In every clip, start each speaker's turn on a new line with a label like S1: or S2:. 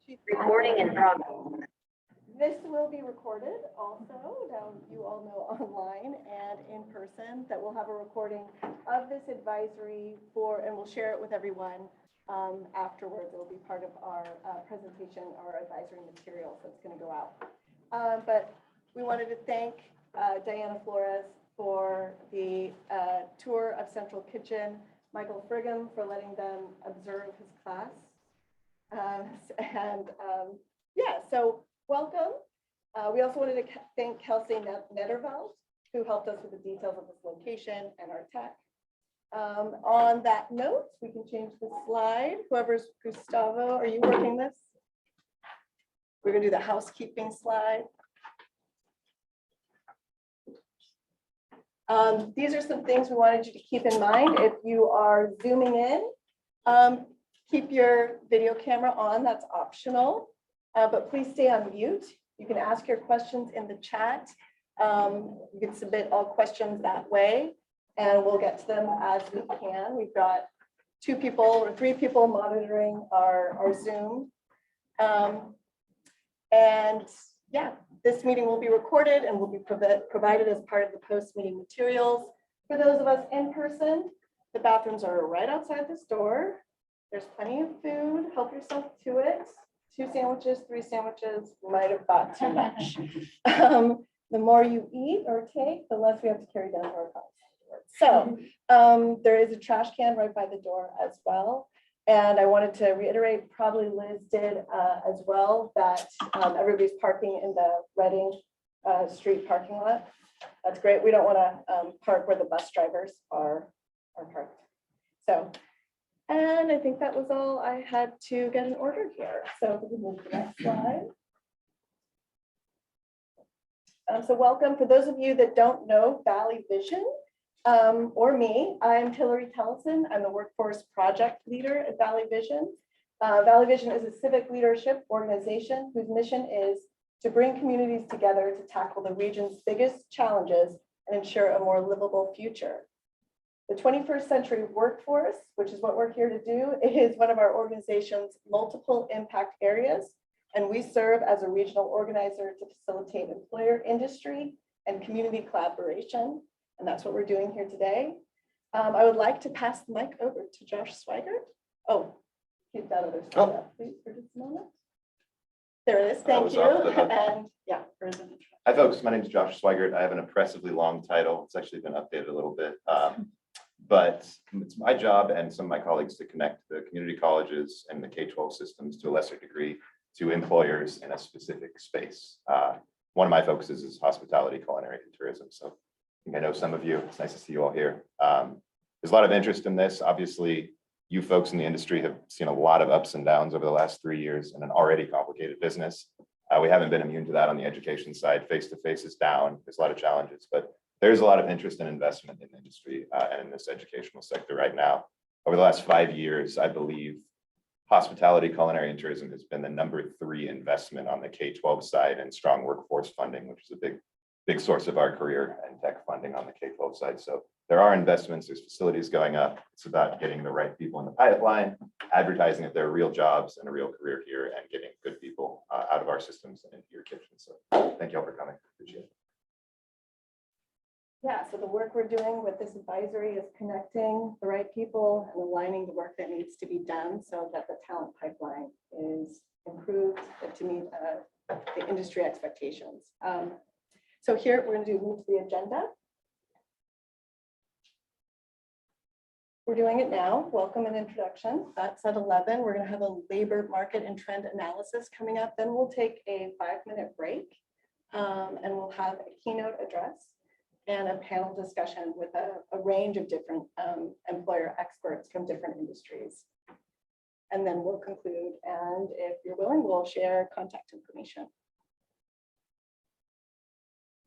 S1: Recording in progress.
S2: This will be recorded also, now you all know online and in person, that we'll have a recording of this advisory and we'll share it with everyone afterwards. It will be part of our presentation, our advisory material, so it's going to go out. But we wanted to thank Diana Flores for the tour of Central Kitchen, Michael Friggum for letting them observe his class. Yeah, so welcome. We also wanted to thank Kelsey Netterveld, who helped us with the details of this location and our tech. On that note, we can change the slide. Whoever's Gustavo, are you working this? We're gonna do the housekeeping slide. These are some things we wanted you to keep in mind. If you are zooming in, keep your video camera on, that's optional, but please stay on mute. You can ask your questions in the chat. You can submit all questions that way, and we'll get to them as we can. We've got 2 people or 3 people monitoring our Zoom. And yeah, this meeting will be recorded and will be provided as part of the post-meeting materials. For those of us in person, the bathrooms are right outside this door. There's plenty of food, help yourself to it. 2 sandwiches, 3 sandwiches, might have bought too much. The more you eat or take, the less we have to carry down to our cars. So there is a trash can right by the door as well. And I wanted to reiterate, probably Liz did as well, that everybody's parking in the Reading Street parking lot. That's great. We don't want to park where the bus drivers are parked. So. And I think that was all I had to get in order here. So we can move to the next slide. So welcome. For those of you that don't know Valley Vision or me, I'm Hillary Tellison. I'm the Workforce Project Leader at Valley Vision. Valley Vision is a civic leadership organization whose mission is to bring communities together to tackle the region's biggest challenges and ensure a more livable future. The 21st century workforce, which is what we're here to do, is one of our organization's multiple impact areas, and we serve as a regional organizer to facilitate employer, industry, and community collaboration, and that's what we're doing here today. I would like to pass the mic over to Josh Swigert. Oh, keep that other slide up, please, for just a moment. There it is, thank you. And yeah,
S3: hi folks, my name is Josh Swigert. I have an oppressively long title. It's actually been updated a little bit. But it's my job and some of my colleagues to connect the community colleges and the K-12 systems to a lesser degree to employers in a specific space. One of my focuses is hospitality, culinary, and tourism. So I think I know some of you. It's nice to see you all here. There's a lot of interest in this. Obviously, you folks in the industry have seen a lot of ups and downs over the last 3 years in an already complicated business. We haven't been immune to that on the education side. Face-to-face is down. There's a lot of challenges, but there's a lot of interest and investment in the industry and in this educational sector right now. Over the last 5 years, I believe hospitality, culinary, and tourism has been the #3 investment on the K-12 side, and strong workforce funding, which is a big source of our career and tech funding on the K-12 side. So there are investments, there's facilities going up. It's about getting the right people in the pipeline, advertising that there are real jobs and a real career here, and getting good people out of our systems and into your kitchen. So thank you all for coming. Appreciate it.
S2: Yeah, so the work we're doing with this advisory is connecting the right people and aligning the work that needs to be done so that the talent pipeline is improved to meet the industry expectations. So here we're going to move to the agenda. We're doing it now. Welcome and introduction. That's at 11. We're going to have a labor market and trend analysis coming up. Then we'll take a 5-minute break and we'll have a keynote address and a panel discussion with a range of different employer experts from different industries. And then we'll conclude, and if you're willing, we'll share contact information.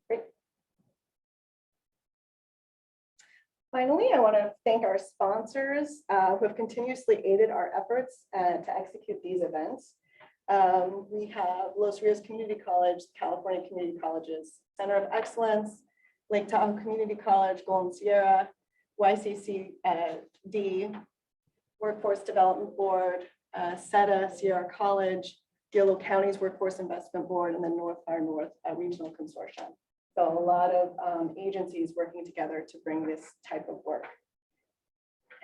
S2: Great. Finally, I want to thank our sponsors who have continuously aided our efforts to execute these events. We have Los Rios Community College, California Community Colleges Center of Excellence, Lake Tahoe Community College, Golden Sierra, YCCD, Workforce Development Board, SETA, Sierra College, Dearborn County's Workforce Investment Board, and the North Far North Regional Consortium. So a lot of agencies working together to bring this type of work.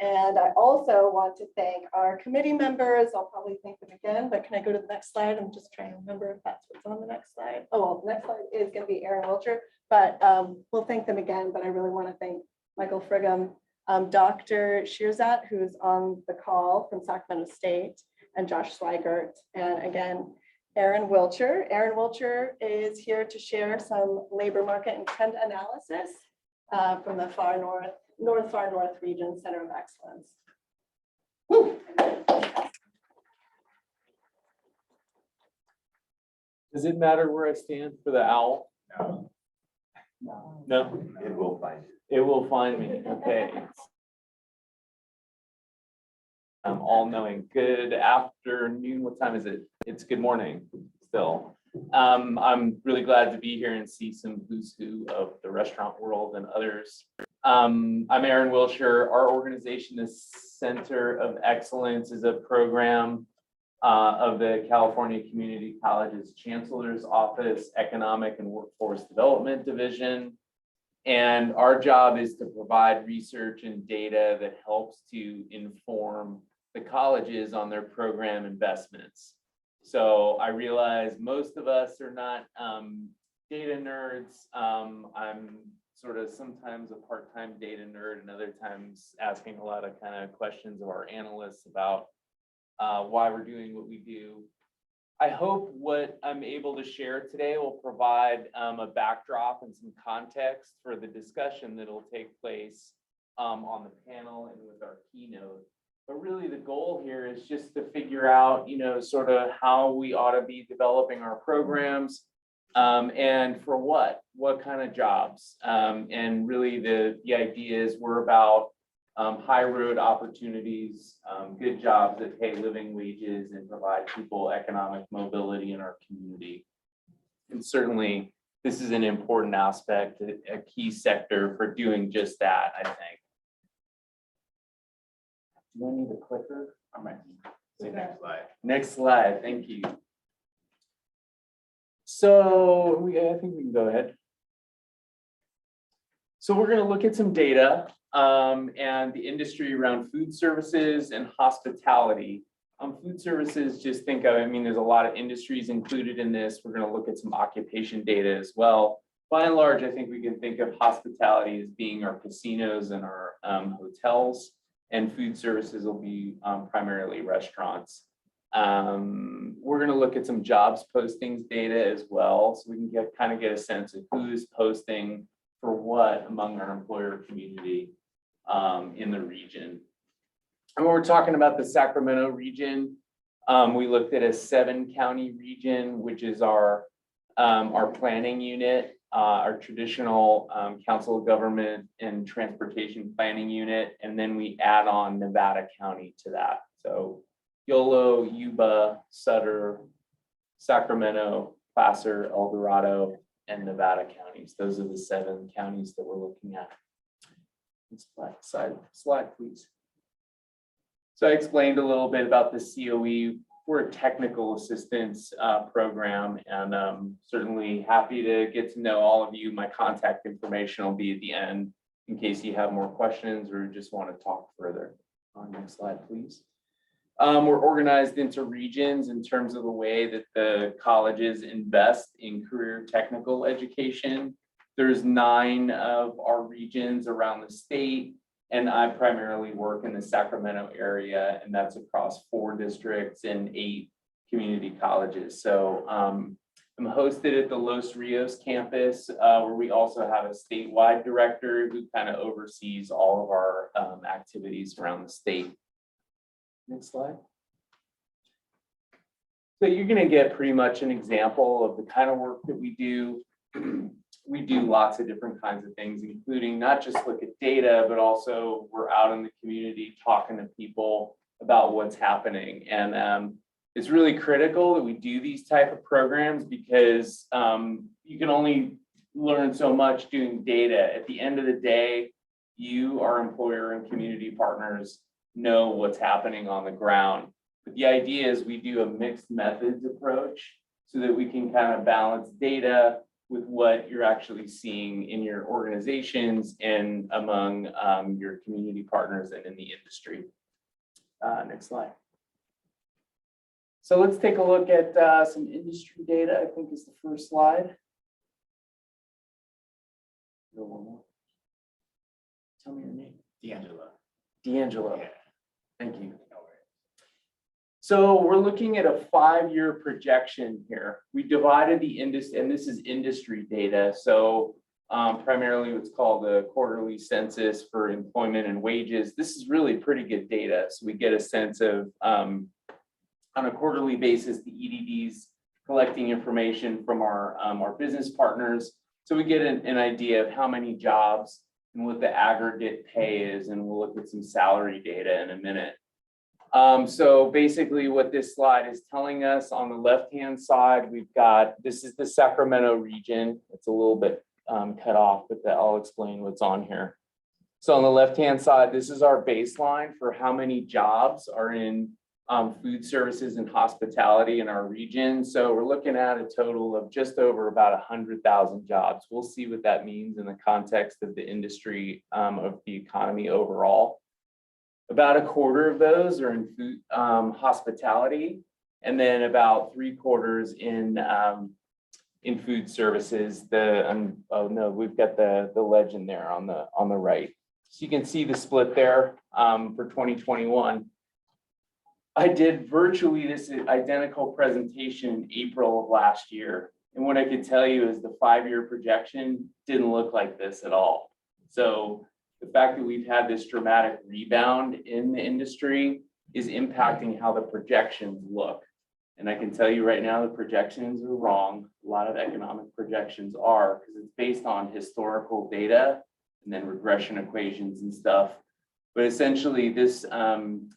S2: And I also want to thank our committee members. I'll probably thank them again, but can I go to the next slide? I'm just trying to remember if that's what's on the next slide. Oh, well, the next slide is going to be Aaron Wilcher, but we'll thank them again. But I really want to thank Michael Friggum, Dr. Shirzat, who's on the call from Sacramento State, and Josh Swigert, and again, Aaron Wilcher. Aaron Wilcher is here to share some labor market and trend analysis from the Far North Region Center of Excellence. Woo.
S1: Does it matter where I stand for the owl?
S3: No,
S1: No,
S3: it will find you.
S1: it will find me. Okay. I'm all knowing. Good afternoon. What time is it? It's good morning still. I'm really glad to be here and see some who's who of the restaurant world and others. I'm Aaron Wilcher. Our organization, the Center of Excellence, is a program of the California Community College's Chancellor's Office, Economic and Workforce Development Division. And our job is to provide research and data that helps to inform the colleges on their program investments. So I realize most of us are not data nerds. I'm sort of sometimes a part-time data nerd and other times asking a lot of kind of questions of our analysts about why we're doing what we do. I hope what I'm able to share today will provide a backdrop and some context for the discussion that will take place on the panel and with our keynote. But really the goal here is just to figure out, sort of how we ought to be developing our programs and for what kind of jobs. And really the idea is we're about high road opportunities, good jobs that pay living wages and provide people economic mobility in our community. And certainly this is an important aspect, a key sector for doing just that, I think. Do I need a clicker? I might.
S3: See next slide.
S1: Next slide, thank you. So I think we can go ahead. So we're going to look at some data and the industry around food services and hospitality. Food services, just think of, there's a lot of industries included in this. We're going to look at some occupation data as well. By and large, I think we can think of hospitality as being our casinos and our hotels, and food services will be primarily restaurants. We're going to look at some jobs postings data as well, so we can kind of get a sense of who's posting for what among our employer community in the region. And when we're talking about the Sacramento region, we looked at a 7-county region, which is our planning unit, our traditional Council of Government and Transportation Planning Unit, and then we add on Nevada County to that. So Yolo, Yuba, Sutter, Sacramento, Placer, El Dorado, and Nevada counties. Those are the 7 counties that we're looking at. Next slide, please. So I explained a little bit about the COE. We're a technical assistance program, and certainly happy to get to know all of you. My contact information will be at the end in case you have more questions or just want to talk further. Next slide, please. We're organized into regions in terms of the way that the colleges invest in career technical education. There's 9 of our regions around the state, and I primarily work in the Sacramento area, and that's across 4 districts and 8 community colleges. So I'm hosted at the Los Rios campus, where we also have a statewide director who kind of oversees all of our activities around the state. Next slide. So you're going to get pretty much an example of the kind of work that we do. We do lots of different kinds of things, including not just look at data, but also we're out in the community talking to people about what's happening. And it's really critical that we do these type of programs because you can only learn so much doing data. At the end of the day, you, our employer and community partners, know what's happening on the ground. But the idea is we do a mixed methods approach so that we can kind of balance data with what you're actually seeing in your organizations and among your community partners and in the industry. Next slide. So let's take a look at some industry data, I think is the first slide. Go one more. Tell me your name. D'Angelo.
S4: Yeah.
S1: Thank you. So we're looking at a 5-year projection here. We divided the industry, and this is industry data. So primarily what's called the quarterly census for employment and wages. This is really pretty good data. So we get a sense of, on a quarterly basis, the EDD's collecting information from our business partners. So we get an idea of how many jobs and what the aggregate pay is, and we'll look at some salary data in a minute. So basically what this slide is telling us, on the left-hand side, we've got, this is the Sacramento region. It's a little bit cut off, but I'll explain what's on here. So on the left-hand side, this is our baseline for how many jobs are in food services and hospitality in our region. So we're looking at a total of just over about 100,000 jobs. We'll see what that means in the context of the industry, of the economy overall. About a quarter of those are in food, hospitality, and then about 3/4 in food services. Oh no, we've got the legend there on the right. So you can see the split there for 2021. I did virtually this identical presentation in April of last year, and what I could tell you is the 5-year projection didn't look like this at all. So the fact that we've had this dramatic rebound in the industry is impacting how the projections look. And I can tell you right now, the projections are wrong. A lot of economic projections are, because it's based on historical data and then regression equations and stuff. But essentially this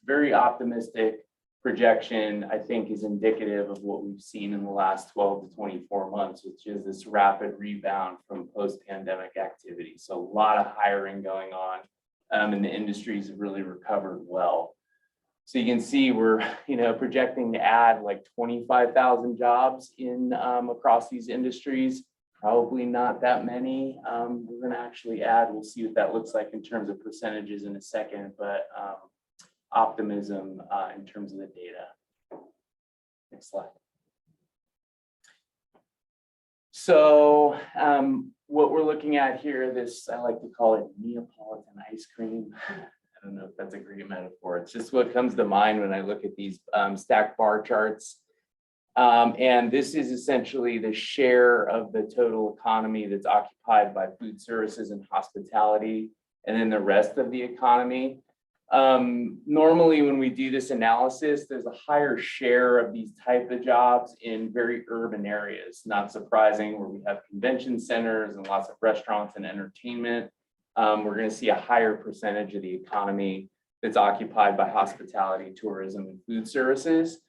S1: very optimistic projection, I think, is indicative of what we've seen in the last 12 to 24 months, which is this rapid rebound from post-pandemic activity. So a lot of hiring going on, and the industries have really recovered well. So you can see we're, projecting to add like 25,000 jobs in across these industries. Probably not that many. We're going to actually add. We'll see what that looks like in terms of percentages in a second, but optimism in terms of the data. Next slide. So what we're looking at here, this, I like to call it Neapolitan ice cream. I don't know if that's a great metaphor. It's just what comes to mind when I look at these stacked bar charts. And this is essentially the share of the total economy that's occupied by food services and hospitality, and then the rest of the economy. Normally, when we do this analysis, there's a higher share of these type of jobs in very urban areas. Not surprising, where we have convention centers and lots of restaurants and entertainment. We're going to see a higher percentage of the economy that's occupied by hospitality, tourism, and food services.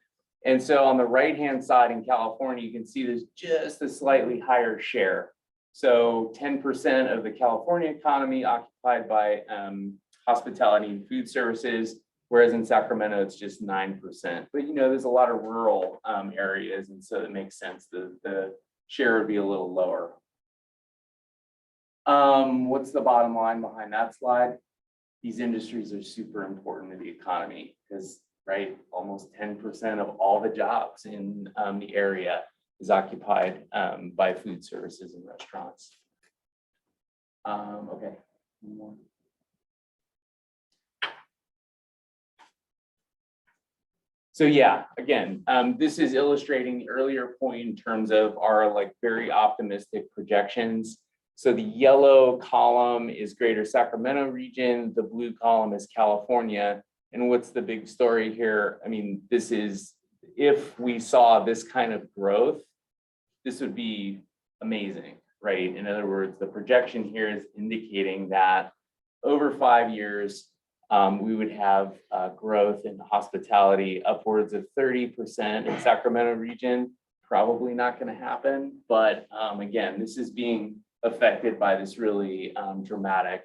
S1: And so on the right-hand side in California, you can see there's just a slightly higher share. So 10% of the California economy occupied by hospitality and food services, whereas in Sacramento, it's just 9%. But there's a lot of rural areas, and so it makes sense that the share would be a little lower. What's the bottom line behind that slide? These industries are super important to the economy because, right, almost 10% of all the jobs in the area is occupied by food services and restaurants. Okay, one more. So yeah, again, this is illustrating the earlier point in terms of our very optimistic projections. So the yellow column is Greater Sacramento region, the blue column is California. And what's the big story here? I mean, this is, if we saw this kind of growth, this would be amazing, right? In other words, the projection here is indicating that over 5 years, we would have growth in hospitality upwards of 30% in Sacramento region. Probably not going to happen, but again, this is being affected by this really dramatic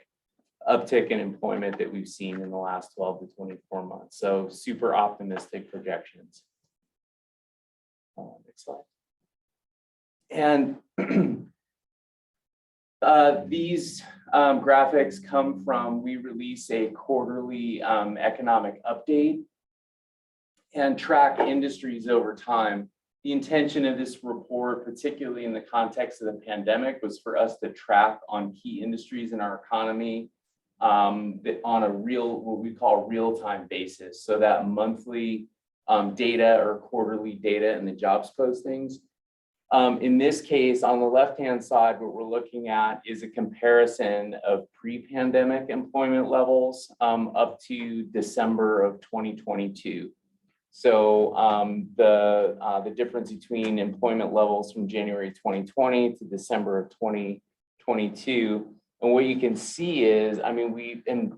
S1: uptick in employment that we've seen in the last 12 to 24 months. So super optimistic projections. Next slide. And these graphics come from, we release a quarterly economic update and track industries over time. The intention of this report, particularly in the context of the pandemic, was for us to track on key industries in our economy that on a what we call real-time basis. So that monthly data or quarterly data in the jobs postings. In this case, on the left-hand side, what we're looking at is a comparison of pre-pandemic employment levels up to December of 2022. So the difference between employment levels from January 2020 to December of 2022. And what you can see is, I mean,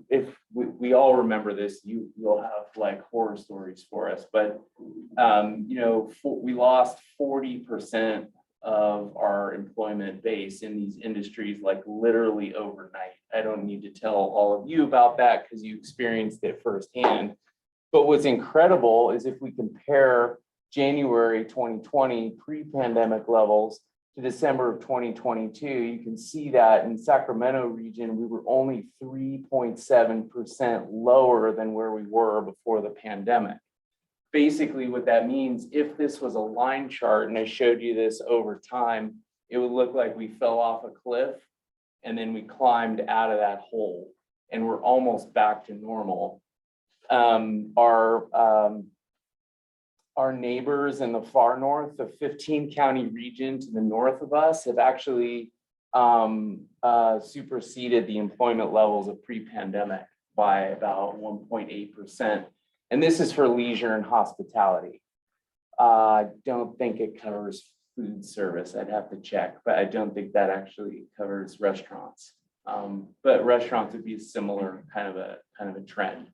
S1: if we all remember this, you'll have like horror stories for us, but you know, we lost 40% of our employment base in these industries, like literally overnight. I don't need to tell all of you about that because you experienced it firsthand. But what's incredible is if we compare January 2020 pre-pandemic levels to December of 2022, you can see that in Sacramento region, we were only 3.7% lower than where we were before the pandemic. Basically, what that means, if this was a line chart, and I showed you this over time, it would look like we fell off a cliff and then we climbed out of that hole and we're almost back to normal. Our neighbors in the far north, the 15 county region to the north of us, have actually superseded the employment levels of pre-pandemic by about 1.8%. And this is for leisure and hospitality. I don't think it covers food service. I'd have to check, but I don't think that actually covers restaurants. But restaurants would be a similar kind of a trend.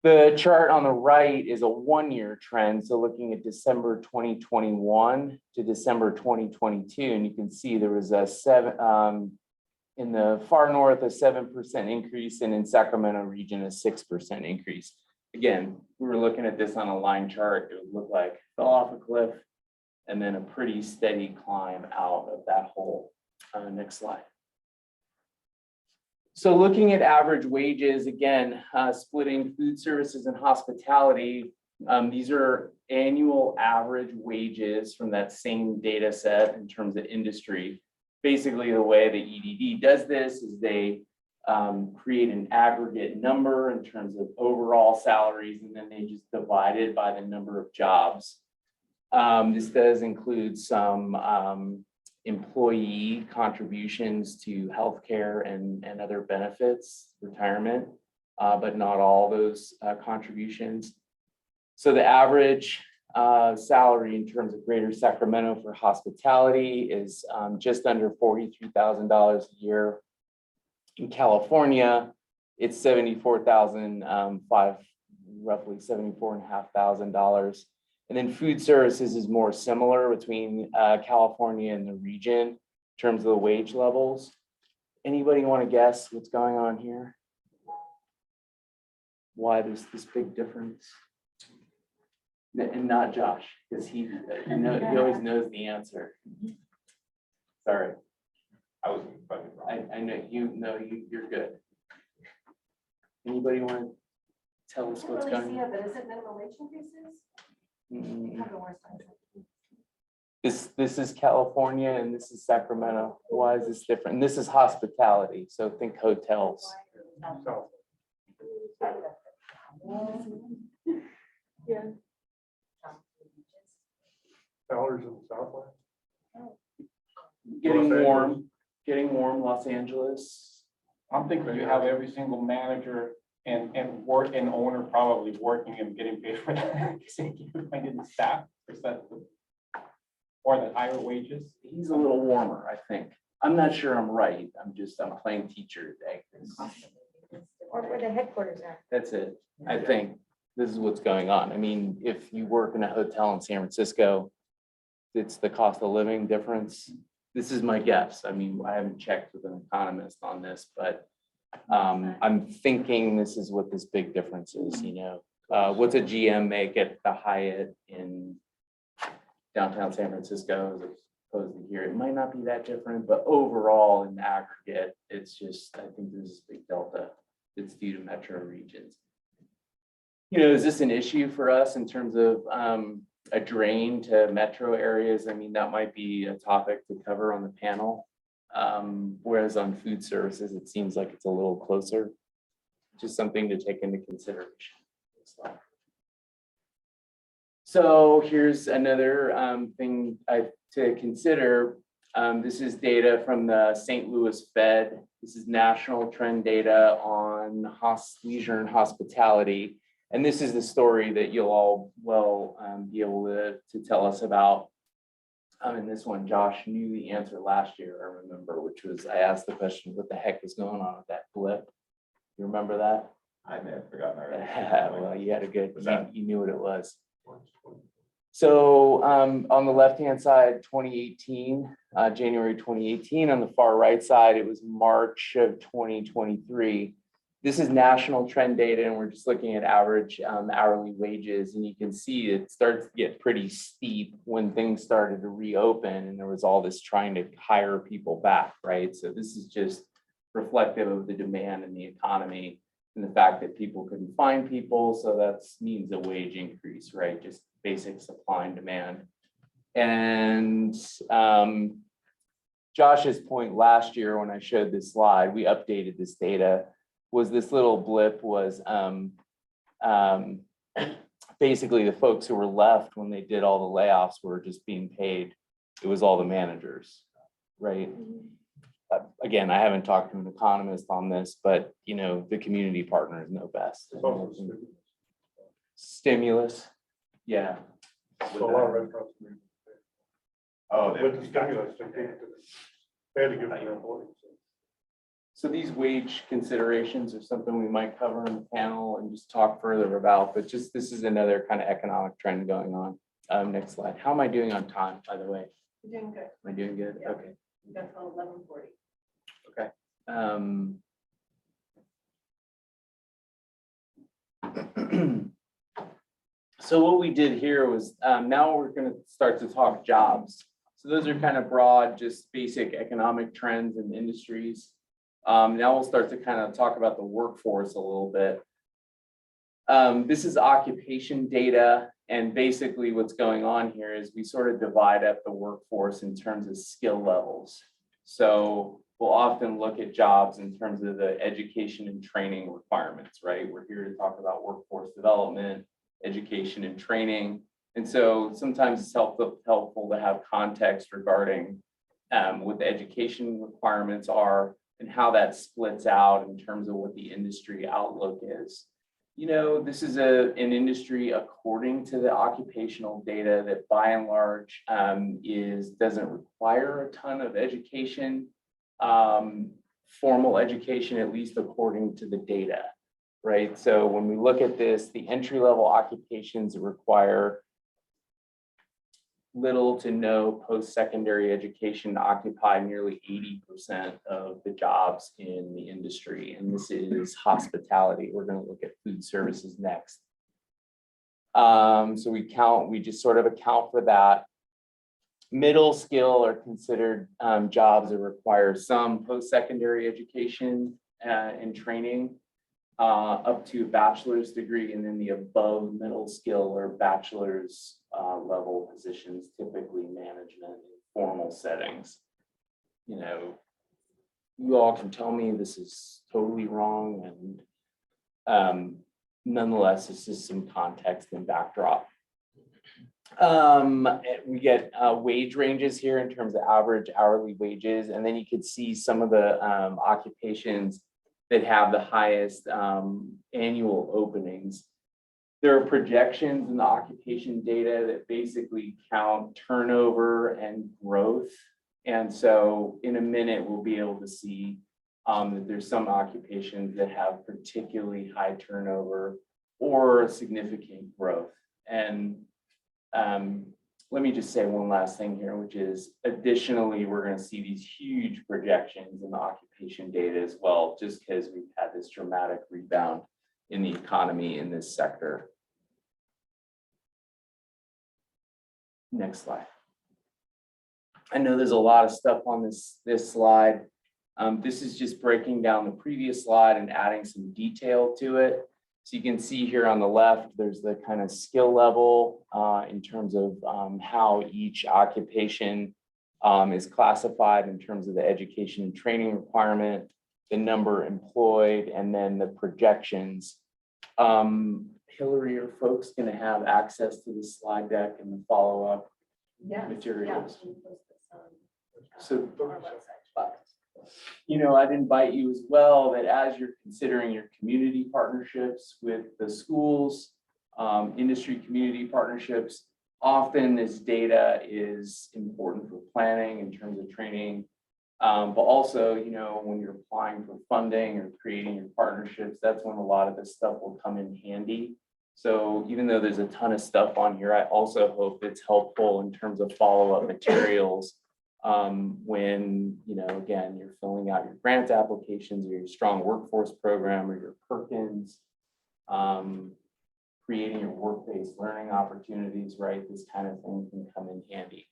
S1: The chart on the right is a one-year trend. So looking at December 2021 to December 2022, and you can see there was a in the far north, a 7% increase, and in Sacramento region, a 6% increase. Again, we were looking at this on a line chart. It would look like fell off a cliff and then a pretty steady climb out of that hole. Next slide. So looking at average wages, again, splitting food services and hospitality, these are annual average wages from that same data set in terms of industry. Basically, the way the EDD does this is they create an aggregate number in terms of overall salaries, and then they just divide it by the number of jobs. This does include some employee contributions to healthcare and other benefits, retirement, but not all those contributions. So the average salary in terms of Greater Sacramento for hospitality is just under $43,000 a year. In California, it's $74,500, roughly $74,500. And then food services is more similar between California and the region in terms of the wage levels. Anybody want to guess what's going on here? Why there's this big difference? And not Josh, because he always knows the answer. Sorry. I know you're good. Anybody want to tell us what's going on?
S2: But is it minimum wage increases?
S1: This is California and this is Sacramento. Why is this different? And this is hospitality, so think hotels.
S2: Yeah.
S4: Salaries in the Southwest.
S1: Getting warm, Los Angeles.
S4: I'm thinking you have every single manager and owner probably working and getting paid for that. I didn't staff, or the higher wages.
S1: He's a little warmer, I think. I'm not sure I'm right. I'm playing teacher today.
S5: Or where the headquarters are.
S1: That's it. I think this is what's going on. I mean, if you work in a hotel in San Francisco, it's the cost of living difference. This is my guess. I mean, I haven't checked with an economist on this, but I'm thinking this is what this big difference is, you know. What's a GM make at the Hyatt in downtown San Francisco as opposed to here? It might not be that different, but overall in aggregate, it's just, I think there's this big delta that's due to metro regions. You know, is this an issue for us in terms of a drain to metro areas? I mean, that might be a topic to cover on the panel. Whereas on food services, it seems like it's a little closer. Just something to take into consideration. So here's another thing to consider. This is data from the St. Louis Fed. This is national trend data on leisure and hospitality. And this is the story that you'll all be able to tell us about. In this one, Josh knew the answer last year, I remember, which was, I asked the question, what the heck is going on with that blip? You remember that?
S3: I may have forgotten already.
S1: Well, you had a good,
S3: What's that?
S1: you knew what it was. So on the left-hand side, 2018, January 2018. On the far right side, it was March of 2023. This is national trend data, and we're just looking at average hourly wages. And you can see it starts to get pretty steep when things started to reopen, and there was all this trying to hire people back, right? So this is just reflective of the demand in the economy and the fact that people couldn't find people. So that means a wage increase, right? Just basic supply and demand. And Josh's point last year when I showed this slide, we updated this data, was this little blip was basically the folks who were left when they did all the layoffs were just being paid. It was all the managers, right? Again, I haven't talked to an economist on this, but you know, the community partners know best. Stimulus, yeah.
S6: So a lot of restaurants.
S3: Oh,
S6: With the stimulus, they had to give it to their employees.
S1: So these wage considerations are something we might cover in the panel and just talk further about, but just this is another kind of economic trend going on. Next slide. How am I doing on time, by the way?
S2: You're doing good.
S1: Am I doing good?
S2: Yeah.
S1: Okay.
S2: That's all 11:40.
S1: So what we did here was now we're going to start to talk jobs. So those are kind of broad, just basic economic trends and industries. Now we'll start to kind of talk about the workforce a little bit. This is occupation data, and basically what's going on here is we sort of divide up the workforce in terms of skill levels. So we'll often look at jobs in terms of the education and training requirements, right? We're here to talk about workforce development, education and training. And so sometimes it's helpful to have context regarding what the education requirements are and how that splits out in terms of what the industry outlook is. You know, this is an industry, according to the occupational data, that by and large doesn't require a ton of education, formal education, at least according to the data, right? So when we look at this, the entry-level occupations require little to no post-secondary education to occupy nearly 80% of the jobs in the industry. And this is hospitality. We're going to look at food services next. So we just sort of account for that. Middle skill are considered jobs that require some post-secondary education and training, up to a bachelor's degree, and then the above middle skill or bachelor's level positions, typically management in formal settings. You know, you all can tell me this is totally wrong, and nonetheless, this is some context and backdrop. We get wage ranges here in terms of average hourly wages, and then you could see some of the occupations that have the highest annual openings. There are projections in the occupation data that basically count turnover and growth. And so in a minute, we'll be able to see that there's some occupations that have particularly high turnover or significant growth. And let me just say one last thing here, which is additionally, we're going to see these huge projections in the occupation data as well, just because we've had this dramatic rebound in the economy in this sector. Next slide. I know there's a lot of stuff on this slide. This is just breaking down the previous slide and adding some detail to it. So you can see here on the left, there's the kind of skill level in terms of how each occupation is classified in terms of the education and training requirement, the number employed, and then the projections. Hillary, are folks going to have access to the slide deck and the follow-up materials? So, you know, I'd invite you as well that as you're considering your community partnerships with the schools, industry community partnerships, often this data is important for planning in terms of training. But also, you know, when you're applying for funding or creating your partnerships, that's when a lot of this stuff will come in handy. So even though there's a ton of stuff on here, I also hope it's helpful in terms of follow-up materials when, you know, again, you're filling out your grant applications or your strong workforce program or your Perkins, creating your work-based learning opportunities, right? This kind of thing can come in handy.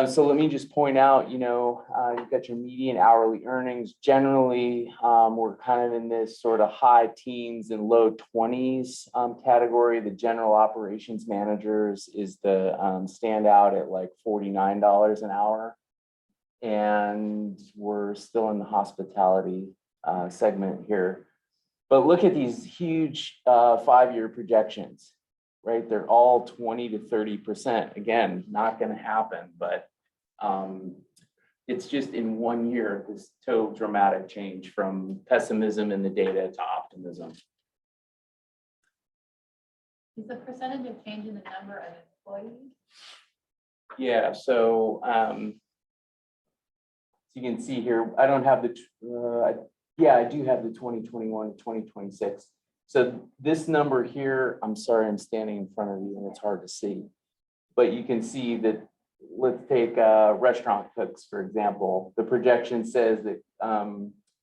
S1: So let me just point out, you know, you've got your median hourly earnings. Generally, we're kind of in this sort of high teens and low 20s category. The general operations managers is the standout at like $49 an hour. And we're still in the hospitality segment here. But look at these huge 5-year projections. Right, they're all 20 to 30%. Again, not going to happen, but it's just in 1 year, this total dramatic change from pessimism in the data to optimism.
S7: Is the percentage of change in the number of employees?
S1: Yeah, so you can see here, I don't have the, yeah, I do have the 2021 to 2026. So this number here, I'm sorry, I'm standing in front of you and it's hard to see, but you can see that, let's take restaurant cooks, for example. The projection says that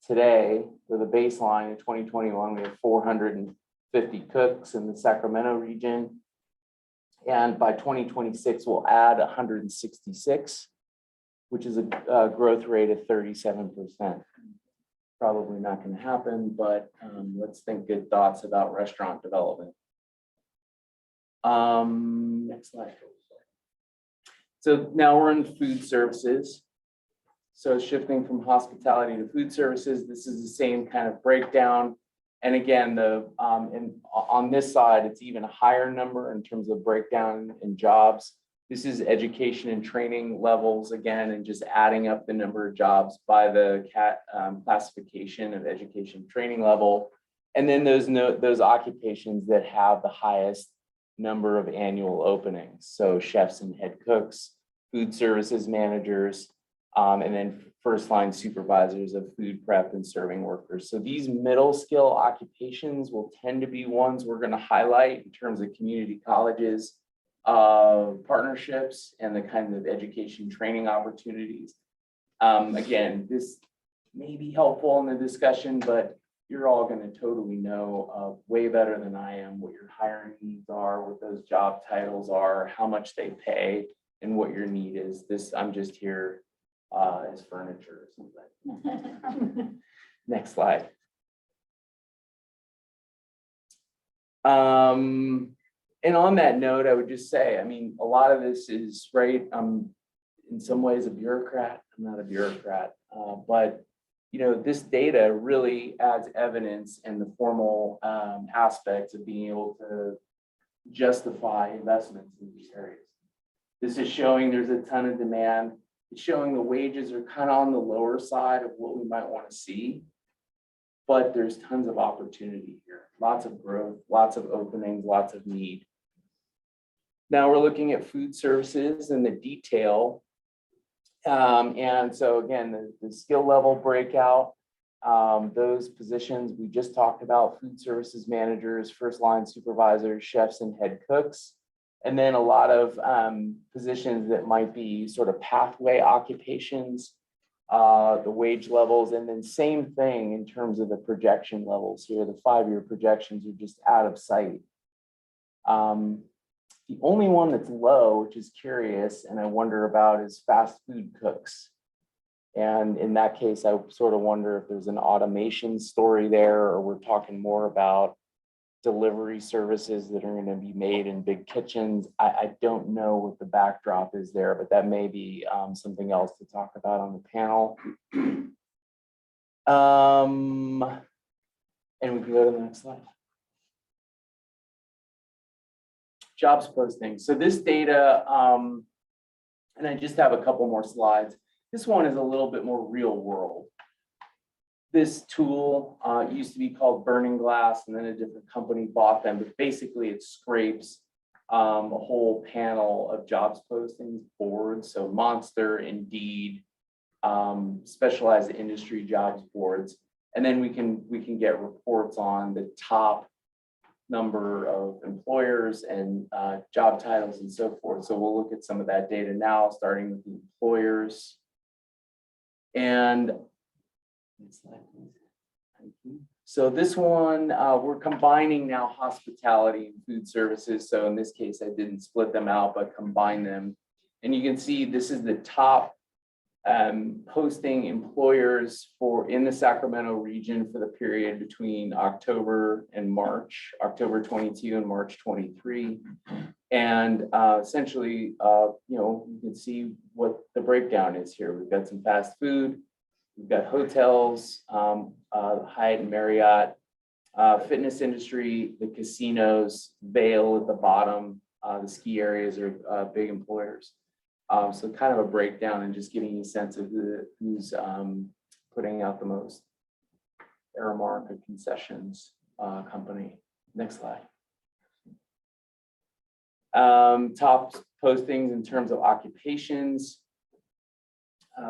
S1: today, for the baseline in 2021, we have 450 cooks in the Sacramento region. And by 2026, we'll add 166, which is a growth rate of 37%. Probably not going to happen, but let's think good thoughts about restaurant development. Next slide. So now we're in food services. So shifting from hospitality to food services, this is the same kind of breakdown. And again, on this side, it's even a higher number in terms of breakdown in jobs. This is education and training levels again, and just adding up the number of jobs by the classification of education training level. And then those occupations that have the highest number of annual openings. So chefs and head cooks, food services managers, and then first line supervisors of food prep and serving workers. So these middle skill occupations will tend to be ones we're going to highlight in terms of community colleges, partnerships, and the kinds of education training opportunities. Again, this may be helpful in the discussion, but you're all going to totally know way better than I am what your hiring needs are, what those job titles are, how much they pay, and what your need is. This, I'm just here as furniture or something. Next slide. And on that note, I would just say, I mean, a lot of this is right. I'm in some ways a bureaucrat. I'm not a bureaucrat, but you know, this data really adds evidence and the formal aspects of being able to justify investments in these areas. This is showing there's a ton of demand. It's showing the wages are kind of on the lower side of what we might want to see, but there's tons of opportunity here. Lots of growth, lots of openings, lots of need. Now we're looking at food services and the detail. And so again, the skill level breakout, those positions we just talked about, food services managers, first line supervisors, chefs, and head cooks. And then a lot of positions that might be sort of pathway occupations, the wage levels, and then same thing in terms of the projection levels here. The 5-year projections are just out of sight. The only one that's low, which is curious, and I wonder about, is fast food cooks. And in that case, I sort of wonder if there's an automation story there, or we're talking more about delivery services that are going to be made in big kitchens. I don't know what the backdrop is there, but that may be something else to talk about on the panel. And we can go to the next slide. Jobs postings. So this data, and I just have a couple more slides. This one is a little bit more real world. This tool used to be called Burning Glass, and then a different company bought them, but basically it scrapes a whole panel of jobs postings boards. So Monster, Indeed, specialized industry jobs boards. And then we can get reports on the top number of employers and job titles and so forth. So we'll look at some of that data now, starting with the employers. And next slide, please. Thank you. So this one, we're combining now hospitality and food services. So in this case, I didn't split them out, but combine them. And you can see this is the top posting employers in the Sacramento region for the period between October and March, October 22 and March 23. And essentially, you can see what the breakdown is here. We've got some fast food, we've got hotels, Hyatt and Marriott, fitness industry, the casinos, Vail at the bottom, the ski areas are big employers. So kind of a breakdown and just giving you a sense of who's putting out the most Aramark or concessions company. Next slide. Top postings in terms of occupations.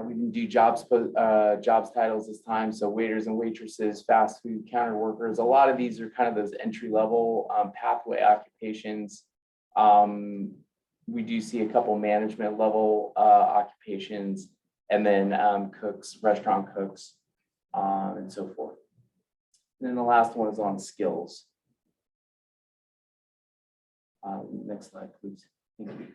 S1: We didn't do jobs titles this time. So waiters and waitresses, fast food counter workers. A lot of these are kind of those entry level pathway occupations. We do see a couple management level occupations, and then cooks, restaurant cooks, and so forth. And then the last one is on skills. Next slide, please. Thank you.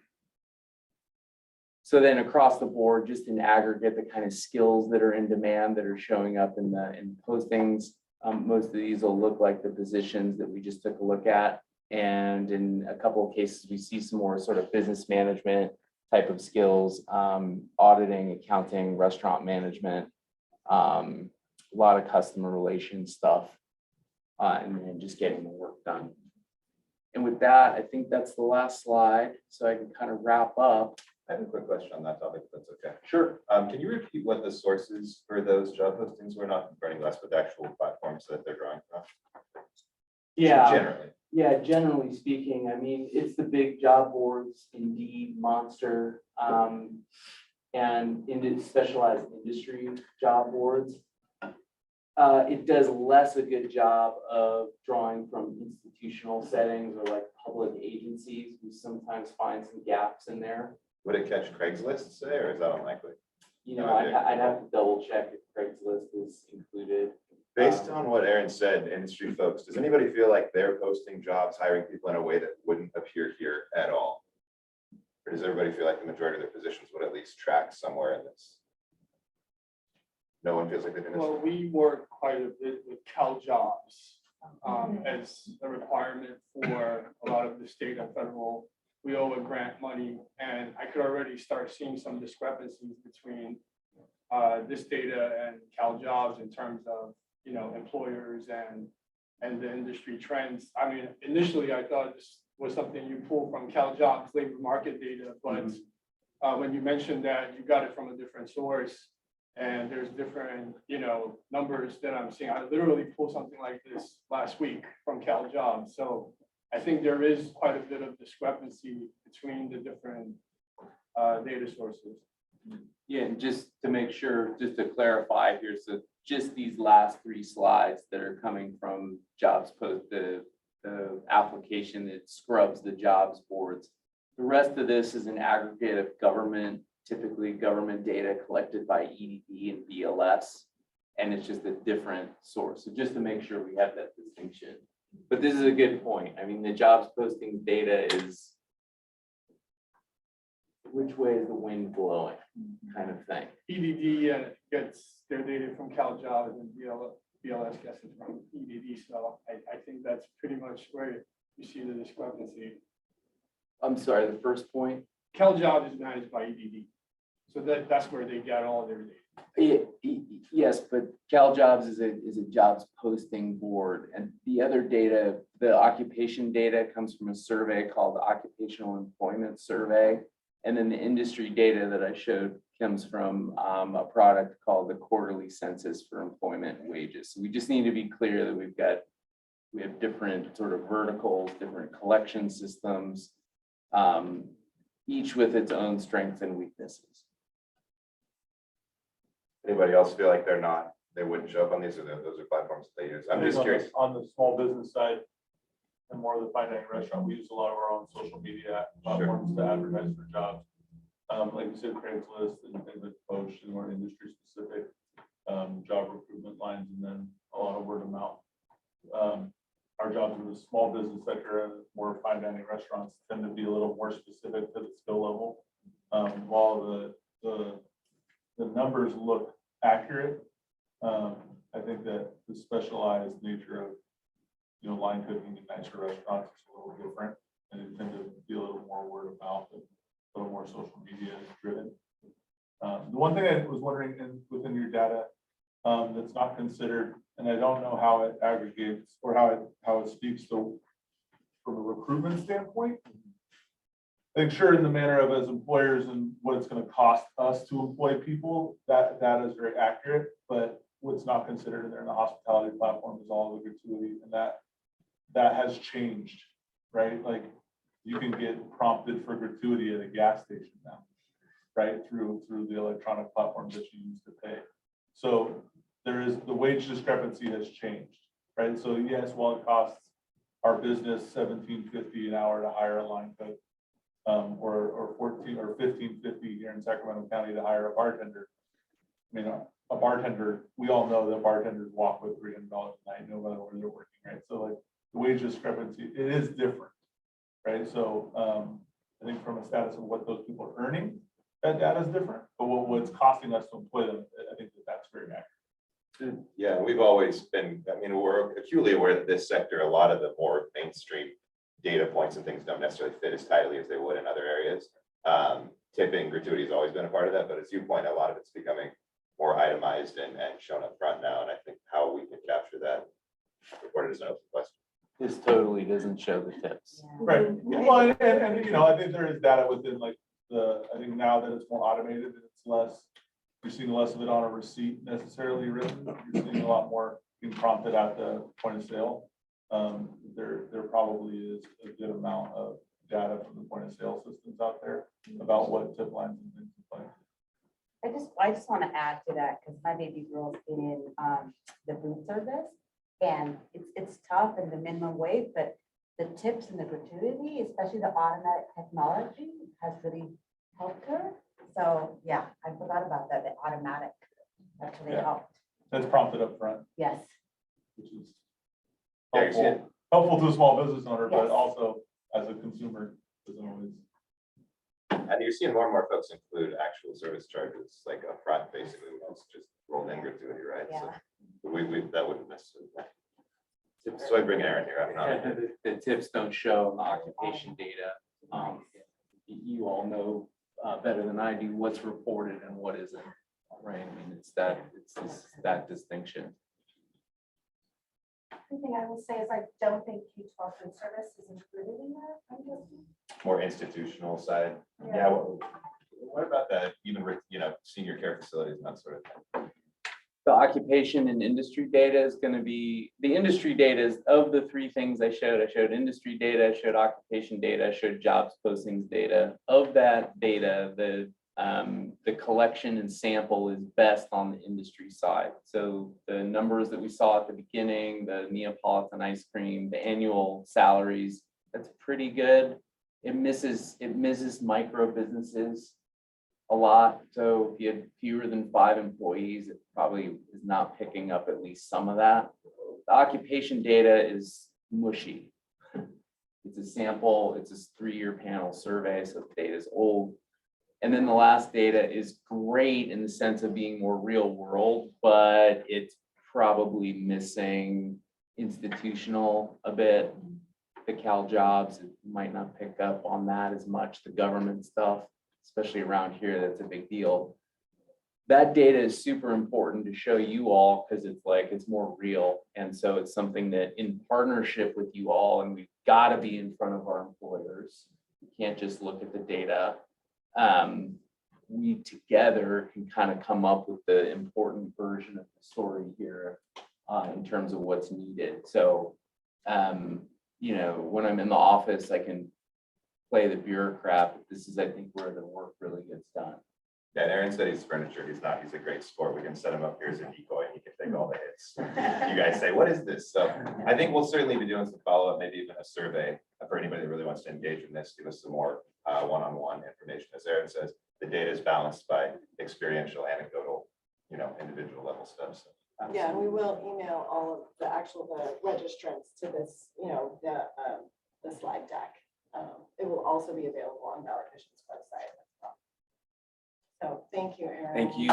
S1: So then across the board, just in aggregate, the kind of skills that are in demand that are showing up in postings. Most of these will look like the positions that we just took a look at. And in a couple of cases, we see some more sort of business management type of skills, auditing, accounting, restaurant management, a lot of customer relations stuff, and then just getting the work done. And with that, I think that's the last slide, so I can kind of wrap up.
S3: I have a quick question on that topic, if that's okay.
S1: Sure.
S3: Can you repeat what the sources for those job postings were? Not Burning Glass, but the actual platforms that they're drawing from?
S1: Yeah.
S3: Generally.
S1: Yeah, generally speaking, I mean, it's the big job boards, Indeed, Monster, and into specialized industry job boards. It does less a good job of drawing from institutional settings or like public agencies. We sometimes find some gaps in there.
S3: Would it catch Craigslist, say, or is that unlikely?
S1: You know, I'd have to double check if Craigslist is included.
S3: Based on what Aaron said, industry folks, does anybody feel like they're posting jobs, hiring people in a way that wouldn't appear here at all? Or does everybody feel like the majority of their positions would at least track somewhere in this? No one feels like they're doing this?
S6: Well, we work quite a bit with CalJobs as a requirement for a lot of the state and federal. We owe a grant money, and I could already start seeing some discrepancies between this data and CalJobs in terms of, you know, employers and the industry trends. I mean, initially I thought this was something you pull from CalJobs labor market data, but when you mentioned that you got it from a different source and there's different, you know, numbers that I'm seeing, I literally pulled something like this last week from CalJobs. So I think there is quite a bit of discrepancy between the different data sources.
S1: Yeah, and just to make sure, just to clarify here, so just these last 3 slides that are coming from jobs post, the application that scrubs the jobs boards. The rest of this is an aggregate of government, typically government data collected by EDD and BLS. And it's just a different source. So just to make sure we have that distinction. But this is a good point. I mean, the jobs posting data is which way is the wind blowing kind of thing.
S6: EDD gets their data from CalJobs and BLS gets it from EDD. So I think that's pretty much where you see the discrepancy.
S1: I'm sorry, the first point.
S6: CalJobs is managed by EDD. So that's where they get all their data.
S1: Yes, but CalJobs is a jobs posting board, and the other data, the occupation data comes from a survey called the Occupational Employment Survey. And then the industry data that I showed comes from a product called the Quarterly Census for Employment and Wages. So we just need to be clear that we have different sort of verticals, different collection systems, each with its own strengths and weaknesses.
S3: Anybody else feel like they wouldn't show up on these, or those are platforms that they use? I'm just curious.
S8: On the small business side, and more of the fine dining restaurant, we use a lot of our own social media platforms to advertise for jobs. Like you said, Craigslist and things like Post and more industry specific job recruitment lines, and then a lot of word of mouth. Our jobs in the small business sector and more fine dining restaurants tend to be a little more specific to the skill level. While the numbers look accurate, I think that the specialized nature of line cooking in nicer restaurants is a little different, and it tend to be a little more word of mouth and a little more social media driven. The one thing I was wondering within your data that's not considered, and I don't know how it aggregates or how it speaks to from a recruitment standpoint. I think sure in the manner of as employers and what it's going to cost us to employ people, that is very accurate, but what's not considered in there in the hospitality platform is all the gratuity, and that has changed, right? Like you can get prompted for gratuity at a gas station now, right? Through the electronic platforms that you use to pay. So the wage discrepancy has changed, right? So yes, while it costs our business $17.50 an hour to hire a line cook, or $14 or $15.50 here in Sacramento County to hire a bartender. I mean, a bartender, we all know that bartenders walk with $300 a night, no matter where they're working, right? So like the wage discrepancy, it is different, right? So I think from a status of what those people are earning, that data is different, but what's costing us to employ them, I think that's very accurate.
S3: Yeah, we've always been, I mean, we're acutely aware that this sector, a lot of the more mainstream data points and things don't necessarily fit as tightly as they would in other areas. Tipping, gratuity has always been a part of that, but as you point out, a lot of it's becoming more itemized and shown up front now. And I think how we can capture that reported as an open question.
S1: This totally doesn't show the tips.
S8: Right. Well, and I think there is data within like I think now that it's more automated, and it's less, you're seeing less of it on a receipt necessarily written. You're seeing a lot more being prompted at the point of sale. There probably is a good amount of data from the point of sale systems out there about what tip lines and things like.
S5: I just want to add to that because my baby girl's been in the food service, and it's tough and the minimum wage, but the tips and the gratuity, especially the automatic technology, has really helped her. So yeah, I forgot about that. The automatic actually helped.
S8: That's prompted up front,
S5: Yes.
S8: which is
S3: Yeah, you see it.
S8: helpful to a small business owner, but
S5: Yes.
S8: also as a consumer doesn't always.
S3: And you're seeing more and more folks include actual service charges, like upfront, basically, it's just rolled in gratuity, right? So we that wouldn't necessarily. So I bring Aaron here. I'm not.
S1: The tips don't show in the occupation data. You all know better than I do what's reported and what isn't, right? I mean, it's that distinction.
S2: The thing I will say is I don't think Q12 food service is included in that. I'm guessing.
S3: More institutional side. Yeah. What about that? Even with, senior care facilities and that sort of thing.
S1: The occupation and industry data is going to be, the industry data is of the three things I showed industry data, I showed occupation data, I showed jobs postings data. Of that data, the collection and sample is best on the industry side. So the numbers that we saw at the beginning, the Neapolitan ice cream, the annual salaries, that's pretty good. it misses micro businesses a lot. So if you had fewer than 5 employees, it probably is not picking up at least some of that. The occupation data is mushy. It's a sample, it's a 3-year panel survey, so the data is old. And then the last data is great in the sense of being more real world, but it's probably missing institutional a bit. The Cal jobs, it might not pick up on that as much, the government stuff, especially around here, that's a big deal. That data is super important to show you all because it's like, it's more real. And so it's something that in partnership with you all, and we've got to be in front of our employers. We can't just look at the data. We together can kind of come up with the important version of the story here in terms of what's needed. So, you know, when I'm in the office, I can play the bureaucrat, but this is, I think, where the work really gets done.
S3: Yeah, and Aaron said he's furniture. He's not, he's a great sport. We can set him up here as a decoy. He can take all the hits. You guys say, what is this? So I think we'll certainly be doing some follow-up, maybe even a survey for anybody that really wants to engage in this, give us some more one-on-one information. As Aaron says, the data is balanced by experiential, anecdotal, you know, individual level stuff. So,
S2: Yeah, and we will email all of the registrants to this, you know, the slide deck. It will also be available on Valley Vision's website as well. So thank you, Erin.
S1: Thank you.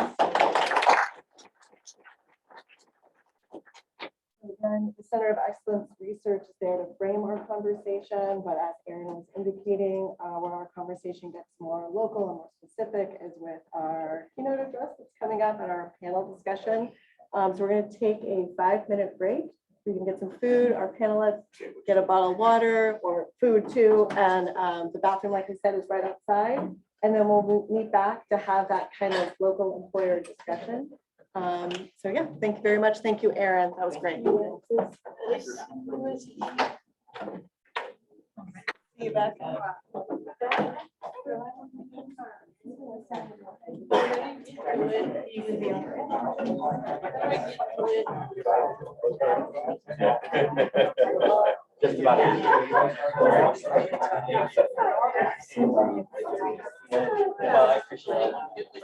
S2: Again, the Center of Excellence Research is there to frame our conversation, but as Erin was indicating, where our conversation gets more local and more specific is with our keynote address that's coming up and our panel discussion. So we're going to take a 5-minute break. We can get some food. Our panelists get a bottle of water or food too. And the bathroom, like we said, is right outside. And then we'll meet back to have that kind of local employer discussion. So yeah, thank you very much. Thank you, Erin. That was great. See you back.
S3: Just about.
S9: Well, I appreciate it.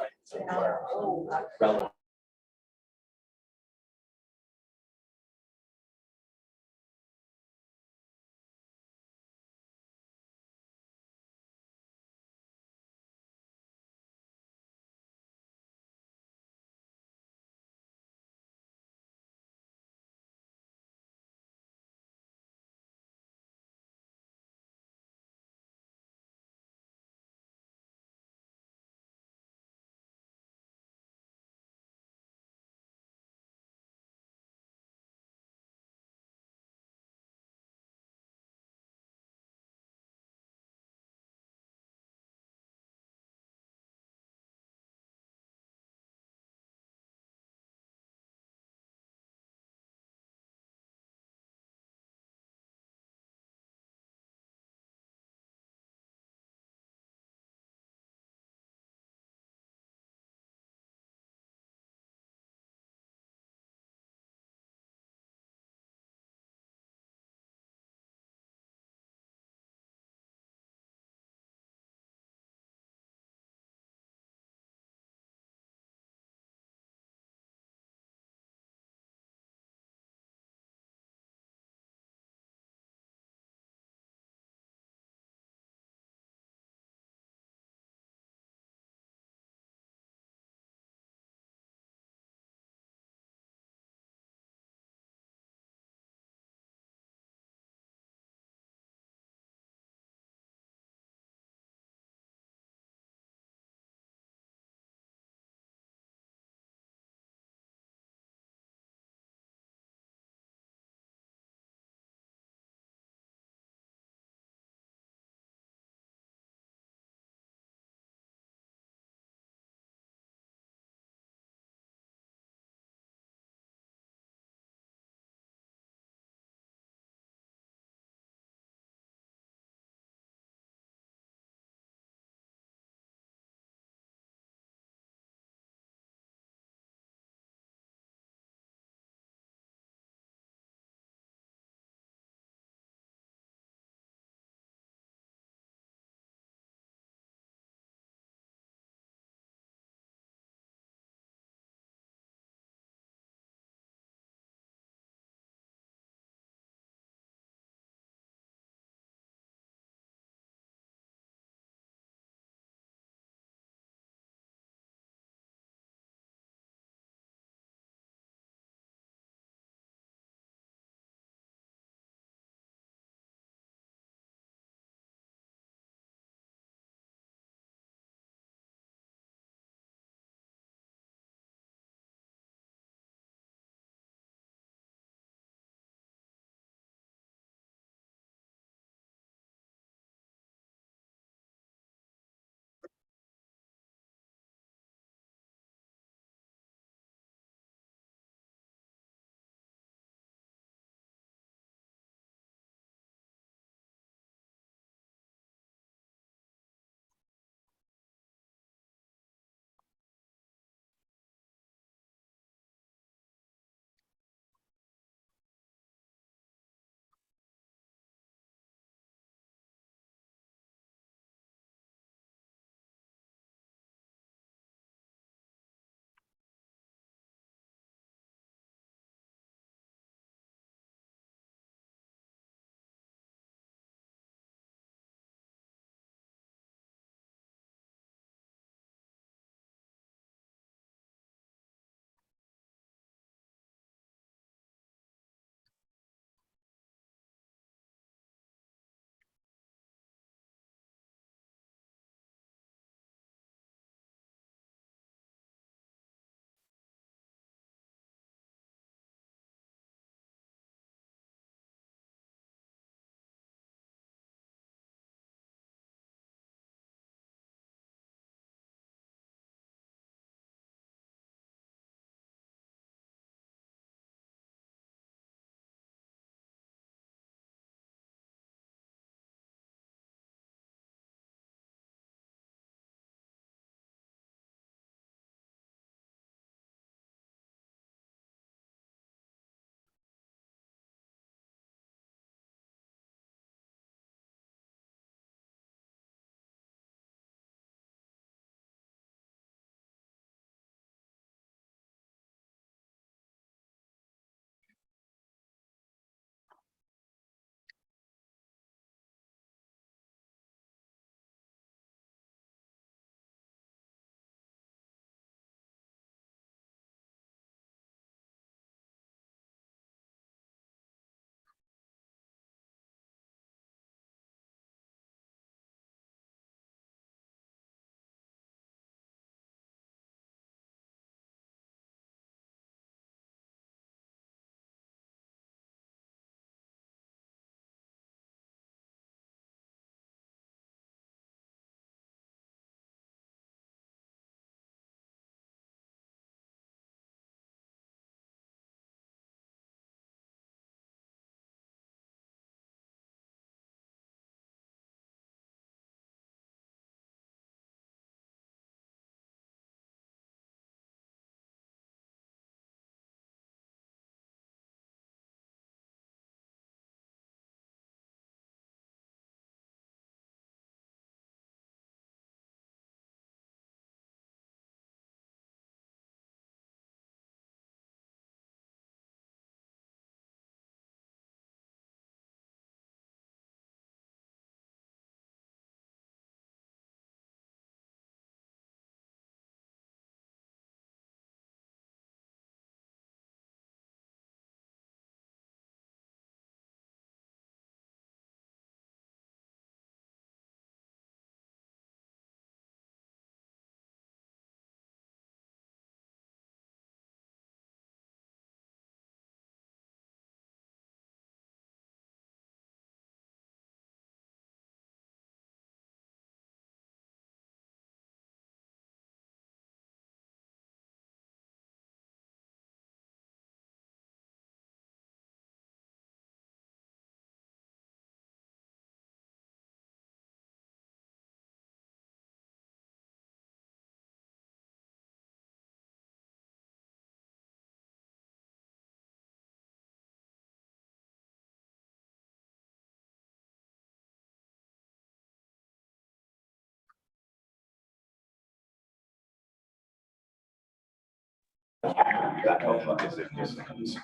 S3: That helped. Is it just the last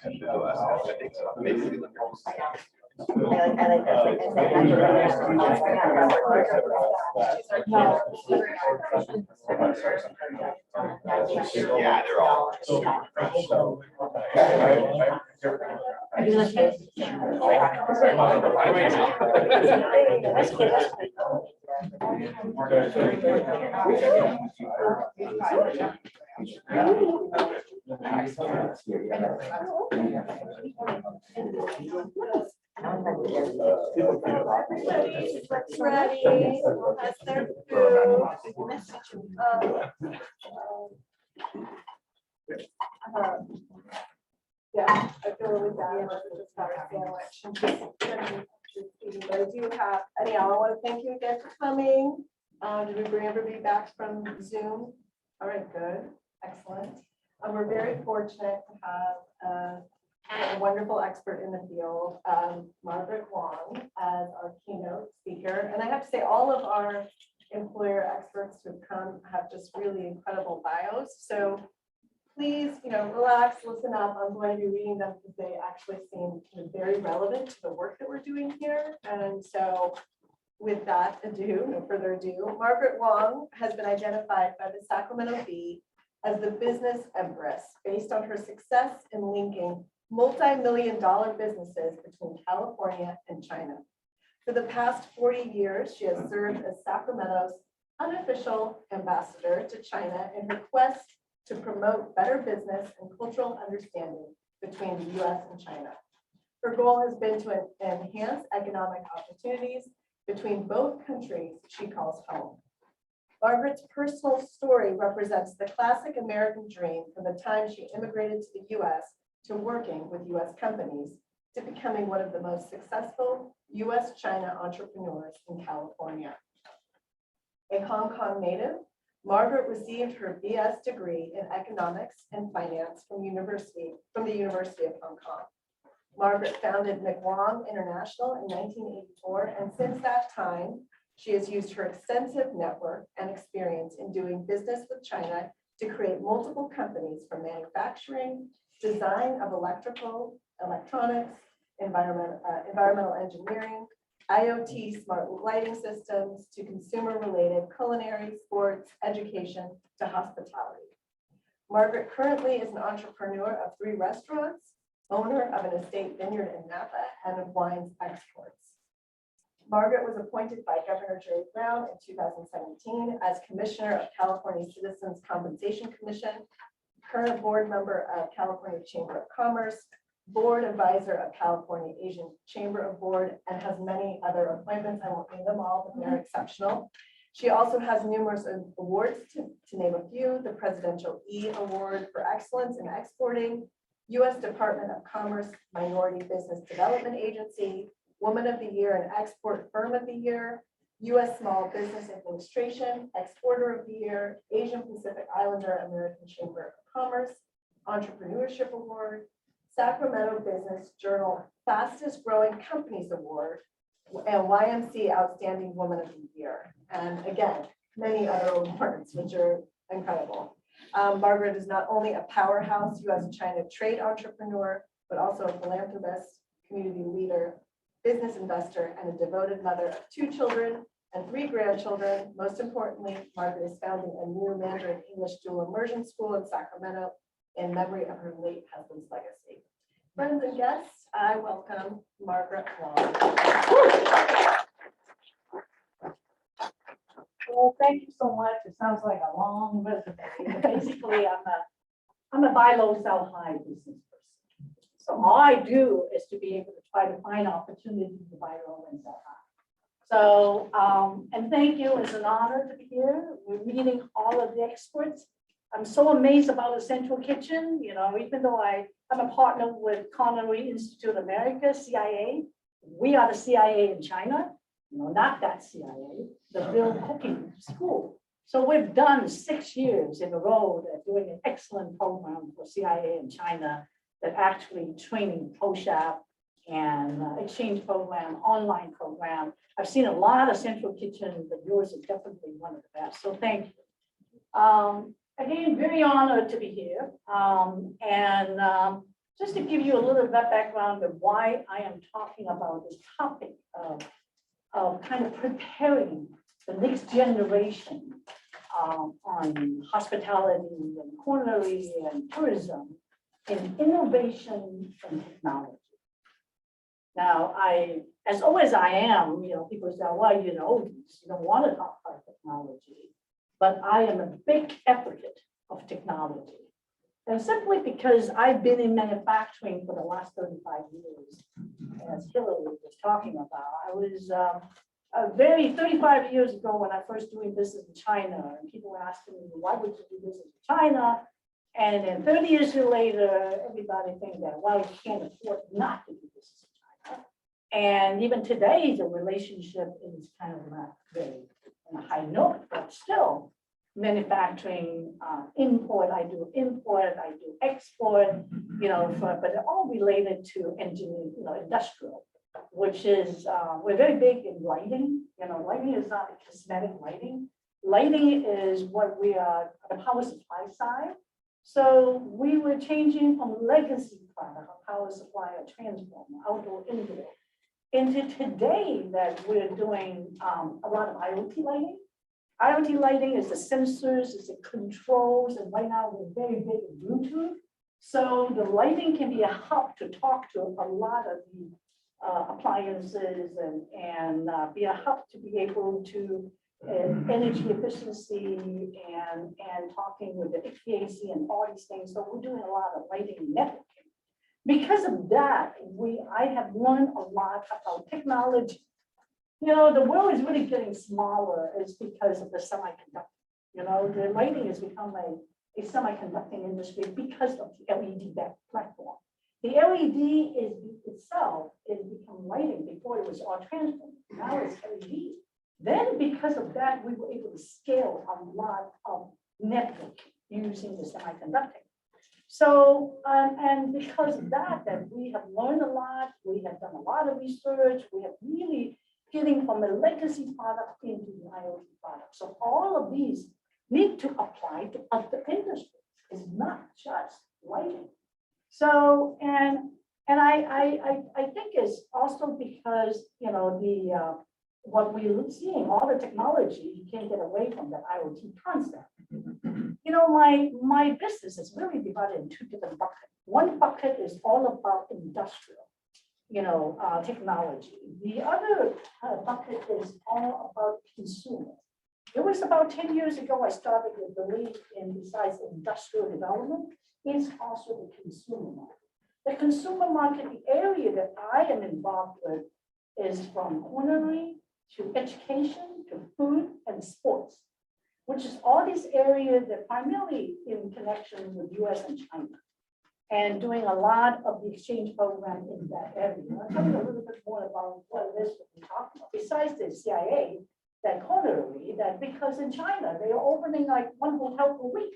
S3: half? I think so. Maybe. Yeah, they're all super fresh.
S2: Everybody's ready, has their food. Yeah, I feel really bad. I just got a sandwich. I'm just eating, but I do have, anyhow, I want to thank you again for coming. Did we bring everybody back from Zoom? All right, good, excellent. We're very fortunate to have a wonderful expert in the field, Margaret Wong, as our keynote speaker. And I have to say, all of our employer experts who've come have just really incredible bios. So please, relax, listen up. I'm going to be reading them because they actually seem very relevant to the work that we're doing here. And so with that ado, no further ado, Margaret Wong has been identified by the Sacramento Bee as the business empress based on her success in linking multi-million-dollar businesses between California and China. For the past 40 years, she has served as Sacramento's unofficial ambassador to China in her quest to promote better business and cultural understanding between the US and China. Her goal has been to enhance economic opportunities between both countries she calls home. Margaret's personal story represents the classic American dream from the time she immigrated to the US to working with US companies to becoming one of the most successful US-China entrepreneurs in California. A Hong Kong native, Margaret received her BS degree in economics and finance from the University of Hong Kong. Margaret founded McWong International in 1984, and since that time, she has used her extensive network and experience in doing business with China to create multiple companies from manufacturing, design of electronics, environmental engineering, IoT smart lighting systems, to consumer-related culinary, sports, education, to hospitality. Margaret currently is an entrepreneur of 3 restaurants, owner of an estate vineyard in Napa, and of wines exports. Margaret was appointed by Governor Jerry Brown in 2017 as Commissioner of California Citizens Compensation Commission, current board member of California Chamber of Commerce, board advisor of California Asian Chamber of Board, and has many other appointments. I won't name them all, but they're exceptional. She also has numerous awards, to name a few: the Presidential E Award for Excellence in Exporting, U.S. Department of Commerce Minority Business Development Agency, Woman of the Year and Export Firm of the Year, U.S. Small Business Administration, Exporter of the Year, Asian Pacific Islander American Chamber of Commerce, Entrepreneurship Award, Sacramento Business Journal Fastest Growing Companies Award, and YMC Outstanding Woman of the Year. And again, many other awards, which are incredible. Margaret is not only a powerhouse US-China trade entrepreneur, but also a philanthropist, community leader, business investor, and a devoted mother of 2 children and 3 grandchildren. Most importantly, Margaret is founding a new Mandarin English dual immersion school in Sacramento in memory of her late husband's legacy. Friends and guests, I welcome Margaret Wong.
S10: Well, thank you so much. It sounds like a long resume. Basically, I'm a buy low, sell high business person. So all I do is to be able to try to find opportunities to buy low and sell high. So, and thank you. It's an honor to be here. We're meeting all of the experts. I'm so amazed about the Central Kitchen. Even though I'm a partner with Culinary Institute America, CIA, we are the CIA in China. Not that CIA, the real cooking school. So we've done 6 years in a row at doing an excellent program for CIA in China that actually training pro chef and exchange program, online program. I've seen a lot of Central Kitchen, but yours is definitely one of the best. So thank you. again, very honored to be here. Just to give you a little bit of background of why I am talking about this topic of kind of preparing the next generation on hospitality and culinary and tourism in innovation and technology. Now, as always I am, people say, well, you don't want to talk about technology, but I am a big advocate of technology. And simply because I've been in manufacturing for the last 35 years, as Hillary was talking about, I was 35 years ago when I first doing business in China, and people were asking me, why would you do business in China? And then 30 years later, everybody thinks that, well, you can't afford not to do business in China. And even today, the relationship is kind of not very on a high note, but still, manufacturing, import, I do export, but they're all related to engineering, industrial, which is, we're very big in lighting. Lighting is not a cosmetic lighting. Lighting is what we are, the power supply side. So we were changing from legacy product, a power supply, a transformer, outdoor, indoor, into today that we're doing a lot of IoT lighting. IoT lighting is the sensors, it's the controls, and right now we're very big in Bluetooth. So the lighting can be a hub to talk to a lot of the appliances and be a hub to be able to energy efficiency and talking with the HVAC and all these things. So we're doing a lot of lighting networking. Because of that, I have learned a lot about technology. The world is really getting smaller. It's because of the semiconductor. The lighting has become a semiconducting industry because of the LED platform. The LED itself is become lighting. Before it was all transformer. Now it's LED. Then because of that, we were able to scale a lot of network using the semiconductor. So, and because of that we have learned a lot, we have done a lot of research, we have really getting from a legacy product into the IoT product. So all of these need to apply to other industries. It's not just lighting. So, and I think it's also because, what we're seeing, all the technology, you can't get away from the IoT concept. My business is really divided in two different buckets. One bucket is all about industrial, technology. The other bucket is all about consumer. It was about 10 years ago, I started to believe in, besides industrial development, is also the consumer market. The consumer market, the area that I am involved with is from culinary to education to food and sports, which is all these areas that primarily in connection with US and China, and doing a lot of the exchange program in that area. I'll tell you a little bit more about what it is that we're talking about. Besides the CIA, that culinary, that because in China, they are opening like one hotel per week.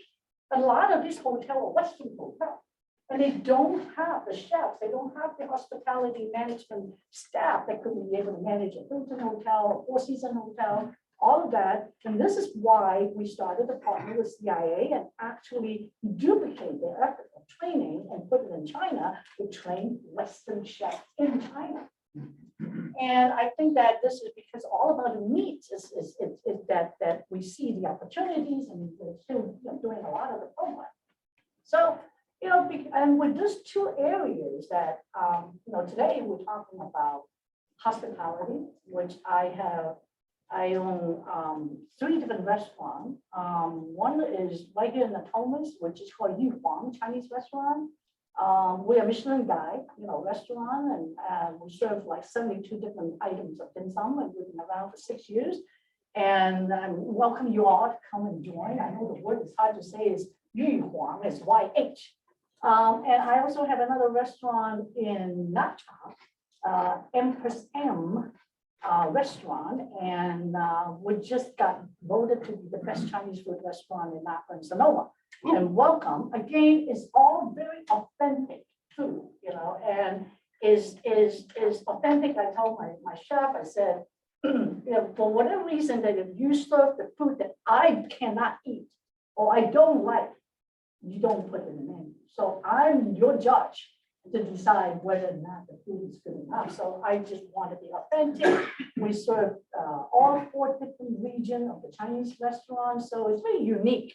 S10: A lot of these hotels are Western hotels, and they don't have the chefs, they don't have the hospitality management staff that could be able to manage a Hilton hotel, a Four Seasons hotel, all of that. And this is why we started to partner with CIA and actually duplicate their effort of training and put it in China to train Western chefs in China. And I think that this is because all about the needs is that we see the opportunities, and we're still doing a lot of the program. So, and with those two areas that, today we're talking about hospitality, which I own 3 different restaurants. One is right here in the Thomas, which is called Yu Huang Chinese restaurant. We're a Michelin guide, restaurant, and we serve like 72 different items of dim sum, and we've been around for 6 years. And I welcome you all to come and join. I know the word is hard to say, is Yu Huang, is YH. And I also have another restaurant in Nacha, Empress M restaurant, and we just got voted to be the best Chinese food restaurant in Napa and Sonoma. And welcome again, is all very authentic food, and is authentic. I told my chef, I said, for whatever reason, that if you serve the food that I cannot eat, or I don't like, you don't put in the menu. So I'm your judge to decide whether or not the food is good enough. So I just want to be authentic. We serve all 4 different regions of the Chinese restaurant, so it's very unique.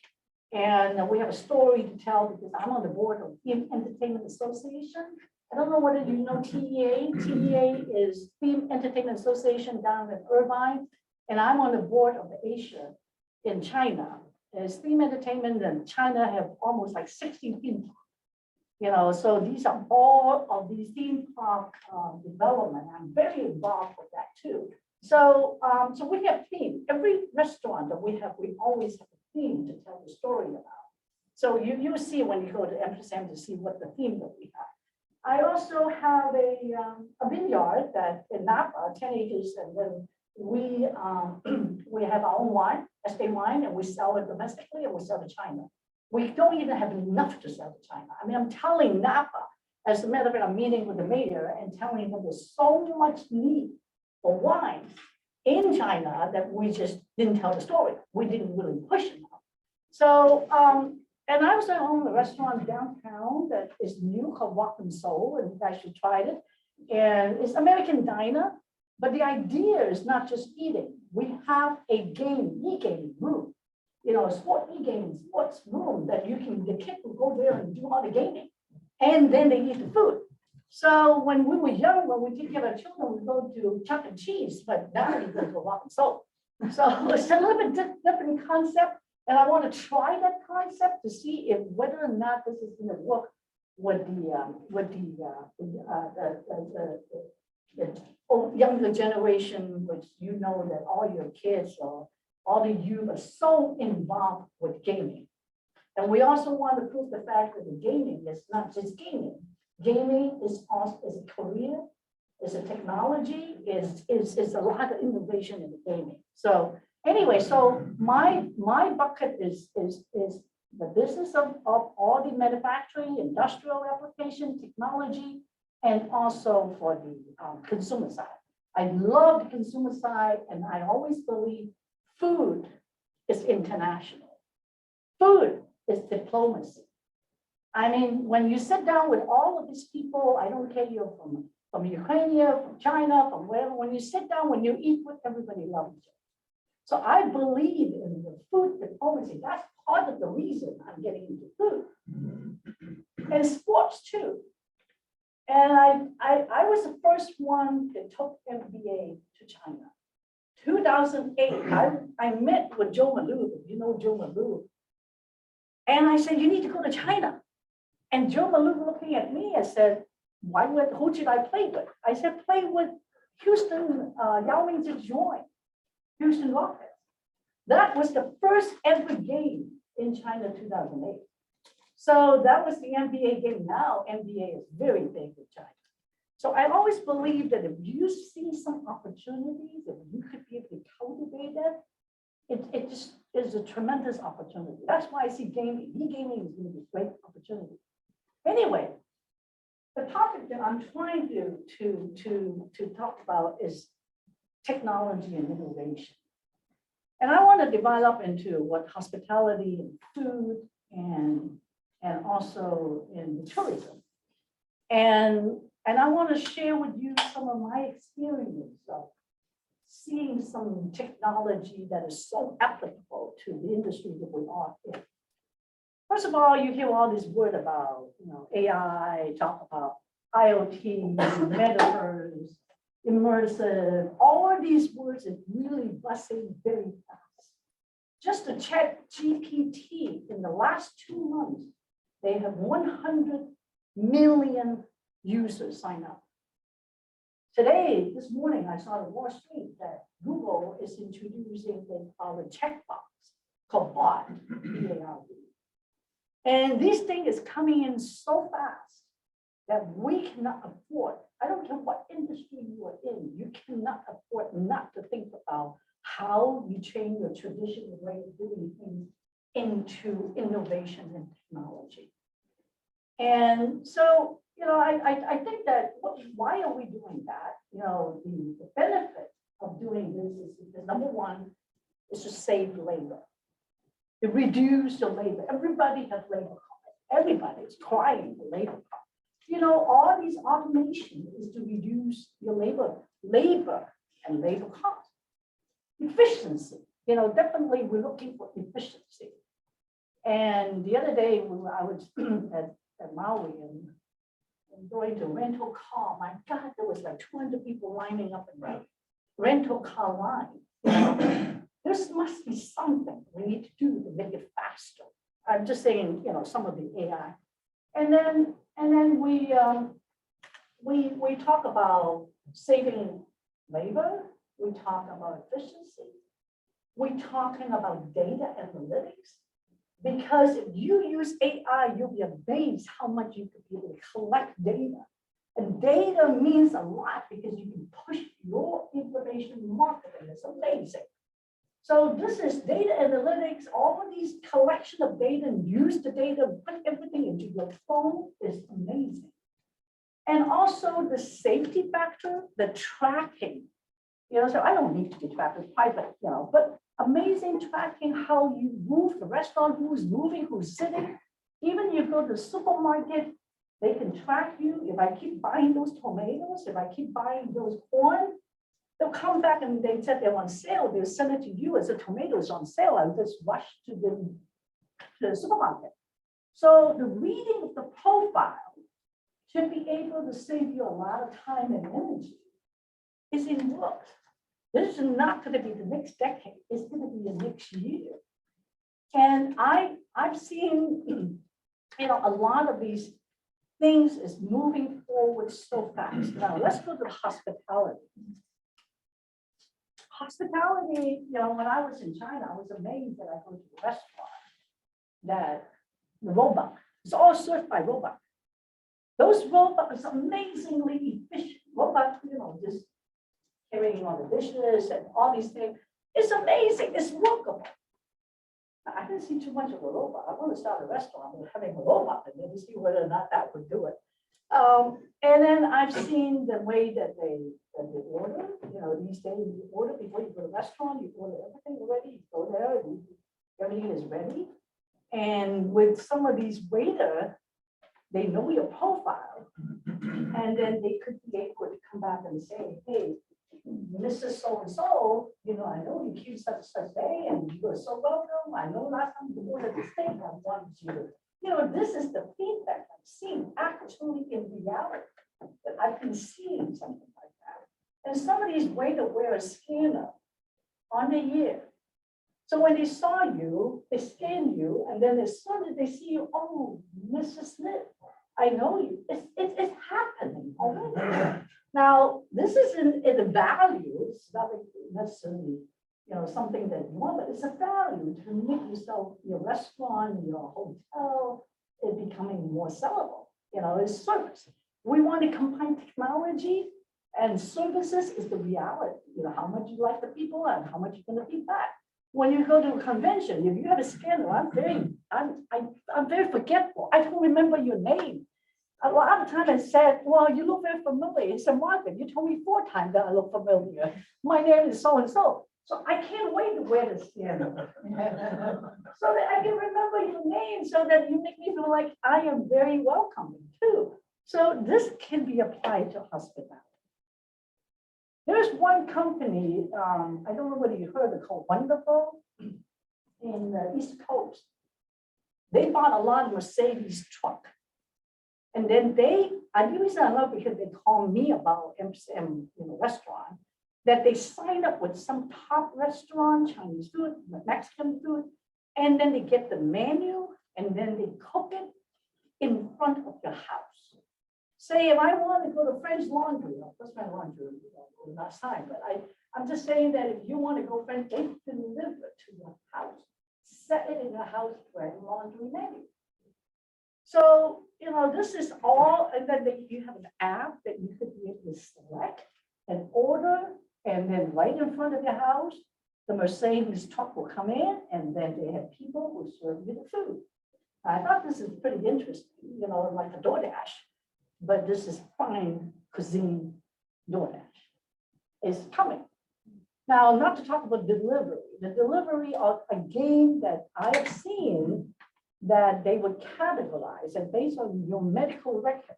S10: And we have a story to tell because I'm on the board of Theme Entertainment Association. I don't know whether you know TEA. TEA is Theme Entertainment Association down in Irvine. And I'm on the board of the Asia in China. There's theme entertainment in China have almost like 60 theme parks. You know, so these are all of these theme park development. I'm very involved with that too. So, so we have theme. Every restaurant that we have, we always have a theme to tell the story about. So you see when you go to Amsterdam to see what the theme that we have. I also have a vineyard that in Napa, 10 acres, and then we have our own wine, estate wine, and we sell it domestically and we sell to China. We don't even have enough to sell to China. I mean, I'm telling Napa, as a matter of fact, I'm meeting with the mayor and telling them there's so much need for wine in China that we just didn't tell the story. We didn't really push enough. So, and I also own a restaurant downtown that is new called Walk and Soul, and you guys should try it. And it's American diner, but the idea is not just eating. We have a e-gaming room, you know, e-gaming sports room that the kid will go there and do all the gaming, and then they eat the food. So when we were young, when we take care of our children, we go to Chuck and Cheese, but now we go to Walk and Soul. So it's a little bit different concept. And I want to try that concept to see if whether or not this is going to work with the younger generation, which you know that all your kids or all the youth are so involved with gaming. And we also want to prove the fact that the gaming is not just gaming. Gaming is also is a career, is a technology, is a lot of innovation in the gaming. So anyway, so my bucket is the business of all the manufacturing, industrial application, technology, and also for the consumer side. I love the consumer side, and I always believe food is international. Food is diplomacy. I mean, when you sit down with all of these people, I don't care you're from Ukraine, from China, from wherever, when you sit down, when you eat with everybody loves you. So I believe in the food diplomacy. That's part of the reason I'm getting into food. And sports too. And I was the first one that took MBA to China. 2008, I met with Joe Malou, you know Joe Malou. And I said, you need to go to China. And Joe Malou looking at me and said, who should I play with? I said, play with Houston, Yao Ming Zhejiang. Houston Rockets. That was the first ever game in China, 2008. So that was the NBA game. Now NBA is very big in China. So I always believe that if you see some opportunities, if you could be able to cultivate that, it just is a tremendous opportunity. That's why I see gaming. E-gaming is going to be a great opportunity. Anyway, the topic that I'm trying to talk about is technology and innovation. And I want to divide up into what hospitality and food and also in tourism. And I want to share with you some of my experience of seeing some technology that is so applicable to the industry that we are in. First of all, you hear all this word about, you know, AI, talk about IoT, metaverse, immersive, all of these words are really buzzing very fast. Just to check GPT, in the last 2 months, they have 100 million users sign up. Today, this morning, I saw the Wall Street that Google is introducing a checkbox called BARD, B-A-R-D. And this thing is coming in so fast that we cannot afford. I don't care what industry you are in, you cannot afford not to think about how you change your traditional way of doing things into innovation and technology. And so, you know, I think that why are we doing that? You know, the benefit of doing this is because number one is to save labor. It reduced your labor. Everybody has labor costs. Everybody's crying for labor costs. You know, all these automation is to reduce your labor and labor costs. Efficiency, you know, definitely we're looking for efficiency. And the other day when I was at Maui and going to rental car, my God, there was like 200 people lining up in the rental car line. You know, this must be something we need to do to make it faster. I'm just saying, you know, some of the AI. And then we talk about saving labor. We talk about efficiency. We're talking about data analytics. Because if you use AI, you'll be amazed how much you could be able to collect data. And data means a lot because you can push your information marketing. It's amazing. So this is data analytics, all of these collection of data and use the data, put everything into your phone is amazing. And also the safety factor, the tracking. You know, so I don't need to be tracked, it's private, you know, but amazing tracking how you move the restaurant, who's moving, who's sitting. Even you go to the supermarket, they can track you. If I keep buying those tomatoes, if I keep buying those corn, they'll come back and they said they're on sale. They'll send it to you as a tomato is on sale. I'll just rush to the supermarket. So the reading of the profile to be able to save you a lot of time and energy is in works. This is not going to be the next decade. It's going to be the next year. And I've seen, you know, a lot of these things is moving forward so fast. Now let's go to hospitality. Hospitality, you know, when I was in China, I was amazed that I go to a restaurant that the robot, it's all served by robot. Those robots are amazingly efficient. Robots, you know, just carrying on the dishes and all these things. It's amazing. It's workable. I didn't see too much of a robot. I want to start a restaurant with having a robot and then see whether or not that would do it. And then I've seen the way that they order. You know, these days you order before you go to the restaurant, you order everything already. You go there, and everything is ready. And with some of these waiters, they know your profile, and then they could be able to come back and say, "Hey, Mrs. So-and-so, you know, I know you came such a day and you were so welcome. I know last time you ordered this thing, I wanted you." You know, this is the feedback I've seen actually in reality, that I've been seeing something like that. And some of these waiters wear a scanner on their ear. So when they saw you, they scan you, and then as soon as they see you, "Oh, Mrs. Smith, I know you." It's happening already. Now, this isn't a value. It's not necessarily, you know, something that you want, but it's a value to make yourself, your restaurant, your hotel, it becoming more sellable. You know, it's service. We want to combine technology and services is the reality. You know, how much you like the people and how much you're going to feed back. When you go to a convention, if you have a scanner, I'm very forgetful. I don't remember your name. A lot of times I said, "Well, you look very familiar." It's a Margaret. You told me 4 times that I look familiar. My name is so-and-so. So I can't wait to wear the scanner. So that I can remember your name, so that you make me feel like I am very welcoming too. So this can be applied to hospitality. There's one company, I don't know whether you heard of it, called Wonderful in the East Coast. They bought a lot of Mercedes truck. And then the reason I love because they call me about MCM in the restaurant, that they sign up with some top restaurant, Chinese food, Mexican food, and then they get the menu and then they cook it in front of your house. Say if I want to go to French Laundry, of course my laundry will not sign, but I'm just saying that if you want to go French, they deliver to your house, set it in your house, French Laundry menu. So, you know, this is all, and then you have an app that you could be able to select and order, and then right in front of your house, the Mercedes truck will come in, and then they have people who serve you the food. I thought this is pretty interesting, you know, like a DoorDash, but this is fine cuisine DoorDash is coming. Now, not to talk about delivery, the delivery of a game that I have seen that they would categorize and based on your medical record.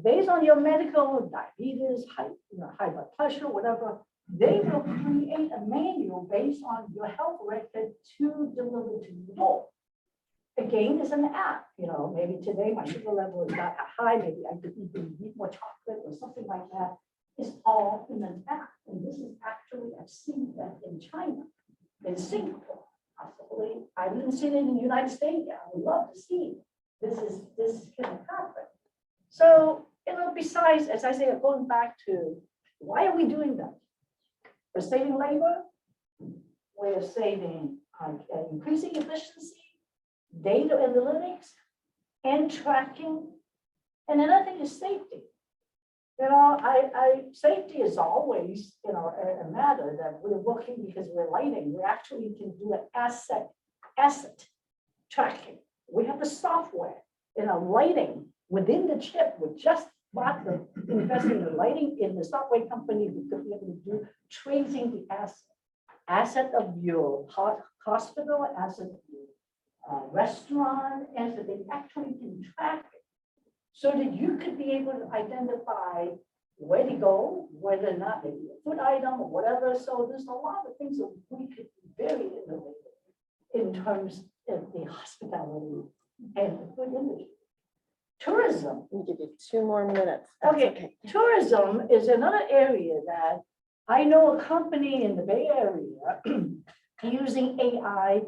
S10: Based on your medical diabetes, high blood pressure, whatever, they will create a manual based on your health record to deliver to your door. Again, it's an app, maybe today my sugar level is not high, maybe I could eat more chocolate or something like that. It's all in an app. And this is actually, I've seen that in China, in Singapore, possibly. I didn't see it in the United States yet. I would love to see this can happen. So, besides, as I say, going back to why are we doing that? We're saving labor, we're saving, increasing efficiency, data analytics, and tracking. And another thing is safety. Safety is always, a matter that we're looking because we're lighting. We actually can do an asset tracking. We have the software, lighting within the chip. We just bought investing in the lighting in the software company to be able to do tracing the asset of your hospital, asset of your restaurant, and so they actually can track it. So that you could be able to identify where to go, whether or not maybe a food item or whatever. So there's a lot of things that we could be very innovative in terms of the hospitality and the food industry. Tourism.
S2: Let me give you 2 more minutes. That's
S10: Okay, tourism is another area that I know a company in the Bay Area using AI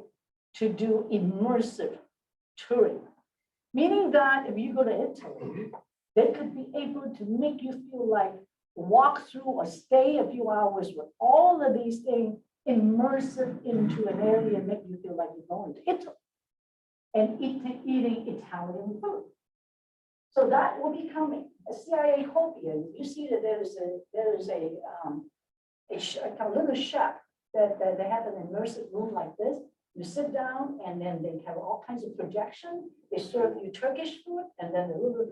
S10: to do immersive touring. Meaning that if you go to Italy, they could be able to make you feel like walk through or stay a few hours with all of these things immersive into an area and make you feel like you're going to Italy and eating Italian food. So that will be coming. A CIA Hopia, you see that there is a little chef that they have an immersive room like this. You sit down and then they have all kinds of projection. They serve you Turkish food and then the little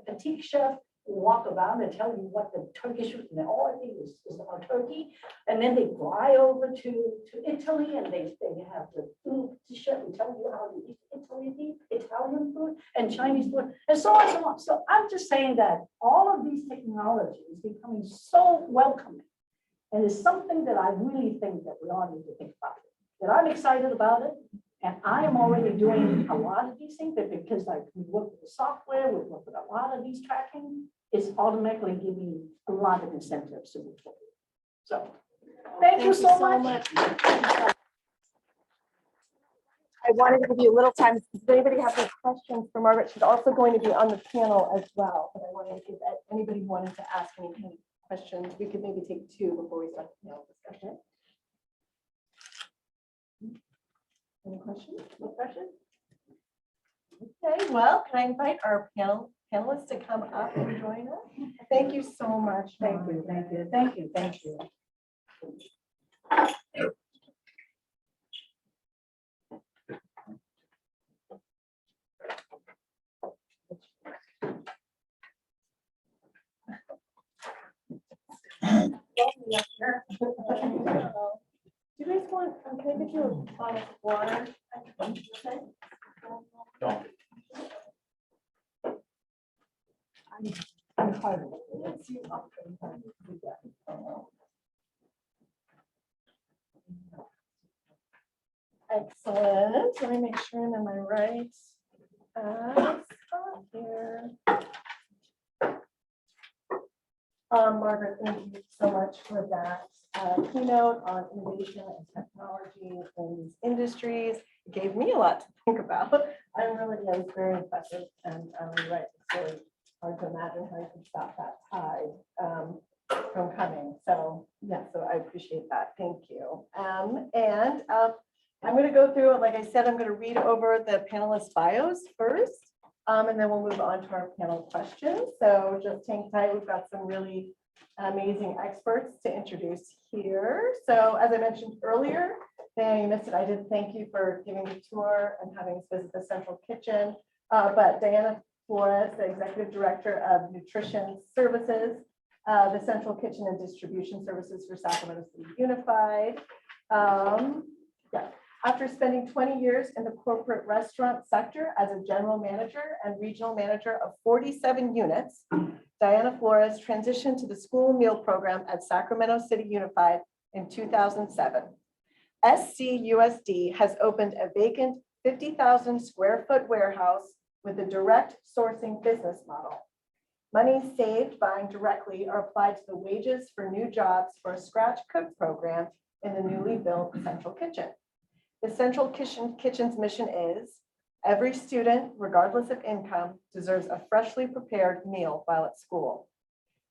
S10: petite chef will walk around and tell you what the Turkish food and all I think is about Turkey. And then they fly over to Italy and they have the food chef will tell you how to eat Italian food and Chinese food and so on and so on. So I'm just saying that all of these technologies is becoming so welcoming. And it's something that I really think that we all need to think about. That I'm excited about it, and I am already doing a lot of these things, but because we work with the software, we work with a lot of these tracking, it's automatically giving a lot of incentives to move forward. So, thank you so much.
S2: I wanted to give you a little time. Does anybody have any questions for Margaret? She's also going to be on the panel as well, but I wanted to give anybody who wanted to ask any kind of questions. We could maybe take 2 before we start the panel discussion. Any questions? No questions? Okay, well, can I invite our panelists to come up and join us? Thank you so much.
S10: Thank you, thank you, thank you, thank you.
S2: Do you guys want, can I get you a bottle of water?
S8: No.
S10: I'm hard.
S2: Excellent. Let me make sure I'm in my right spot here. Margaret, thank you so much for that keynote on innovation and technology in these industries. It gave me a lot to think about. I was very impressive, and you're right, it's really hard to imagine how you can stop that tide from coming. So yeah, so I appreciate that. Thank you. And I'm going to go through, like I said, I'm going to read over the panelists' bios first. And then we'll move on to our panel questions. So just hang tight. We've got some really amazing experts to introduce here. So as I mentioned earlier, Diana, you missed it. I did thank you for giving the tour and having us visit the central kitchen. But Diana Flores, the Executive Director of Nutrition Services, the central kitchen and distribution services for Sacramento City Unified. Yeah. After spending 20 years in the corporate restaurant sector as a general manager and regional manager of 47 units, Diana Flores transitioned to the school meal program at Sacramento City Unified in 2007. SCUSD has opened a vacant 50,000 square foot warehouse with a direct sourcing business model. Money saved buying directly are applied to the wages for new jobs for a scratch cook program in the newly built central kitchen. The central kitchen's mission is every student, regardless of income, deserves a freshly prepared meal while at school.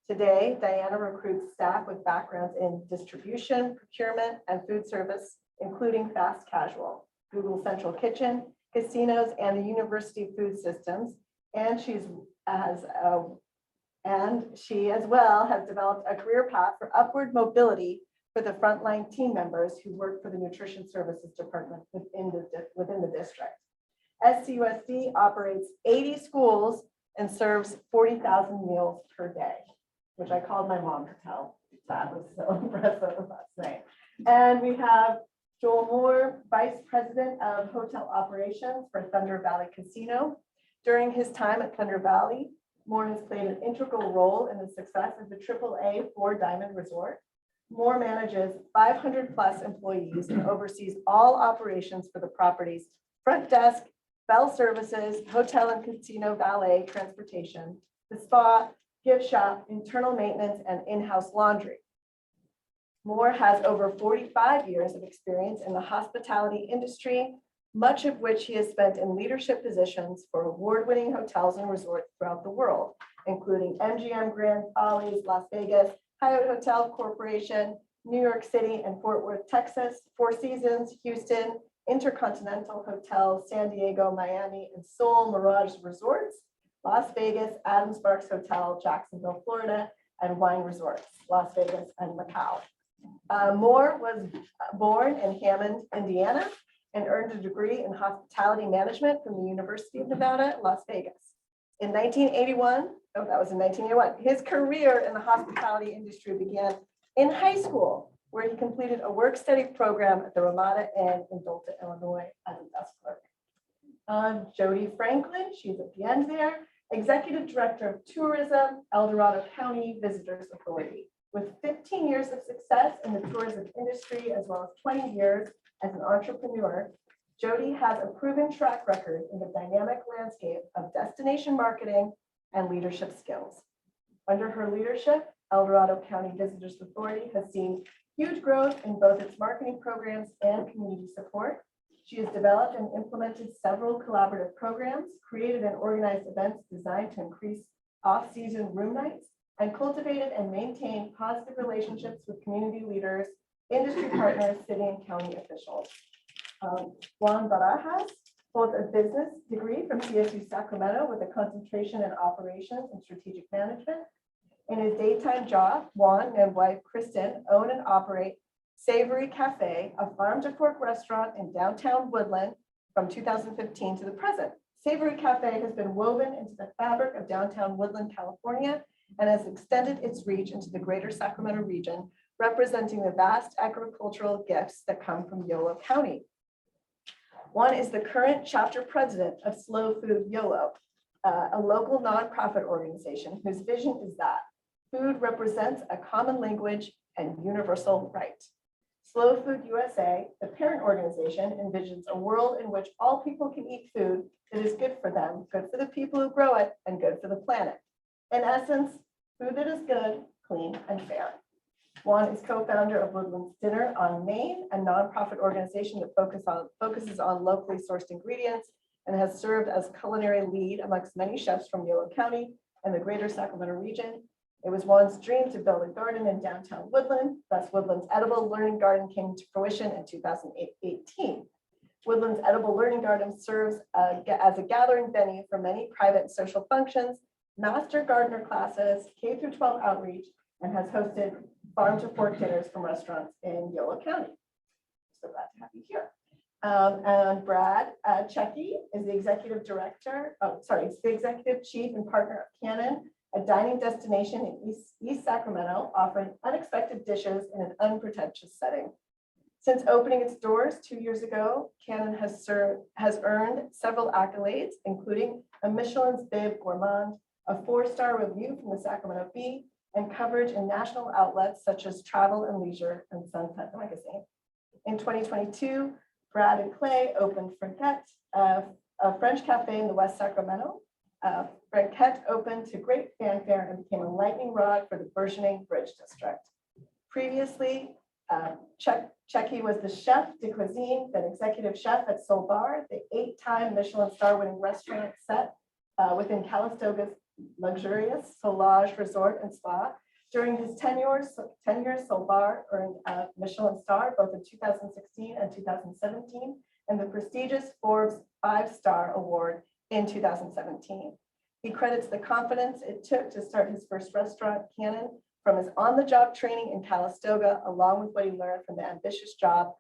S2: Today, Diana recruits staff with backgrounds in distribution, procurement, and food service, including fast casual, Google Central Kitchen, casinos, and the university food systems. And she as well has developed a career path for upward mobility for the frontline team members who work for the nutrition services department within the district. SCUSD operates 80 schools and serves 40,000 meals per day, which I called my mom to tell. That was so impressive last night. And we have Joel Moore, Vice President of Hotel Operations for Thunder Valley Casino. During his time at Thunder Valley, Moore has played an integral role in the success of the AAA Four Diamond Resort. Moore manages 500 plus employees and oversees all operations for the property's front desk, bell services, hotel and casino valet transportation, the spa, gift shop, internal maintenance, and in-house laundry. Moore has over 45 years of experience in the hospitality industry, much of which he has spent in leadership positions for award-winning hotels and resorts throughout the world, including MGM Grand Follies, Las Vegas, Hyatt Hotel Corporation, New York City and Fort Worth, Texas, Four Seasons, Houston, Intercontinental Hotels, San Diego, Miami, and Seoul Mirage Resorts, Las Vegas, Adams Sparks Hotel, Jacksonville, Florida, and Wine Resorts, Las Vegas and Macau. Moore was born in Hammond, Indiana, and earned a degree in hospitality management from the University of Nevada, Las Vegas. In 1981, that was in 1981, his career in the hospitality industry began in high school, where he completed a work-study program at the Ramada Inn in Dolta, Illinois, as a desk clerk. Jody Franklin, she's at the end there, Executive Director of Tourism, El Dorado County Visitors Authority. With 15 years of success in the tourism industry, as well as 20 years as an entrepreneur, Jody has a proven track record in the dynamic landscape of destination marketing and leadership skills. Under her leadership, El Dorado County Visitors Authority has seen huge growth in both its marketing programs and community support. She has developed and implemented several collaborative programs, created and organized events designed to increase off-season room nights, and cultivated and maintained positive relationships with community leaders, industry partners, city and county officials. Juan Barajas holds a business degree from CSU Sacramento with a concentration in operations and strategic management. In his daytime job, Juan and wife Kristen own and operate Savory Cafe, a farm-to-fork restaurant in downtown Woodland from 2015 to the present. Savory Cafe has been woven into the fabric of downtown Woodland, California, and has extended its reach into the greater Sacramento region, representing the vast agricultural gifts that come from Yolo County. Juan is the current chapter president of Slow Food Yolo, a local nonprofit organization whose vision is that food represents a common language and universal right. Slow Food USA, the parent organization, envisions a world in which all people can eat food that is good for them, good for the people who grow it, and good for the planet. In essence, food that is good, clean, and fair. Juan is co-founder of Woodland's Dinner on Main, a nonprofit organization that focuses on locally sourced ingredients and has served as culinary lead amongst many chefs from Yolo County and the greater Sacramento region. It was Juan's dream to build a garden in downtown Woodland. Thus, Woodland's Edible Learning Garden came to fruition in 2018. Woodland's Edible Learning Garden serves as a gathering venue for many private and social functions, master gardener classes, K-12 outreach, and has hosted farm-to-fork dinners from restaurants in Yolo County. So glad to have you here. And Brad Checky is the executive director, the executive chief and partner of Canon, a dining destination in East Sacramento, offering unexpected dishes in an unpretentious setting. Since opening its doors 2 years ago, Cannon has earned several accolades, including a Michelin's Bib Gourmand, a 4-star review from the Sacramento Bee, and coverage in national outlets such as Travel and Leisure and Sunset Magazine. In 2022, Brad and Clay opened Franquette, a French cafe in the West Sacramento. Franquette opened to great fanfare and became a lightning rod for the burgeoning Bridge District. Previously, Checky was the chef de cuisine, then executive chef at Soul Bar, the 8-time Michelin star-winning restaurant set within Calistoga's luxurious Solage Resort and Spa. During his tenure, Soul Bar earned a Michelin star both in 2016 and 2017, and the prestigious Forbes 5-star award in 2017. He credits the confidence it took to start his first restaurant, Cannon, from his on-the-job training in Calistoga, along with what he learned from the ambitious job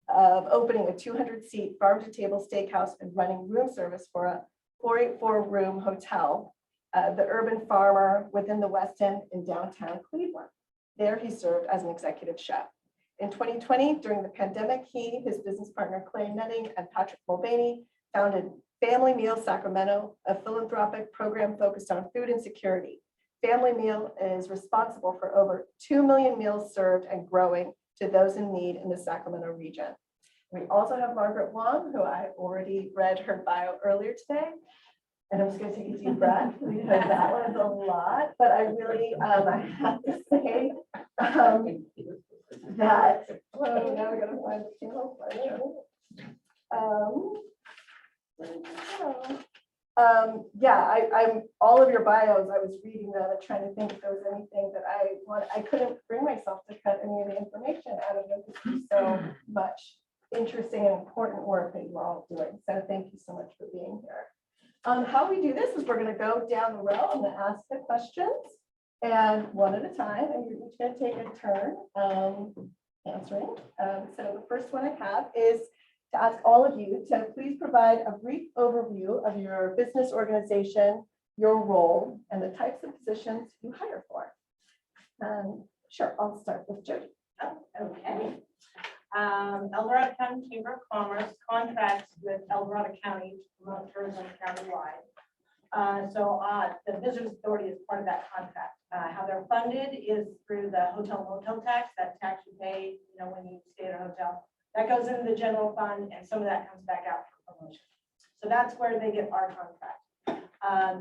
S2: of opening a 200-seat farm-to-table steakhouse and running room service for a 484-room hotel, the Urban Farmer within the West End in downtown Cleveland. There he served as an executive chef. In 2020, during the pandemic, he, his business partner Clay Nutting, and Patrick Mulvaney founded Family Meal Sacramento, a philanthropic program focused on food insecurity. Family Meal is responsible for over 2 million meals served and growing to those in need in the Sacramento region. We also have Margaret Wong, who I already read her bio earlier today. And I'm just going to take a deep breath because that was a lot, but I really, I have to say that, well, now we got to find the channel. Yeah, I'm all of your bios. I was reading them and trying to think if there was anything that I couldn't bring myself to cut any of the information out of them because there's so much interesting and important work that you're all doing. So thank you so much for being here. How we do this is we're going to go down the row. I'm going to ask the questions and one at a time, and you're each going to take a turn answering. So the first one I have is to ask all of you to please provide a brief overview of your business organization, your role, and the types of positions you hire for. Sure, I'll start with Jody.
S11: Okay. El Dorado County Chamber of Commerce contracts with El Dorado County to promote tourism countywide. So the Visitors Authority is part of that contract. How they're funded is through the hotel motel tax, that tax you pay, when you stay at a hotel. That goes into the general fund, and some of that comes back out for promotion. So that's where they get our contract.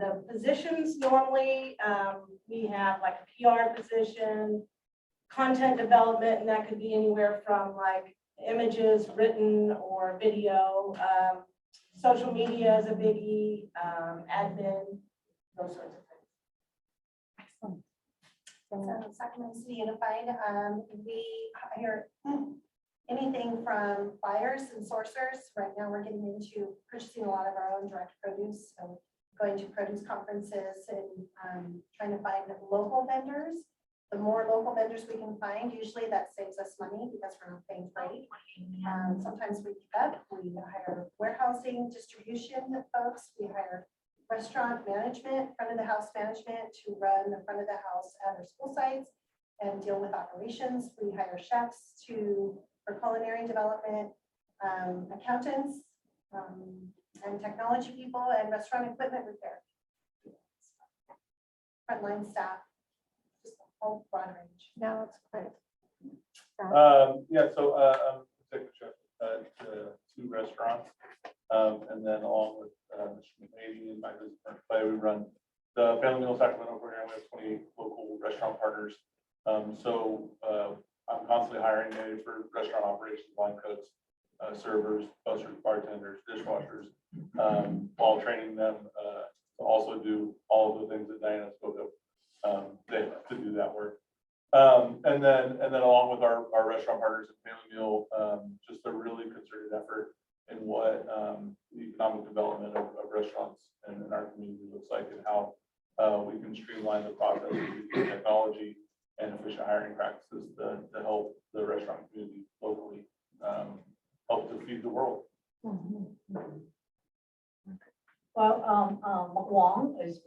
S11: The positions normally, we have like a PR position, content development, and that could be anywhere from like images, written or video. Social media is a biggie, admin, those sorts of things.
S2: Excellent.
S12: So Sacramento City Unified, we hire anything from buyers and sourcers. Right now we're getting into purchasing a lot of our own direct produce. So going to produce conferences and trying to find local vendors. The more local vendors we can find, usually that saves us money because we're not paying freight. Sometimes we pick up, we hire warehousing, distribution folks, we hire restaurant management, front of the house management to run the front of the house at our school sites and deal with operations. We hire chefs for culinary development, accountants, and technology people, and restaurant equipment repair. Frontline staff. Whole broad range.
S2: No, that's great.
S8: Yeah, so I'm executive chef at 2 restaurants. And then along with Mr. McNady and my business partner Clay, we run the Family Meal Sacramento program. We have 20 local restaurant partners. So I'm constantly hiring maybe for restaurant operations, line cooks, servers, bussers, bartenders, dishwashers, while training them to also do all of the things that Diana spoke of. To do that work. And then along with our restaurant partners at Family Meal, just a really concerted effort in what the economic development of restaurants in our community looks like, and how we can streamline the process using technology and efficient hiring practices to help the restaurant community locally help to feed the world.
S10: Well, Well, McLong is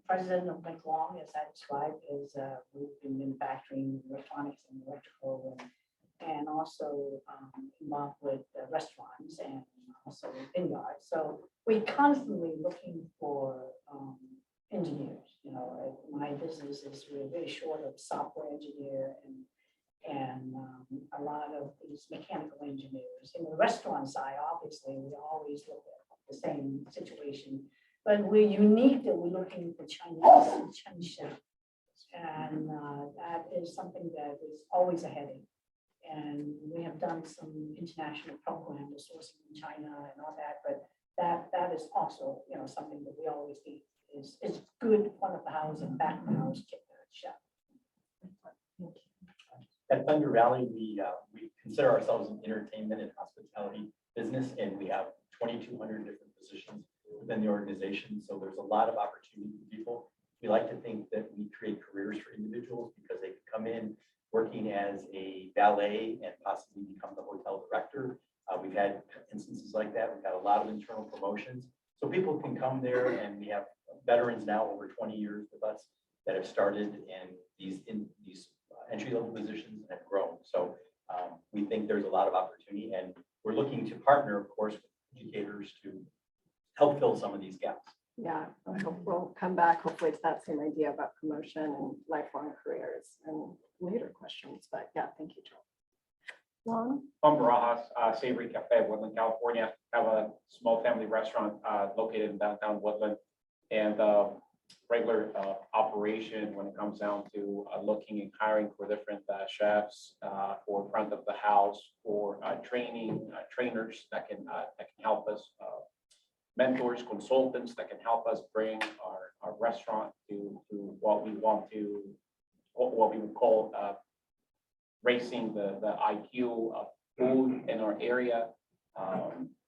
S10: president of McLong, as I described, is, we've been manufacturing electronics and electrical and also involved with restaurants and also vineyards. So we're constantly looking for engineers, you know, my business is really short of software engineer and a lot of these mechanical engineers. In the restaurant side, obviously, we always look at the same situation, but we're unique that we're looking for Chinese chef. And that is something that is always a headache. And we have done some international program, the sourcing in China and all that, but that is also, you know, something that we always need is good front of the house and back of the house chef.
S9: At Thunder Valley, we consider ourselves an entertainment and hospitality business, and we have 2,200 different positions within the organization. So there's a lot of opportunity for people. We like to think that we create careers for individuals because they can come in working as a valet and possibly become the hotel director. We've had instances like that. We've had a lot of internal promotions. So people can come there, and we have veterans now over 20 years with us that have started in these entry-level positions and have grown. So we think there's a lot of opportunity, and we're looking to partner, of course, with educators to help fill some of these gaps.
S2: Yeah, I hope we'll come back. Hopefully it's that same idea about promotion and lifelong careers and later questions, but yeah, thank you, Joel. Juan?
S4: I'm Barajas, Savory Cafe, Woodland, California. Have a small family restaurant located in downtown Woodland, and regular operation when it comes down to looking and hiring for different chefs for front of the house, for training trainers that can help us, mentors, consultants that can help us bring our restaurant to what we want to, what we would call raising the IQ of food in our area.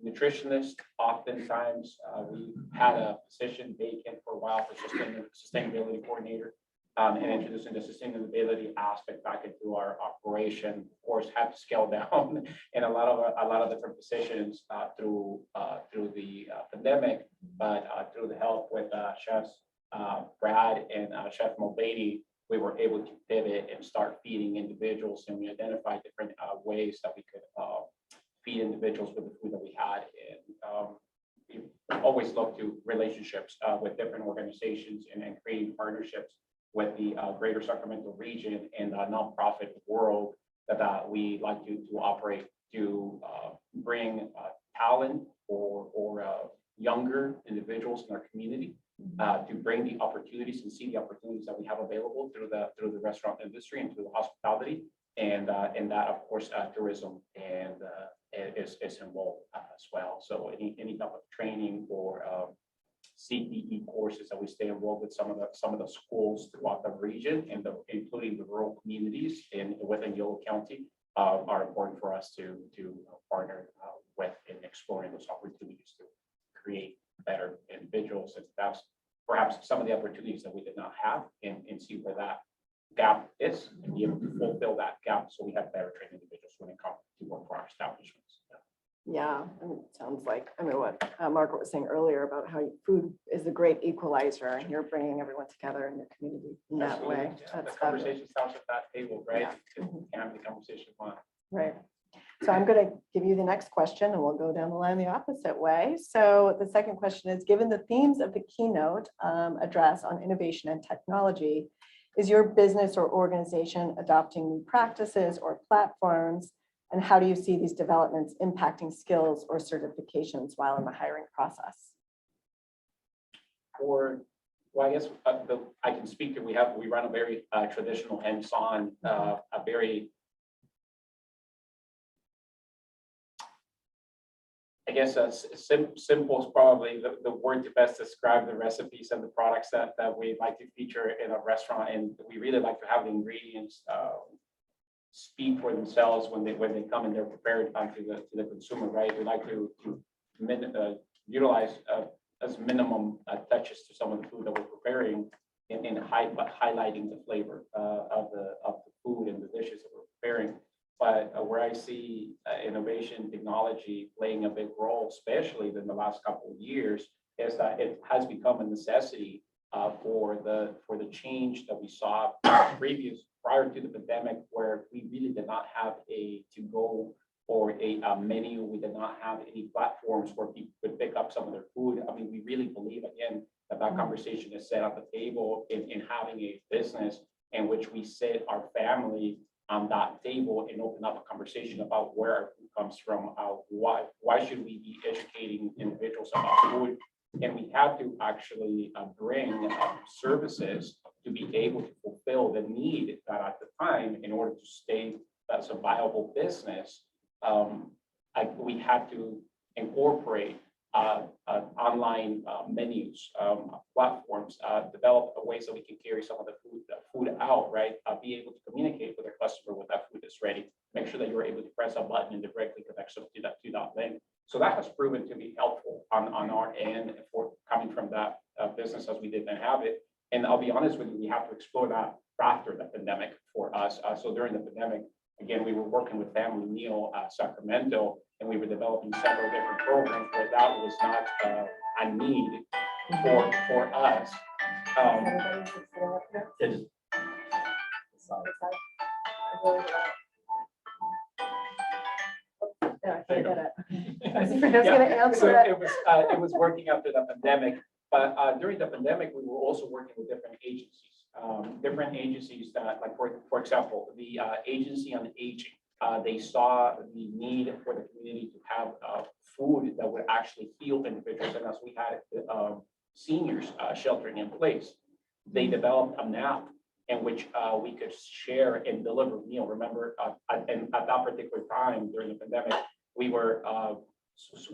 S4: Nutritionists, oftentimes we had a position vacant for a while for sustainability coordinator, and introducing the sustainability aspect back into our operation. Of course, had to scale down in a lot of different positions through the pandemic, but through the help with chefs Brad and Chef Mulvady, we were able to pivot and start feeding individuals, and we identified different ways that we could feed individuals with the food that we had. And we always look to relationships with different organizations and creating partnerships with the greater Sacramento region and nonprofit world that we like to operate to bring talent or younger individuals in our community to bring the opportunities and see the opportunities that we have available through the restaurant industry and through the hospitality, and that of course tourism and is involved as well. So any type of training or CPE courses that we stay involved with some of the schools throughout the region and including the rural communities within Yolo County are important for us to partner with in exploring those opportunities to create better individuals, and perhaps some of the opportunities that we did not have and see where that gap is and be able to fulfill that gap so we have better trained individuals when it comes to work for our establishments.
S2: Yeah, and it sounds like, I mean, what Margaret was saying earlier about how food is a great equalizer and you're bringing everyone together in your community in that
S4: Absolutely.
S2: way.
S4: Yeah,
S2: That's
S4: the conversation starts at that table, right?
S2: Yeah.
S4: Have the conversation on.
S2: Right. So I'm going to give you the next question and we'll go down the line the opposite way. So the second question is, given the themes of the keynote address on innovation and technology, is your business or organization adopting new practices or platforms? And how do you see these developments impacting skills or certifications while in the hiring process?
S4: Well, I guess I can speak to, we run a very traditional hands-on, a very, I guess simple is probably the word to best describe the recipes and the products that we like to feature in a restaurant. And we really like to have the ingredients speak for themselves when they come and they're prepared to the consumer, right? We like to utilize as minimum touches to some of the food that we're preparing in highlighting the flavor of the food and the dishes that we're preparing. But where I see innovation, technology playing a big role, especially in the last couple of years, is that it has become a necessity for the change that we saw prior to the pandemic, where we really did not have a to-go or a menu. We did not have any platforms where people could pick up some of their food. I mean, we really believe, again, that conversation is set at the table in having a business in which we sit our family on that table and open up a conversation about where our food comes from. Why should we be educating individuals about food? And we have to actually bring services to be able to fulfill the need that at the time, in order to stay as a viable business, we had to incorporate online menus, platforms, develop ways that we can carry some of the food out, right? Be able to communicate with our customer when that food is ready. Make sure that you're able to press a button and directly connect them to that link. So that has proven to be helpful on our end for coming from that business as we didn't have it. And I'll be honest with you, we have to explore that after the pandemic for us. So during the pandemic, again, we were working with Family Meal Sacramento, and we were developing several different programs where that was not a need for us.
S9: It-
S2: Yeah, I can't get it. I was
S4: Yeah,
S2: gonna answer
S4: so
S2: it.
S4: it was working after the pandemic, but during the pandemic, we were also working with different agencies that, like, for example, the Agency on Aging. They saw the need for the community to have food that would actually heal individuals, and as we had seniors sheltering in place, they developed an app in which we could share and deliver meal. Remember, and at that particular time during the pandemic, we were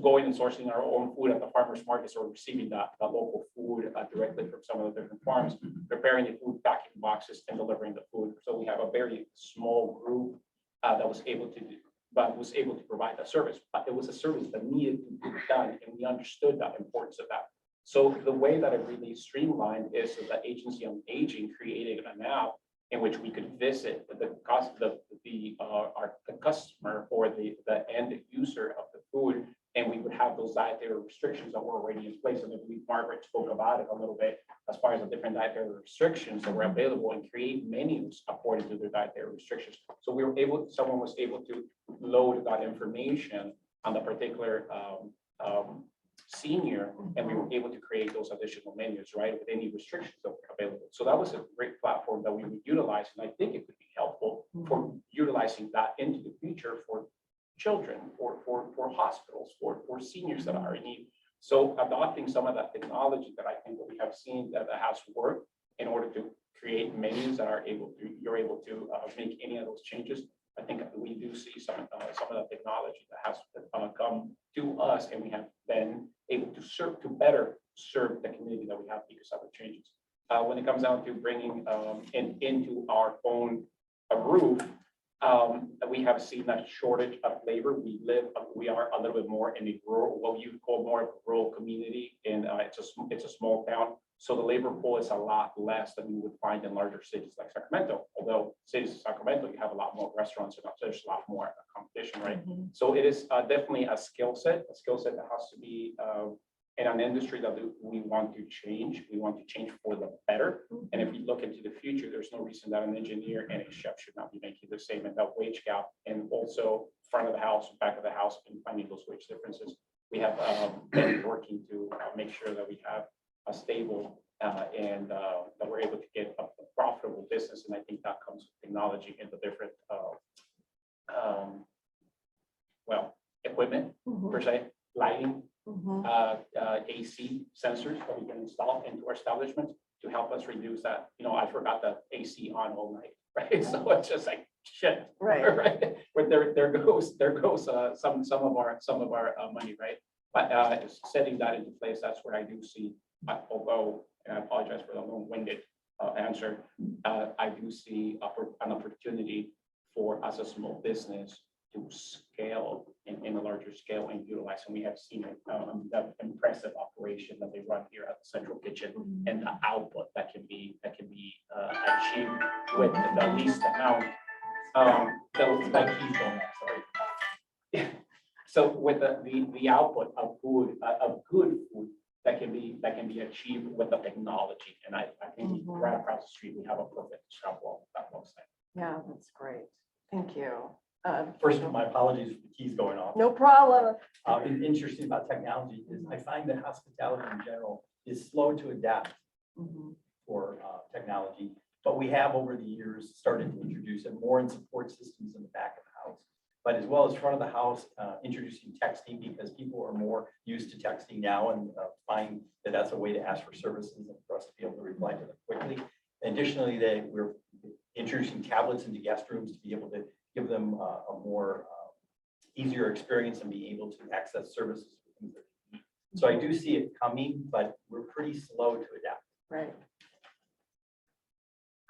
S4: going and sourcing our own food at the farmers markets, or receiving that local food directly from some of the different farms, preparing the food, packing boxes, and delivering the food. So we have a very small group that was able to provide that service, but it was a service that needed to be done, and we understood the importance of that. So the way that it really streamlined is that the Agency on Aging created an app in which we could visit the customer or the end user of the food, and we would have those dietary restrictions that were already in place. And I believe Margaret spoke about it a little bit as far as the different dietary restrictions that were available, and create menus according to their dietary restrictions. So someone was able to load that information on the particular senior, and we were able to create those additional menus, right, with any restrictions that were available. So that was a great platform that we would utilize, and I think it could be helpful for utilizing that into the future for children, for hospitals, for seniors that are in need. So adopting some of that technology that I think that we have seen that has worked in order to create menus that you're able to make any of those changes. I think we do see some of the technology that has come to us, and we have been able to better serve the community that we have because of the changes. When it comes down to bringing into our own roof, we have seen a shortage of labor. We are a little bit more in a rural, what you call more of a rural community, and it's a small town. So the labor pool is a lot less than we would find in larger cities like Sacramento. Although cities of Sacramento, you have a lot more restaurants, and there's a lot more competition, right? So it is definitely a skill set that has to be in an industry that we want to change. We want to change for the better. And if we look into the future, there's no reason that an engineer and a chef should not be making the same, and that wage gap, and also front of the house, back of the house, and finding those wage differences. We have been working to make sure that we have a stable and that we're able to get a profitable business. And I think that comes with technology and the different equipment per se, lighting, AC sensors that we can install into our establishments to help us reduce that. I forgot the AC on all night, right? So it's just like shit, right? But there goes some of our money, right? But setting that into place, that's where I do see. Although, and I apologize for the long-winded answer, I do see an opportunity for us, a small business, to scale in a larger scale and utilize. And we have seen that impressive operation that they run here at the Central Kitchen, and the output that can be achieved with the least amount. So with the output of food, of good food that can be can be achieved with the technology. And I think right across the street, we have a perfect example of that looks like.
S2: Yeah, that's great. Thank you.
S9: First, my apologies for the keys going off.
S2: No problem.
S9: It's interesting about technology is I find that hospitality in general is slow to adapt for technology. But we have over the years started to introduce it more in support systems in the back of the house. But as well as front of the house, introducing texting because people are more used to texting now and find that that's a way to ask for services and for us to be able to reply to them quickly. Additionally, we're introducing tablets into guest rooms to be able to give them a more easier experience and be able to access services. So I do see it coming, but we're pretty slow to adapt.
S2: Right.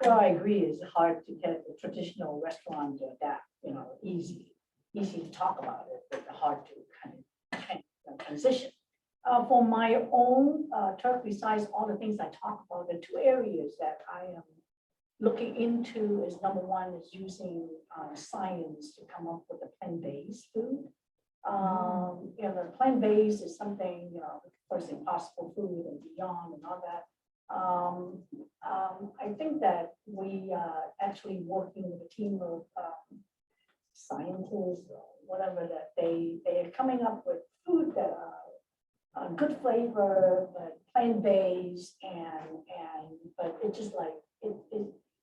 S10: Well, I agree, it's hard to get the traditional restaurant to adapt, easy to talk about it, but hard to kind of change, transition. For my own turf, besides all the things I talk about, the two areas that I am looking into is number one is using science to come up with a plant-based food. The plant-based is something, first impossible food and beyond and all that. I think that we are actually working with a team of scientists or whatever that they are coming up with food that are good flavor, but plant-based but it's just like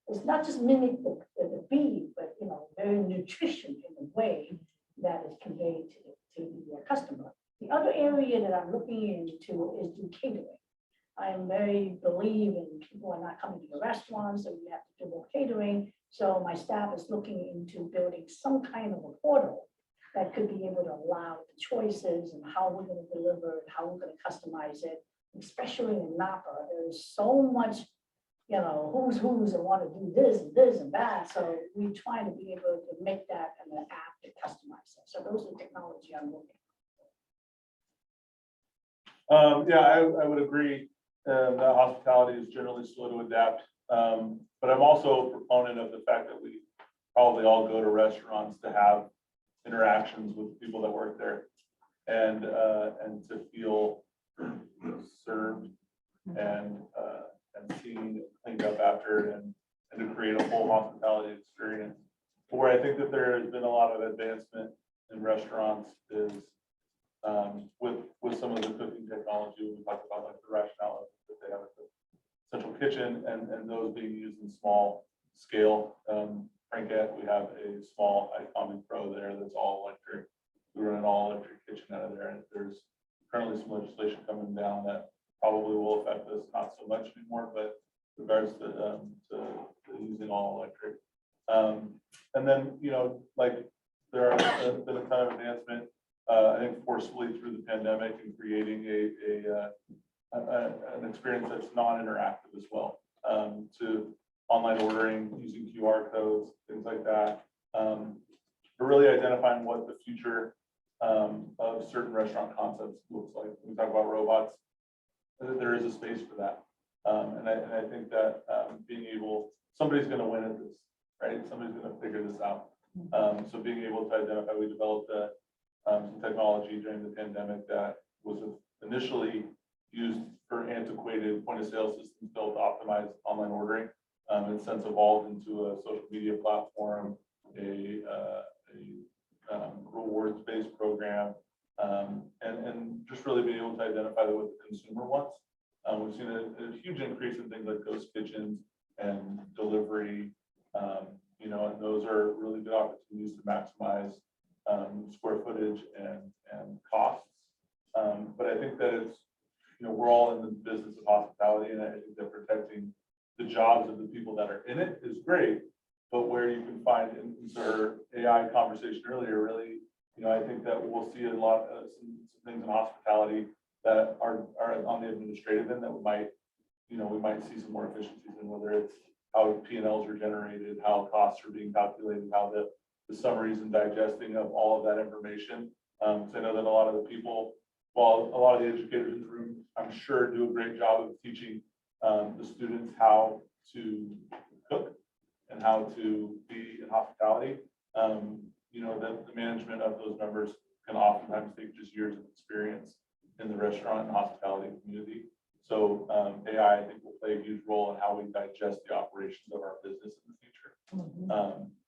S10: it's not just mimic the beef, but very nutrition in a way that is conveyed to the customer. The other area that I'm looking into is do catering. I am very believe in people are not coming to the restaurant, so you have to do more catering. So my staff is looking into building some kind of a portal that could be able to allow the choices and how we're going to deliver it, how we're going to customize it, especially in Napa. There's so much, who's and want to do this and that. So we try to be able to make that an app to customize it. So those are technology I'm looking at.
S8: Yeah, I would agree that hospitality is generally slow to adapt. But I'm also a proponent of the fact that we probably all go to restaurants to have interactions with people that work there and to feel served and seen, cleaned up after and to create a full hospitality experience. But where I think that there has been a lot of advancement in restaurants is with some of the cooking technology. We talked about like the rationale that they have at the central kitchen and those being used in small scale. Frankette, we have a small Iconic Pro there that's all electric. We run an all electric kitchen out of there, and there's currently some legislation coming down that probably will affect us not so much anymore, but in regards to using all electric. And then, like there are been a ton of advancement, I think forcefully through the pandemic and creating an experience that's non-interactive as well, to online ordering, using QR codes, things like that. But really identifying what the future of certain restaurant concepts looks like. When we talk about robots, there is a space for that. And I think that somebody's going to win at this, right? Somebody's going to figure this out. So being able to identify, we developed some technology during the pandemic that was initially used for antiquated point of sale systems built to optimize online ordering. And since evolved into a social media platform, a rewards-based program, and just really being able to identify what the consumer wants. We've seen a huge increase in things like ghost kitchens and delivery, and those are really good opportunities to maximize square footage and costs. But I think that it's, we're all in the business of hospitality, and I think that protecting the jobs of the people that are in it is great, but where you can find, in our AI conversation earlier, really, I think that we'll see a lot of some things in hospitality that are on the administrative end that we might see some more efficiencies in, whether it's how P&Ls are generated, how costs are being calculated, how the summaries and digesting of all of that information. So I know that a lot of the people, well, a lot of the educators in the room, I'm sure, do a great job of teaching the students how to cook and how to be in hospitality. The management of those members can oftentimes take just years of experience in the restaurant and hospitality community. So AI, I think, will play a huge role in how we digest the operations of our business in the future.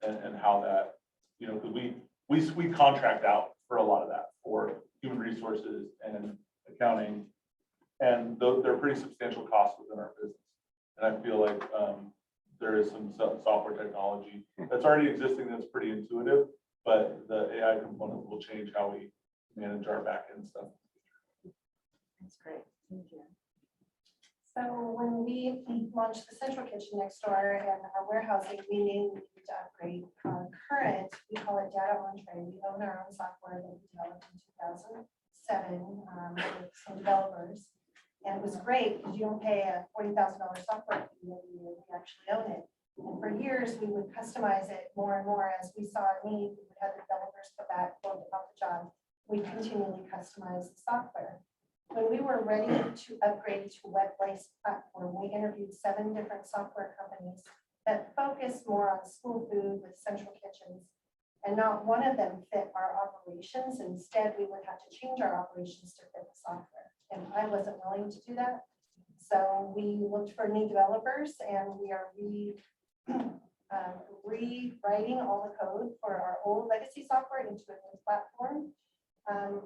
S8: And how that, you know, because we contract out for a lot of that for human resources and accounting. And those, they're pretty substantial costs within our business. And I feel like there is some software technology that's already existing that's pretty intuitive, but the AI component will change how we manage our back end stuff.
S5: That's great. Thank you.
S12: So when we launched the central kitchen next door and our warehousing, we needed to upgrade current, we call it data entree. We own our own software that we developed in 2007 with some developers. And it was great because you don't pay a $40,000 software fee every year, we actually own it. And for years, we would customize it more and more as we saw a need. We would have the developers put that quote about the job. We continually customize the software. When we were ready to upgrade to web-based platform, we interviewed 7 different software companies that focus more on school food with central kitchens. And not one of them fit our operations. Instead, we would have to change our operations to fit the software. And I wasn't willing to do that. So we looked for new developers and we are rewriting all the code for our old legacy software into a new platform.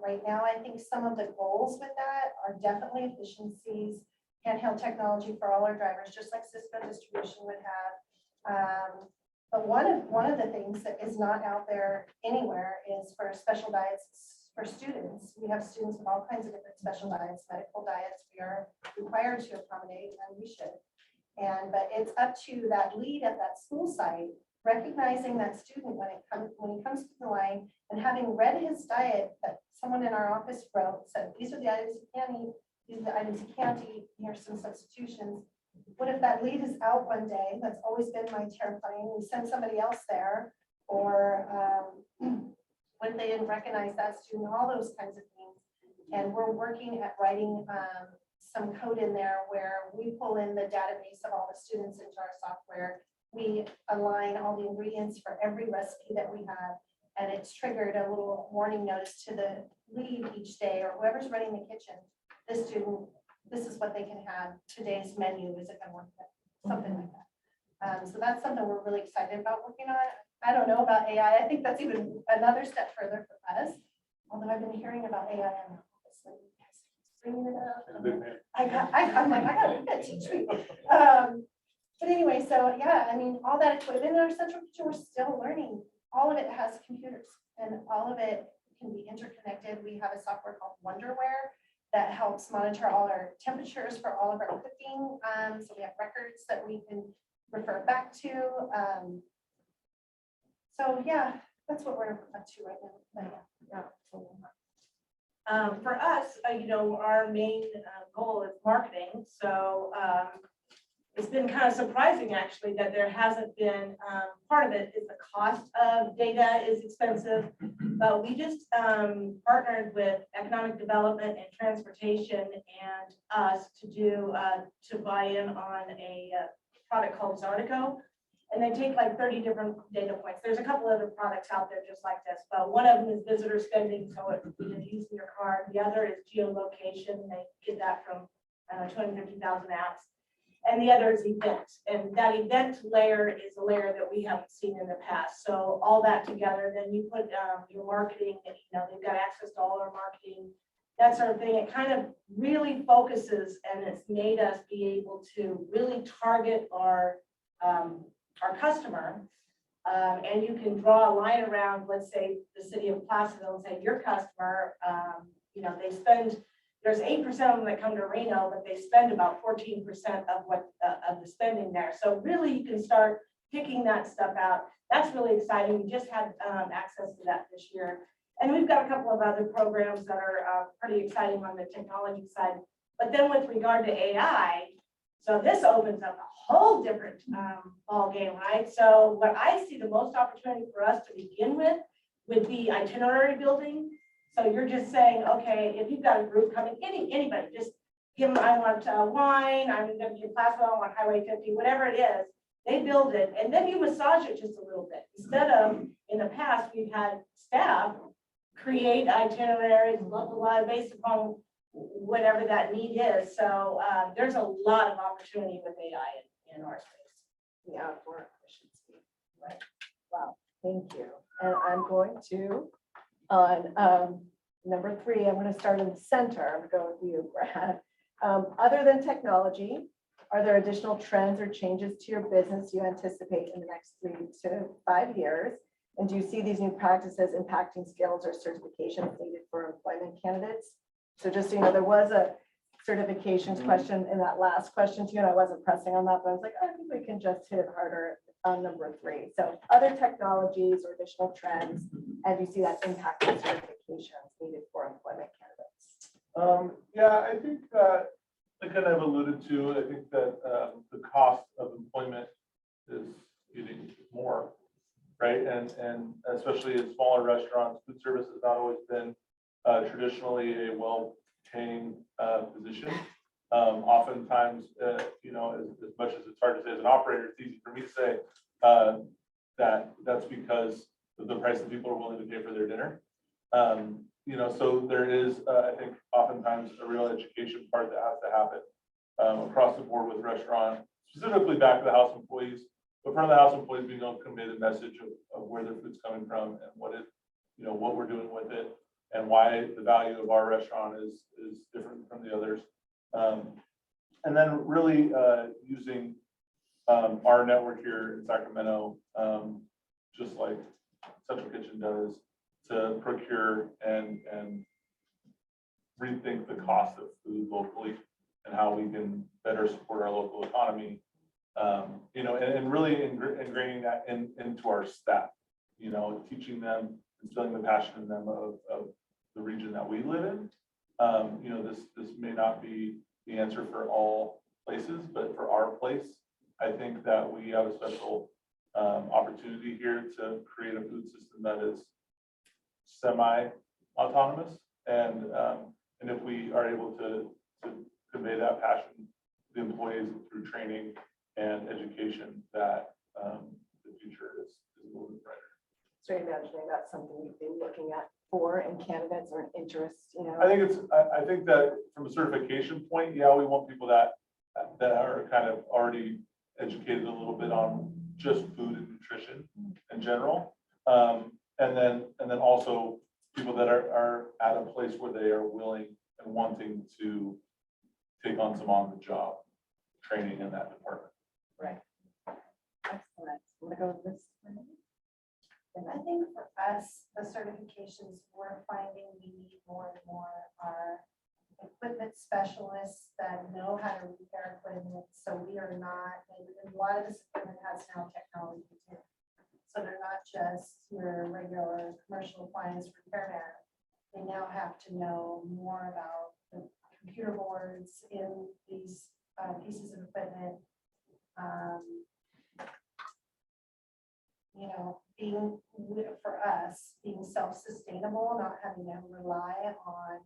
S12: Right now, I think some of the goals with that are definitely efficiencies, handheld technology for all our drivers, just like Cisco distribution would have. But one of the things that is not out there anywhere is for special diets for students. We have students with all kinds of different special diets, medical diets we are required to accommodate, and we should. But it's up to that lead at that school site, recognizing that student when he comes to the line and having read his diet that someone in our office wrote, said, these are the items you can eat, these are the items you can't eat, here's some substitutions. What if that lead is out one day? That's always been my terrifying. We send somebody else there, or when they didn't recognize that student, all those kinds of things. And we're working at writing some code in there where we pull in the database of all the students into our software. We align all the ingredients for every recipe that we have, and it's triggered a little warning notice to the lead each day or whoever's running the kitchen. This student, this is what they can have. Today's menu, is it going to work? Something like that. So that's something we're really excited about working on. I don't know about AI. I think that's even another step further for us. Although I've been hearing about AI and bringing it up. I'm like, I gotta teach me. But anyway, so yeah, I mean, all that equipment in our central kitchen, we're still learning. All of it has computers and all of it can be interconnected. We have a software called Wonderware that helps monitor all our temperatures for all of our cooking. So we have records that we can refer back to. So yeah, that's what we're up to right now. But yeah.
S11: For us, you know, our main goal is marketing. So it's been kind of surprising actually that there hasn't been, part of it is the cost of data is expensive, but we just partnered with economic development and transportation and us to do, to buy in on a product called Zartico. And they take like 30 different data points. There's a couple other products out there just like this, but one of them is visitor spending, so it's using your card. The other is geolocation. They get that from 250,000 apps. And the other is events. And that event layer is a layer that we haven't seen in the past. So all that together, then you put your marketing, and you know, they've got access to all our marketing, that sort of thing. It kind of really focuses, and it's made us be able to really target our customer, and you can draw a line around, let's say, the city of Placerville and say, your customer, you know, they spend, there's 8% of them that come to Reno, but they spend about 14% of what of the spending there. So really, you can start picking that stuff out. That's really exciting. We just had access to that this year, and we've got a couple of other programs that are pretty exciting on the technology side. But then with regard to AI, so this opens up a whole different ball game, right? So what I see the most opportunity for us to begin with would be itinerary building. So you're just saying, okay, if you've got a group coming, anybody, just give them, I want wine, I'm going to do Placerville, I want Highway 50, whatever it is, they build it, and then you massage it just a little bit. Instead of, in the past, we've had staff create itineraries, localized based upon whatever that need is. So there's a lot of opportunity with AI in our space.
S2: The outdoor efficiency. Right. Wow, thank you. And I'm going to, on number 3, I'm going to start in the center. I'm going to go with you, Brad. Other than technology, are there additional trends or changes to your business you anticipate in the next 3 to 5 years? And do you see these new practices impacting skills or certifications needed for employment candidates? So just so you know, there was a certifications question in that last question too, and I wasn't pressing on that, but I was like, I think we can just hit it harder on number 3. So other technologies or additional trends, and do you see that impacting certifications needed for employment candidates?
S8: Yeah, I think that, like kind of alluded to, I think that the cost of employment is getting more, right? And especially in smaller restaurants, food service has not always been traditionally a well-paying position. Oftentimes, you know, as much as it's hard to say as an operator, it's easy for me to say that that's because of the price that people are willing to pay for their dinner. You know, so there is, I think, oftentimes a real education part that has to happen across the board with restaurant, specifically back to the house employees, but front of the house employees being able to convey the message of where their food's coming from and what it, you know, what we're doing with it and why the value of our restaurant is different from the others. And then really using our network here in Sacramento, just like Central Kitchen does, to procure and rethink the cost of food locally and how we can better support our local economy. You know, and really ingraining that into our staff, you know, teaching them, instilling the passion in them of the region that we live in. You know, this may not be the answer for all places, but for our place, I think that we have a special opportunity here to create a food system that is semi-autonomous. And if we are able to convey that passion to the employees through training and education, that the future is a little bit brighter.
S2: So you're imagining that's something you've been looking at for in candidates or an interest, you know?
S8: I think that from a certification point, yeah, we want people that are kind of already educated a little bit on just food and nutrition in general. And then also people that are at a place where they are willing and wanting to take on some on-the-job training in that department.
S2: Right. Excellent. I'm gonna go with this.
S12: And I think for us, the certifications we're finding we need more and more are equipment specialists that know how to repair equipment. So we are not, and a lot of this equipment has now technology too. So they're not just your regular commercial appliance repairman. They now have to know more about the computer boards in these pieces of equipment. You know, being, for us, being self-sustainable, not having to rely on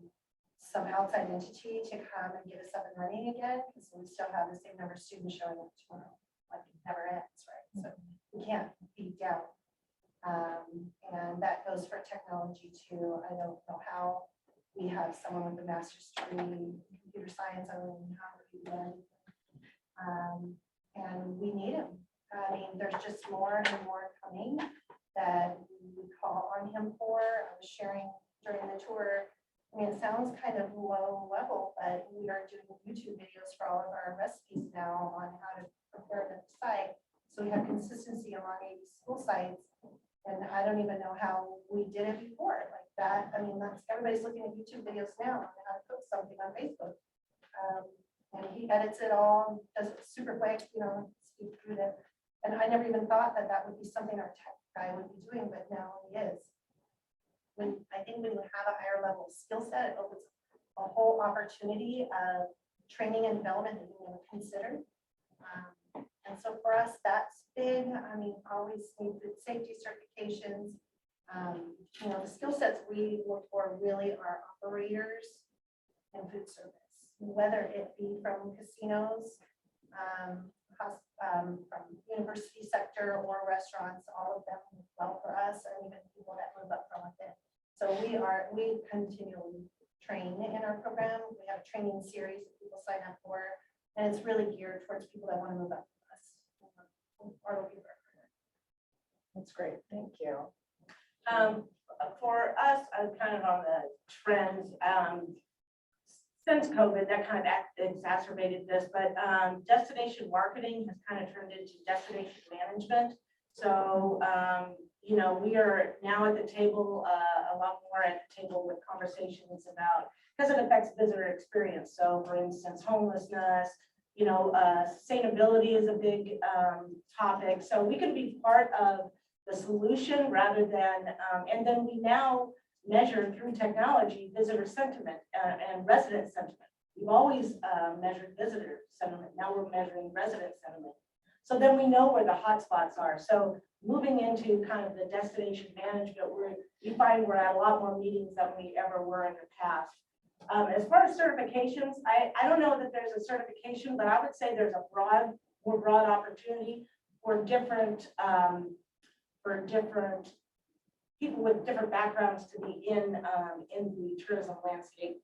S12: some outside entity to come and get us up and running again, because we still have the same number of students showing up tomorrow, like it never ends, right? So we can't be down. And that goes for technology too. I don't know how we have someone with a master's degree in computer science, I don't know how we do that. And we need him. I mean, there's just more and more coming that we call on him for. I was sharing during the tour. I mean, it sounds kind of low level, but we are doing YouTube videos for all of our recipes now on how to prepare the site. So we have consistency among 80 school sites. And I don't even know how we did it before like that. I mean, that's, everybody's looking at YouTube videos now on how to cook something on Facebook. And he edits it all, does it super quick, you know, speed through it. And I never even thought that that would be something our tech guy would be doing, but now he is. I think when you have a higher level skill set, it opens a whole opportunity of training and development that you never considered. And so for us, that's big. I mean, always need food safety certifications. You know, the skill sets we look for really are operators and food service, whether it be from casinos, from university sector or restaurants, all of them well for us, and even people that move up from within. So we continually train in our program. We have a training series that people sign up for, and it's really geared towards people that want to move up with us. Or looking for a career.
S2: That's great. Thank you.
S11: For us, I'm kind of on the trends. Since COVID, that kind of exacerbated this, but destination marketing has kind of turned into destination management. So, you know, we are now at the table, a lot more at the table with conversations about, because it affects visitor experience. So for instance, homelessness, you know, sustainability is a big topic. So we can be part of the solution rather than, and then we now measure through technology visitor sentiment and resident sentiment. We've always measured visitor sentiment. Now we're measuring resident sentiment. So then we know where the hotspots are. So moving into kind of the destination management, we find we're at a lot more meetings than we ever were in the past. As far as certifications, I don't know that there's a certification, but I would say there's a more broad opportunity for different people with different backgrounds to be in the tourism landscape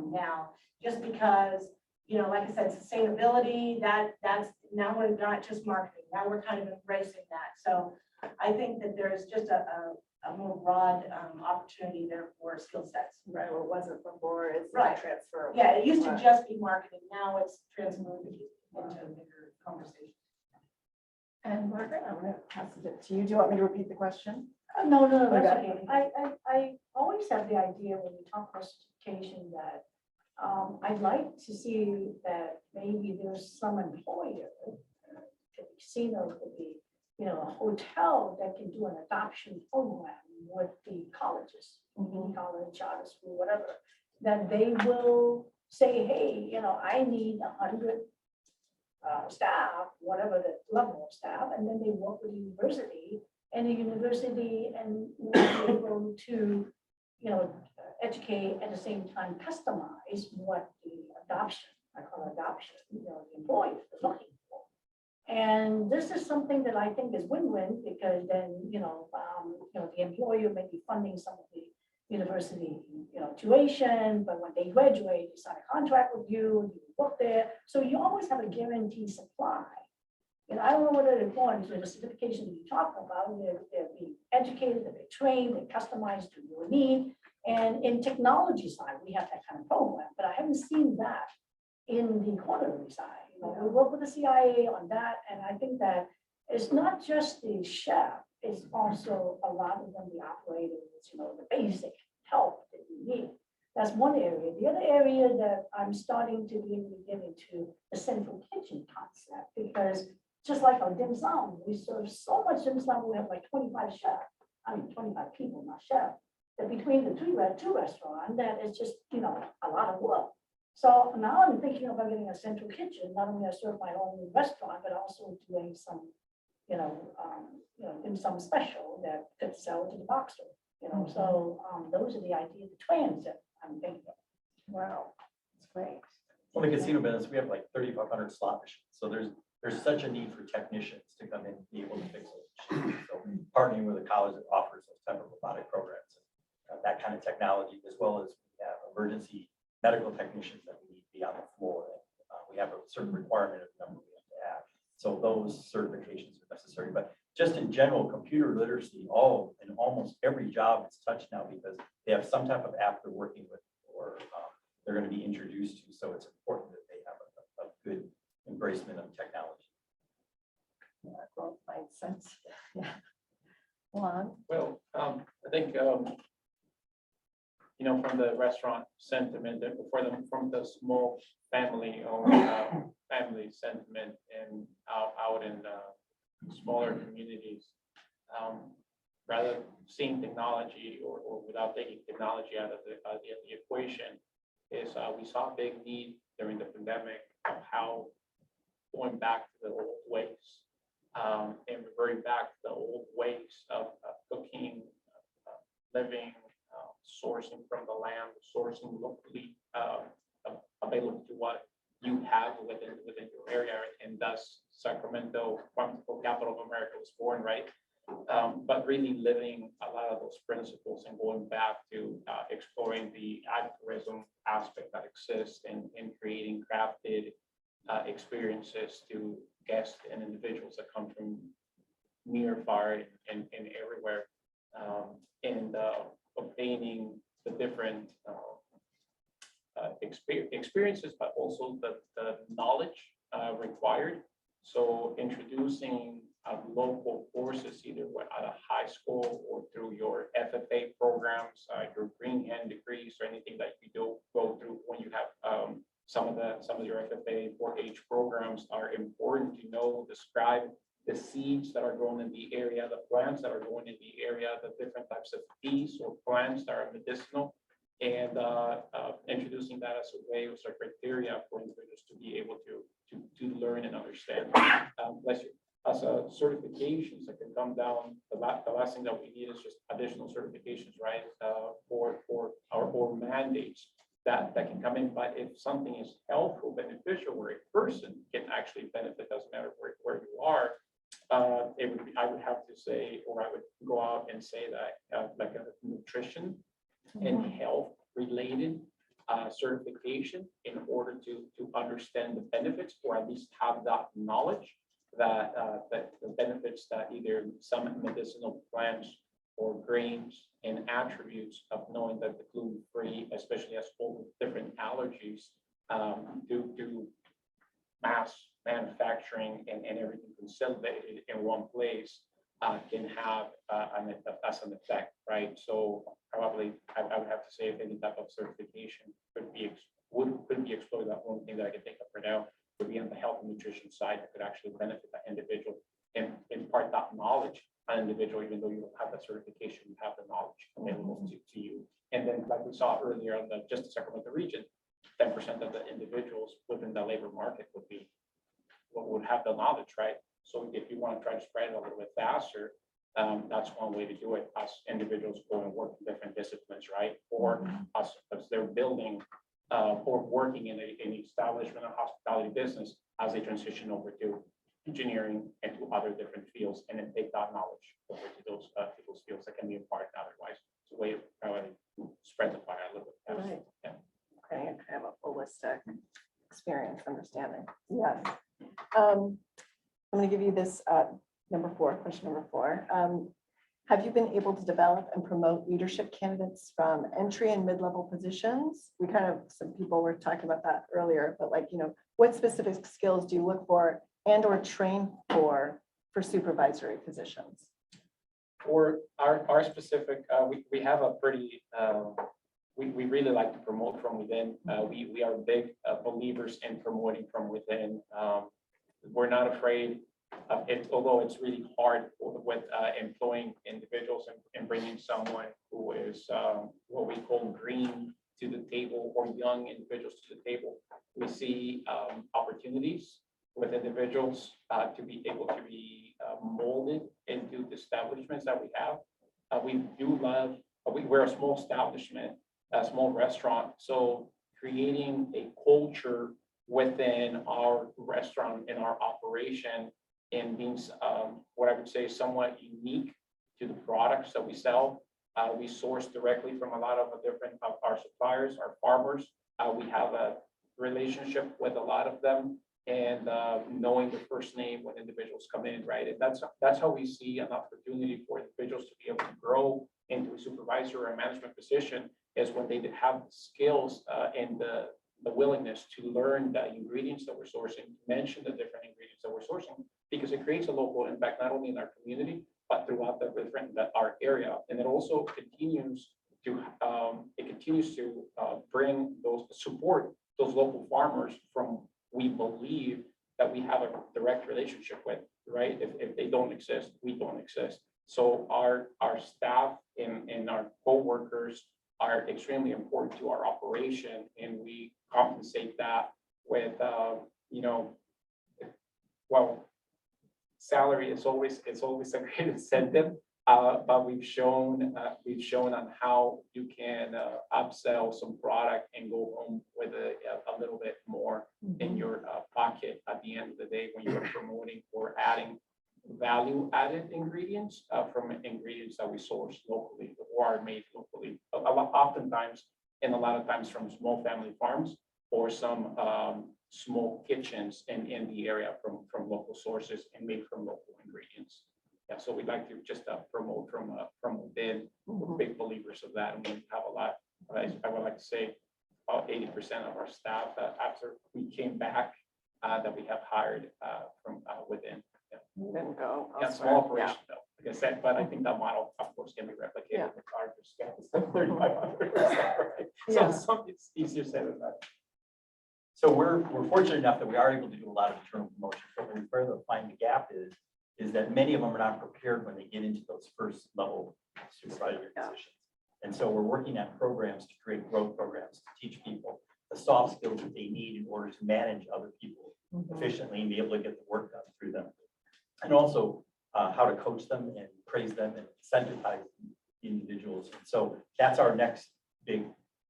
S11: now, just because, you know, like I said, sustainability, that's now we're not just marketing, now we're kind of embracing that. So I think that there's just a more broad opportunity there for skill sets.
S2: Right, well, it wasn't before, it's
S11: Right.
S2: transfer.
S11: Yeah, it used to just be marketing, now it's transformed into a bigger conversation.
S2: And Margaret, I'm gonna pass it to you. Do you want me to repeat the question?
S10: No, that's
S2: Okay.
S10: okay. I always have the idea when we talk classification that I'd like to see that maybe there's some employer, could be casino, could be, you know, a hotel that can do an adoption program with the colleges, community college, charter school, whatever, that they will say, hey, you know, I need 100 staff, whatever the level of staff, and then they work with the university, and the university and will be able to, you know, educate at the same time customize what the adoption, I call adoption, you know, the employee is looking for. And this is something that I think is win-win because then, you know, the employer may be funding some of the university, you know, tuition, but when they graduate, they sign a contract with you, you work there. So you always have a guaranteed supply. And I don't know what it is, the certification you talk about, they're being educated, they're trained, they're customized to your need. And in technology side, we have that kind of program, but I haven't seen that in the culinary side. You know, we work with the CIA on that, and I think that it's not just the chef, it's also a lot of them, the operators, you know, the basic help that you need. That's one area. The other area that I'm starting to be able to get into the central kitchen concept, because just like our dim sum, we serve so much dim sum, we have like 25 chefs, 25 people, not chefs. That between the two restaurants, that is just, you know, a lot of work. So now I'm thinking about getting a central kitchen, not only I serve my own restaurant, but also doing some, dim sum special that could sell to the box store, you know. So those are the ideas, the trends that I'm thinking of.
S2: Wow, that's great.
S9: Well, the casino business, we have like 3,500 slot machines. So there's such a need for technicians to come in and be able to fix those machines. So partnering with a college that offers those type of robotic programs, that kind of technology, as well as we have emergency medical technicians that we need to be on the floor. We have a certain requirement of number we have to have. So those certifications are necessary. But just in general, computer literacy, in almost every job is touched now because they have some type of app they're working with or they're going to be introduced to. So it's important that they have a good embracement of technology.
S2: Growth mindset. Yeah. Juan?
S4: Well, I think, from the restaurant sentiment, from the small family or family sentiment and out in smaller communities, rather seeing technology or without taking technology out of the equation, is we saw a big need during the pandemic of how going back to the old ways and reverting back to the old ways of cooking, living, sourcing from the land, sourcing locally, available to what you have within your area, and thus Sacramento, farmaceutical capital of America, was born, right? but really living a lot of those principles and going back to exploring the agritourism aspect that exists in creating crafted experiences to guests and individuals that come from near, far, and everywhere, and obtaining the different experiences, but also the knowledge required. So introducing local courses, either at a high school or through your FFA programs, your green hand degrees, or anything that you do go through when you have some of your FFA 4-H programs are important to know, describe the seeds that are grown in the area, the plants that are grown in the area, the different types of teas or plants that are medicinal, and introducing that as a way, as a criteria for individuals to be able to learn and understand. Bless you. As certifications that can come down, the last thing that we need is just additional certifications, right? For our mandates that can come in. But if something is helpful, beneficial, where a person can actually benefit, doesn't matter where you are, I would have to say, or I would go out and say that like a nutrition and health related certification in order to understand the benefits, or at least have that knowledge that the benefits that either some medicinal plants or grains and attributes of knowing that the gluten-free, especially as all different allergies, do mass manufacturing and everything consolidated in one place can have as an effect, right? So probably I would have to say if any type of certification could be explored. That one thing that I can think of for now would be on the health and nutrition side that could actually benefit that individual and impart that knowledge on an individual, even though you don't have that certification, you have the knowledge available to you. And then, like we saw earlier on just the Sacramento region, 10% of the individuals within the labor market would have the knowledge, right? So if you want to try to spread it a little bit faster, that's one way to do it. As individuals go and work in different disciplines, right? Or as they're building or working in an establishment or hospitality business, as they transition over to engineering and to other different fields, and then take that knowledge over to those fields that can be imparted otherwise. It's a way of trying to spread the fire a little bit faster.
S2: Right.
S4: Yeah.
S2: Okay, and kind of a holistic experience, understanding. Yes. I'm going to give you this question number four. Have you been able to develop and promote leadership candidates from entry and mid-level positions? Some people were talking about that earlier, but what specific skills do you look for and or train for supervisory positions?
S4: For our specific, we have a pretty, we really like to promote from within. We are big believers in promoting from within. We're not afraid of it, although it's really hard with employing individuals and bringing someone who is what we call green to the table, or young individuals to the table. We see opportunities with individuals to be able to be molded into the establishments that we have. We do love, we're a small establishment, a small restaurant, so creating a culture within our restaurant and our operation, and being what I would say somewhat unique to the products that we sell. We source directly from a lot of different of our suppliers, our farmers. We have a relationship with a lot of them, and knowing the first name when individuals come in, right? And that's how we see an opportunity for individuals to be able to grow into a supervisor or a management position, is when they have the skills and the willingness to learn the ingredients that we're sourcing, mention the different ingredients that we're sourcing, because it creates a local impact, not only in our community, but throughout our area. And it also continues to bring support those local farmers from we believe that we have a direct relationship with, right? If they don't exist, we don't exist. So our staff and our co-workers are extremely important to our operation, and we compensate that with, salary is always a great incentive, but we've shown on how you can upsell some product and go home with a little bit more in your pocket at the end of the day when you're promoting or adding value added ingredients from ingredients that we source locally or are made locally. Oftentimes, and a lot of times from small family farms or some small kitchens in the area from local sources and made from local ingredients. Yeah, so we'd like to just promote from within. We're big believers of that, and we have a lot. I would like to say about 80% of our staff after we came back that we have hired from within.
S2: Then go.
S4: Yeah, small operation though, like I said, but I think that model, of course, can be replicated with larger scales than 3,500. Right?
S2: Yeah.
S4: So it's easier said than done.
S9: So we're fortunate enough that we are able to do a lot of internal promotion. But when we further find the gap is that many of them are not prepared when they get into those first level supervisory positions. And so we're working on programs to create growth programs to teach people the soft skills that they need in order to manage other people efficiently and be able to get the work done through them. And also how to coach them and praise them and incentivize individuals. And so that's our next big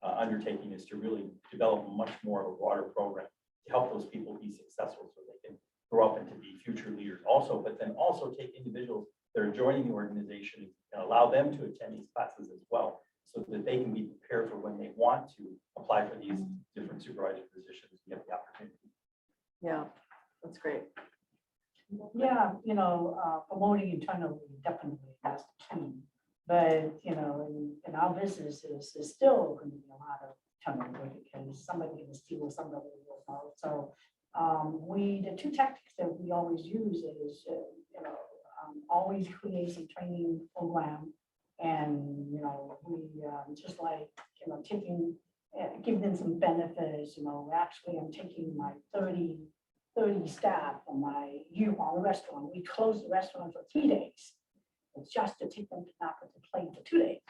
S9: undertaking, is to really develop much more of a broader program to help those people be successful so they can grow up and to be future leaders also, but then also take individuals that are joining the organization and allow them to attend these classes as well, so that they can be prepared for when they want to apply for these different supervisory positions and get the opportunity.
S2: Yeah, that's great.
S10: Yeah, promoting internally definitely that's the key. But, in our businesses, there's still going to be a lot of turnover because somebody can steal somebody. So the two tactics that we always use is, always create some training program. And, we just like, give them some benefits, actually I'm taking my 30 staff from my U-Haul restaurant. We closed the restaurant for 3 days. It's just to take them to Napa to play for 2 days.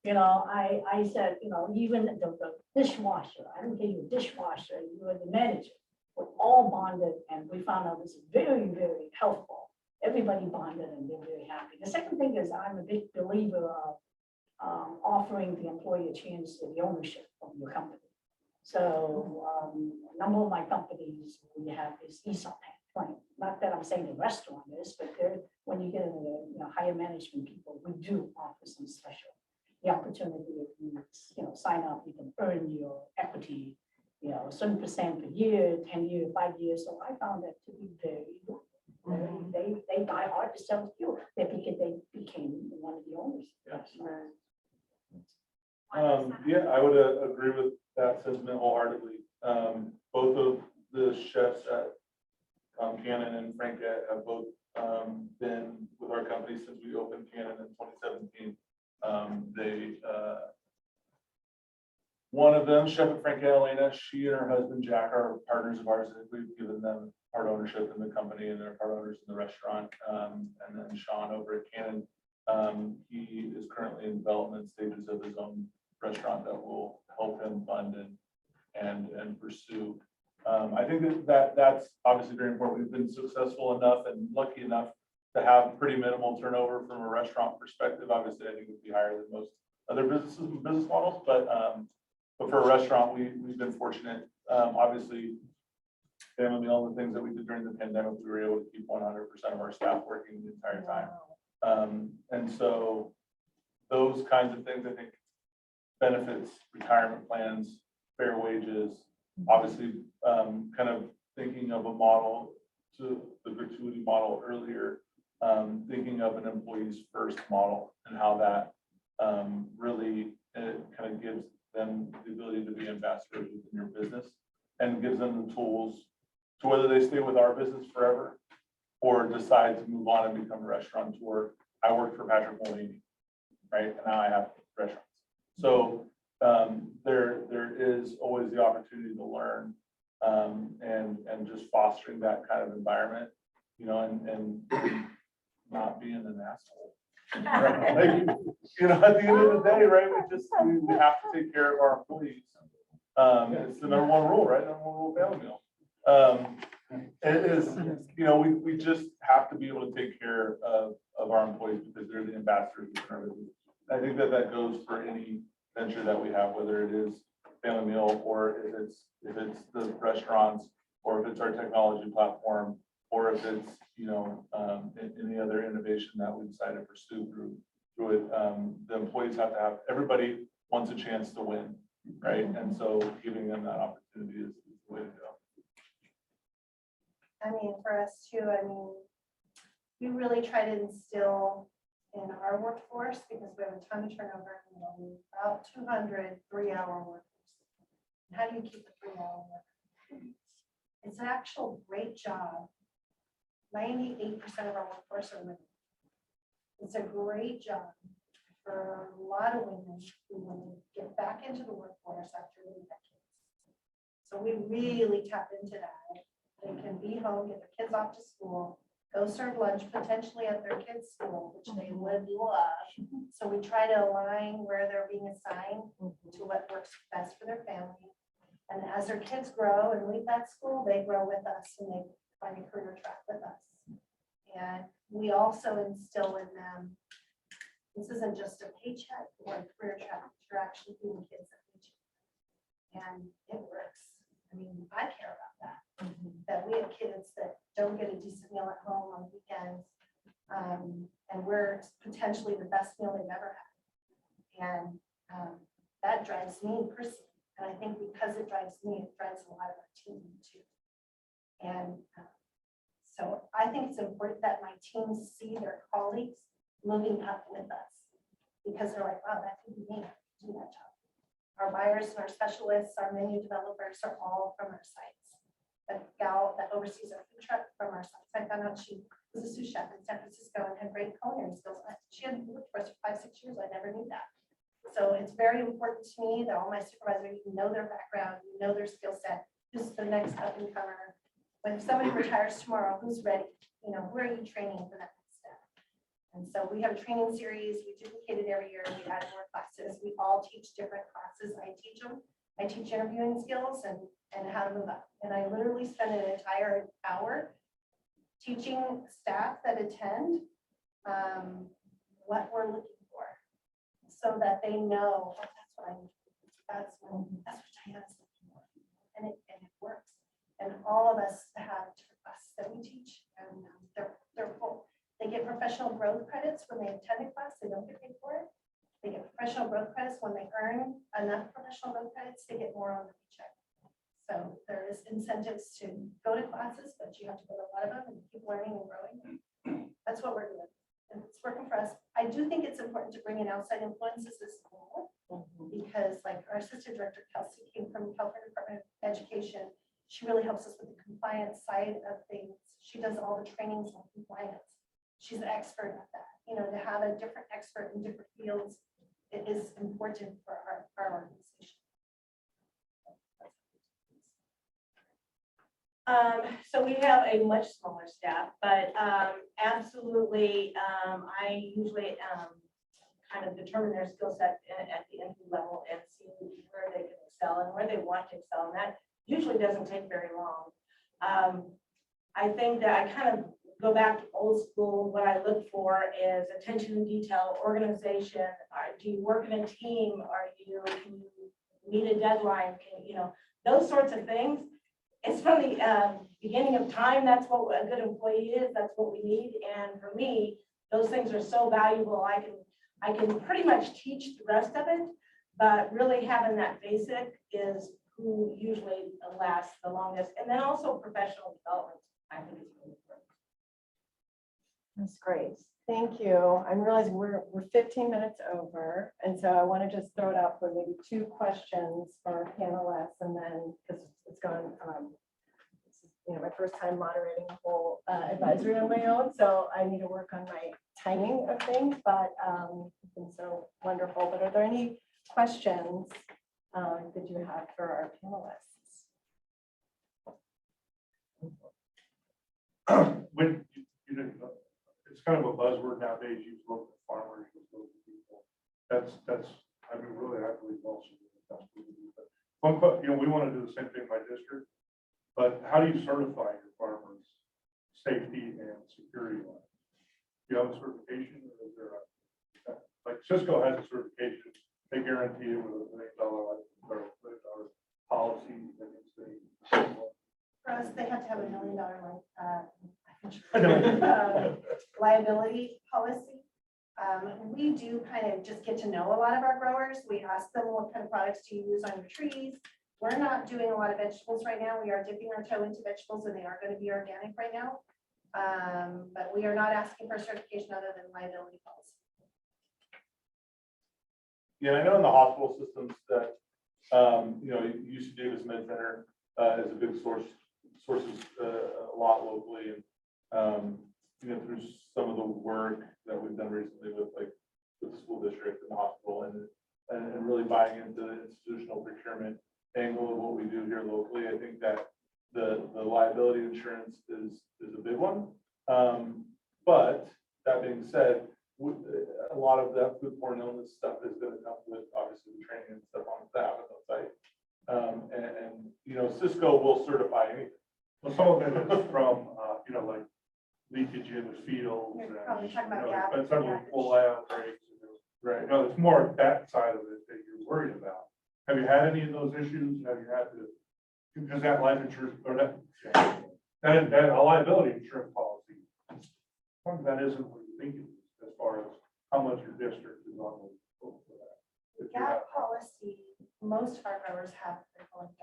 S10: I said, even the dishwasher, I don't give you a dishwasher, you are the manager. We're all bonded, and we found out this is very, very helpful. Everybody bonded and they're very happy. The second thing is I'm a big believer of offering the employee a chance to the ownership of your company. So a number of my companies, we have this ESOP plan. Not that I'm saying the restaurant is, but when you get into the higher management people, we do offer some special. The opportunity if you sign up, you can earn your equity, a certain percent per year, 10 years, 5 years. So I found that to be very good. They die hard to sell you. They became one of the owners.
S8: Yes. Yeah, I would agree with that sentiment wholeheartedly. Both of the chefs at Cannon and Franket have both been with our company since we opened Cannon in 2017. One of them, Chef at Franket, Elena, she and her husband Jack are partners of ours. We've given them part ownership in the company, and they're part owners in the restaurant. And then Sean over at Cannon, he is currently in development stages of his own restaurant that will help him fund and pursue. I think that's obviously very important. We've been successful enough and lucky enough to have pretty minimal turnover from a restaurant perspective. Obviously, I think it would be higher than most other businesses and business models, but for a restaurant, we've been fortunate. Obviously, family meal and the things that we did during the pandemic, we were able to keep 100% of our staff working the entire time. And so those kinds of things, I think, benefits, retirement plans, fair wages, obviously, kind of thinking of a model to the gratuity model earlier, thinking of an employee's first model and how that really kind of gives them the ability to be ambassadors within your business and gives them the tools to whether they stay with our business forever or decide to move on and become a restaurateur. I worked for Patrick Mulvaney, right? And now I have restaurants. So there is always the opportunity to learn and just fostering that kind of environment, and not being an asshole. Right? Like, at the end of the day, right? We have to take care of our employees. It's the number one rule, right? Number one rule of family meal. It is, we just have to be able to take care of our employees because they're the ambassadors of our business. I think that goes for any venture that we have, whether it is family meal or if it's the restaurants or if it's our technology platform. or if it's, any other innovation that we decide to pursue through it, the employees have to have, everybody wants a chance to win, right? And so giving them that opportunity is the way to go.
S12: I mean, for us too, I mean, we really try to instill in our workforce, because we have a ton of turnover, about 200 3-hour workers. How do you keep a 3-hour worker? It's an actual great job. 98% of our workforce are women. It's a great job for a lot of women who want to get back into the workforce after leaving their kids. So we really tap into that. They can be home, get their kids off to school, go serve lunch potentially at their kids' school, which they would love. So we try to align where they're being assigned to what works best for their family. And as their kids grow and leave that school, they grow with us and they find a career track with us. And we also instill in them, this isn't just a paycheck or a career track, you're actually doing kids a paycheck. And it works. I mean, I care about that. That we have kids that don't get a decent meal at home on weekends. And we're potentially the best meal they've ever had. And that drives me personally. And I think because it drives me, it drives a lot of our team too. And so I think it's important that my teams see their colleagues moving up with us, because they're like, wow, that could be me, I could do that job. Our buyers and our specialists, our menu developers are all from our sites. The gal that oversees our food truck from our sites, I found out she was a sous chef in San Francisco and had great culinary skills. She had worked for us for 5-6 years. I never knew that. So it's very important to me that all my supervisors, you know their background, you know their skill set, who's the next up and comer. When somebody retires tomorrow, who's ready? Who are you training for that next step? And so we have a training series. We duplicate it every year. We add more classes. We all teach different classes. I teach them. I teach interviewing skills and how to move up. And I literally spend an entire hour teaching staff that attend what we're looking for, so that they know, oh, that's what I need. That's what Diana's looking for. And it works. And all of us have different classes that we teach, and they're full. They get professional growth credits when they attend a class. They don't get paid for it. They get professional growth credits when they earn enough professional growth credits to get more on the paycheck. So there is incentives to go to classes, but you have to go to a lot of them and keep learning and growing. That's what we're doing. And it's working for us. I do think it's important to bring in outside influences as well, because like our assistant director, Kelsey, came from California Department of Education. She really helps us with the compliance side of things. She does all the trainings on compliance. She's an expert at that. To have a different expert in different fields, it is important for our organization.
S11: So we have a much smaller staff, but absolutely, I usually kind of determine their skill set at the entry level and see where they can excel and where they want to excel. And that usually doesn't take very long. I think that I kind of go back to old school. What I look for is attention to detail, organization. Do you work in a team? Can you meet a deadline? Those sorts of things. It's from the beginning of time. That's what a good employee is. That's what we need. And for me, those things are so valuable. I can pretty much teach the rest of it, but really having that basic is who usually lasts the longest. And then also professional development, I think is really important.
S2: That's great. Thank you. I'm realizing we're 15 minutes over. And so I want to just throw it out for maybe 2 questions for our panelists, and then because it's gone, this is my first time moderating a whole advisory on my own. So I need to work on my timing of things, but it's been so wonderful. But are there any questions that you have for our panelists?
S8: When it's kind of a buzzword nowadays, use local farmers, use local people. That's, really, I believe also. One question, we want to do the same thing in my district, but how do you certify your farmers' safety and security? Do you have a certification, or is there like Cisco has a certification? They guarantee it with $1 million policy against the.
S12: For us, they have to have $1 million liability policy. We do kind of just get to know a lot of our growers. We ask them, what kind of products do you use on your trees? We're not doing a lot of vegetables right now. We are dipping our toe into vegetables and they are going to be organic right now. But we are not asking for certification other than liability policy.
S8: Yeah, I know in the hospital systems that, UC Davis Med Center is a big sources a lot locally. And, through some of the work that we've done recently with the school district and the hospital and really buying into the institutional procurement angle of what we do here locally, I think that the liability insurance is a big one. But that being said, a lot of that foodborne illness stuff is going to come with obviously the training and stuff on staff at the site. Cisco will certify anything.
S13: Well, some of it is from, like leakage in the fields.
S12: You're probably talking about gas.
S13: But some of full outbreaks. Right. It's more that side of it that you're worried about. Have you had any of those issues? Have you had to, because that life insurance or that a liability insurance policy, that isn't what you think it is as far as how much your district is on the hook for that. If you have-
S12: That policy, most of our growers have the GAP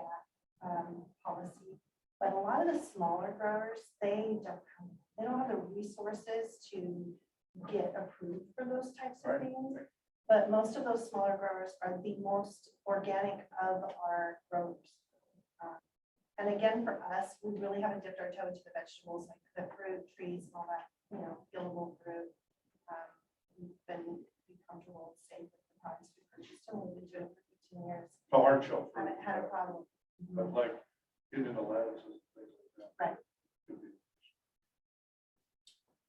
S12: policy, but a lot of the smaller growers, they don't have the resources to get approved for those types of things. But most of those smaller growers are the most organic of our growers. And again, for us, we really haven't dipped our toe into the vegetables, like the fruit trees and all that, gillable fruit. We've been comfortable and safe with the products we purchased, and we've been doing it for 15 years.
S13: The hard shell. fruit,
S12: Haven't had a problem.
S13: But like getting the lettuce and things like that.
S12: Right.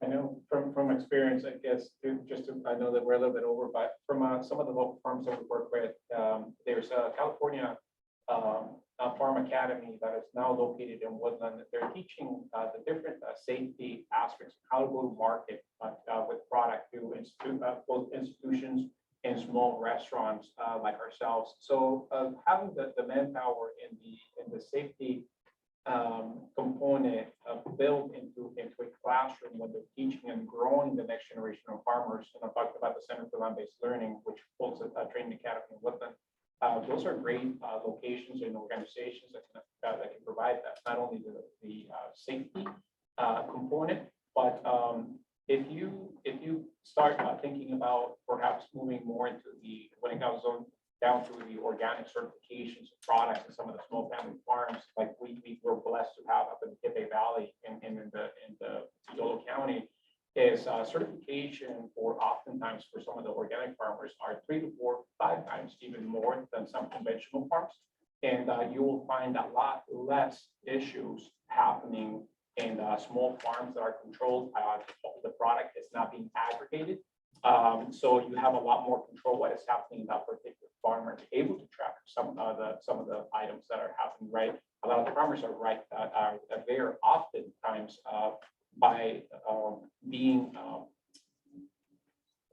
S4: I know from experience, I guess, I know that we're a little bit over, but from some of the local farms that we work with, there's a California Farm Academy that is now located in Woodland. They're teaching the different safety aspects of how to go to market with product to both institutions and small restaurants like ourselves. So having the manpower in the safety component built into a classroom when they're teaching and growing the next generation of farmers. And I talked about the Center for Land-Based Learning, which holds a training academy in Woodland. Those are great locations and organizations that can provide that, not only the safety component, but if you start thinking about perhaps moving more into when it comes down to the organic certifications of products and some of the small family farms, like we were blessed to have up in the Kipe Valley and in the Yolo County, is certification for oftentimes for some of the organic farmers are 3 to 4, 5 times even more than some conventional farms. And you will find a lot less issues happening in small farms that are controlled. The product is not being aggregated. So you have a lot more control what is happening in that particular farmer, and able to track some of the items that are happening, right? A lot of the farmers are right, are there oftentimes by being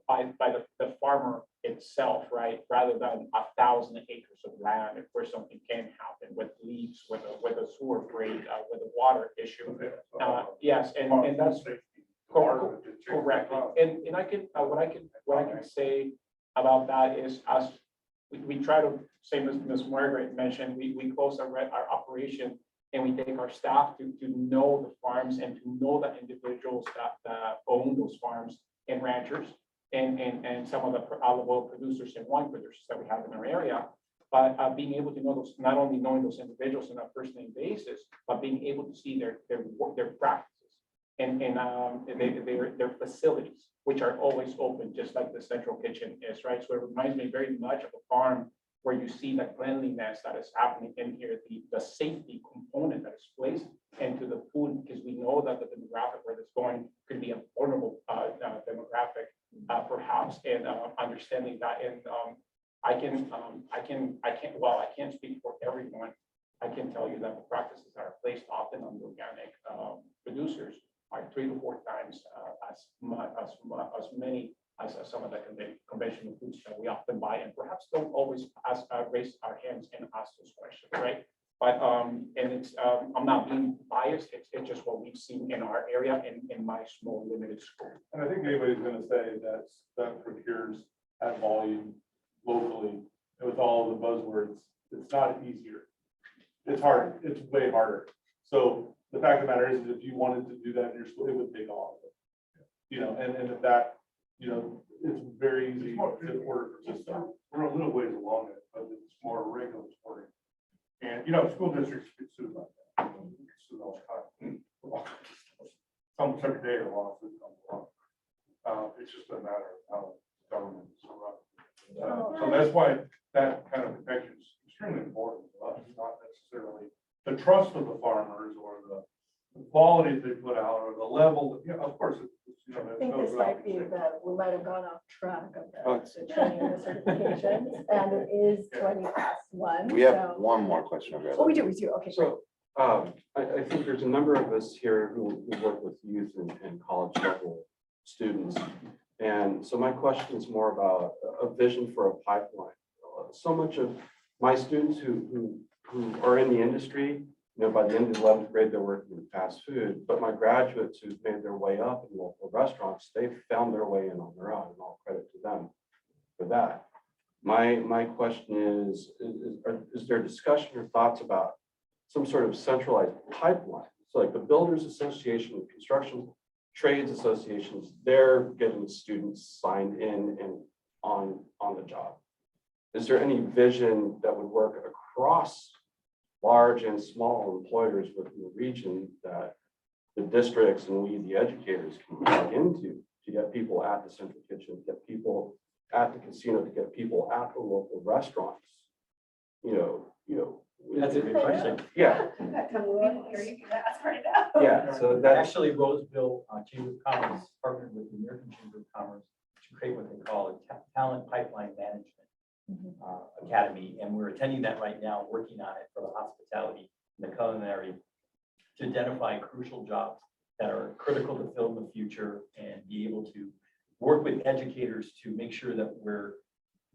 S4: by the farmer itself, right? Rather than 1,000 acres of land where something can happen with leaks, with a sewer break, with a water issue. Yes, and that's correct. And I can what I can say about that is as we try to, same as Ms. Margaret mentioned, we close our operation and we take our staff to know the farms and to know the individuals that own those farms and ranchers and some of the olive oil producers and wine producers that we have in our area. But being able to know those, not only knowing those individuals on a first name basis, but being able to see their practices and their facilities, which are always open, just like the central kitchen is, right? So it reminds me very much of a farm where you see the cleanliness that is happening in here, the safety component that is placed into the food, because we know that the demographic where it's going could be a vulnerable demographic, perhaps, and understanding that. And I can't speak for everyone. I can tell you that the practices that are placed often on the organic producers are 3 to 4 times as many as some of the conventional foods that we often buy, and perhaps don't always raise our hands and ask those questions, right? But and it's I'm not being biased biased, it's just what we've seen in our area in my small limited school.
S8: And I think anybody's gonna say that procures at volume locally with all the buzzwords, it's not easier. It's hard, it's way harder. So the fact of the matter is if you wanted to do that in your school, it would take all of it. You know, and if that, you know, it's very easy to order for this stuff.
S13: We're a little ways along it, but it's more regulatory. And, you know, school districts get sued like that. You know, they get sued all the time. Almost every day a lawsuit comes along. It's just a matter of how government is run. So that's why that kind of protection is extremely important to us, not necessarily the trust of the farmers or the quality they put out or the level, you know, of course, you know.
S2: I think this might be that we might have gone off track of the training and the certifications, and it is 20 past 1.
S3: We have
S2: so-
S3: one more question over there.
S2: Oh, we do, okay.
S14: So, I think there's a number of us here who work with youth and college level students. And so my question is more about a vision for a pipeline. So much of my students who are in the industry, you know, by the end of 11th grade, they're working in fast food, but my graduates who've made their way up in local restaurants, they've found their way in on their own, and all credit to them for that. My question is there discussion or thoughts about some sort of centralized pipeline? So like the Builders Association, the Construction Trades Associations, they're getting students signed in and on the job. Is there any vision that would work across large and small employers within the region that the districts and we, the educators, can plug into to get people at the central kitchen, to get people at the casino, to get people at the local restaurants?
S9: That's a good question.
S14: Yeah,
S12: Here you can ask right now.
S14: yeah. So that's
S9: Actually, Roseville Chamber of Commerce partnered with the American Chamber of Commerce to create what they call a talent pipeline management academy. And we're attending that right now, working on it for the hospitality and the culinary to identify crucial jobs that are critical to fill in the future and be able to work with educators to make sure that we're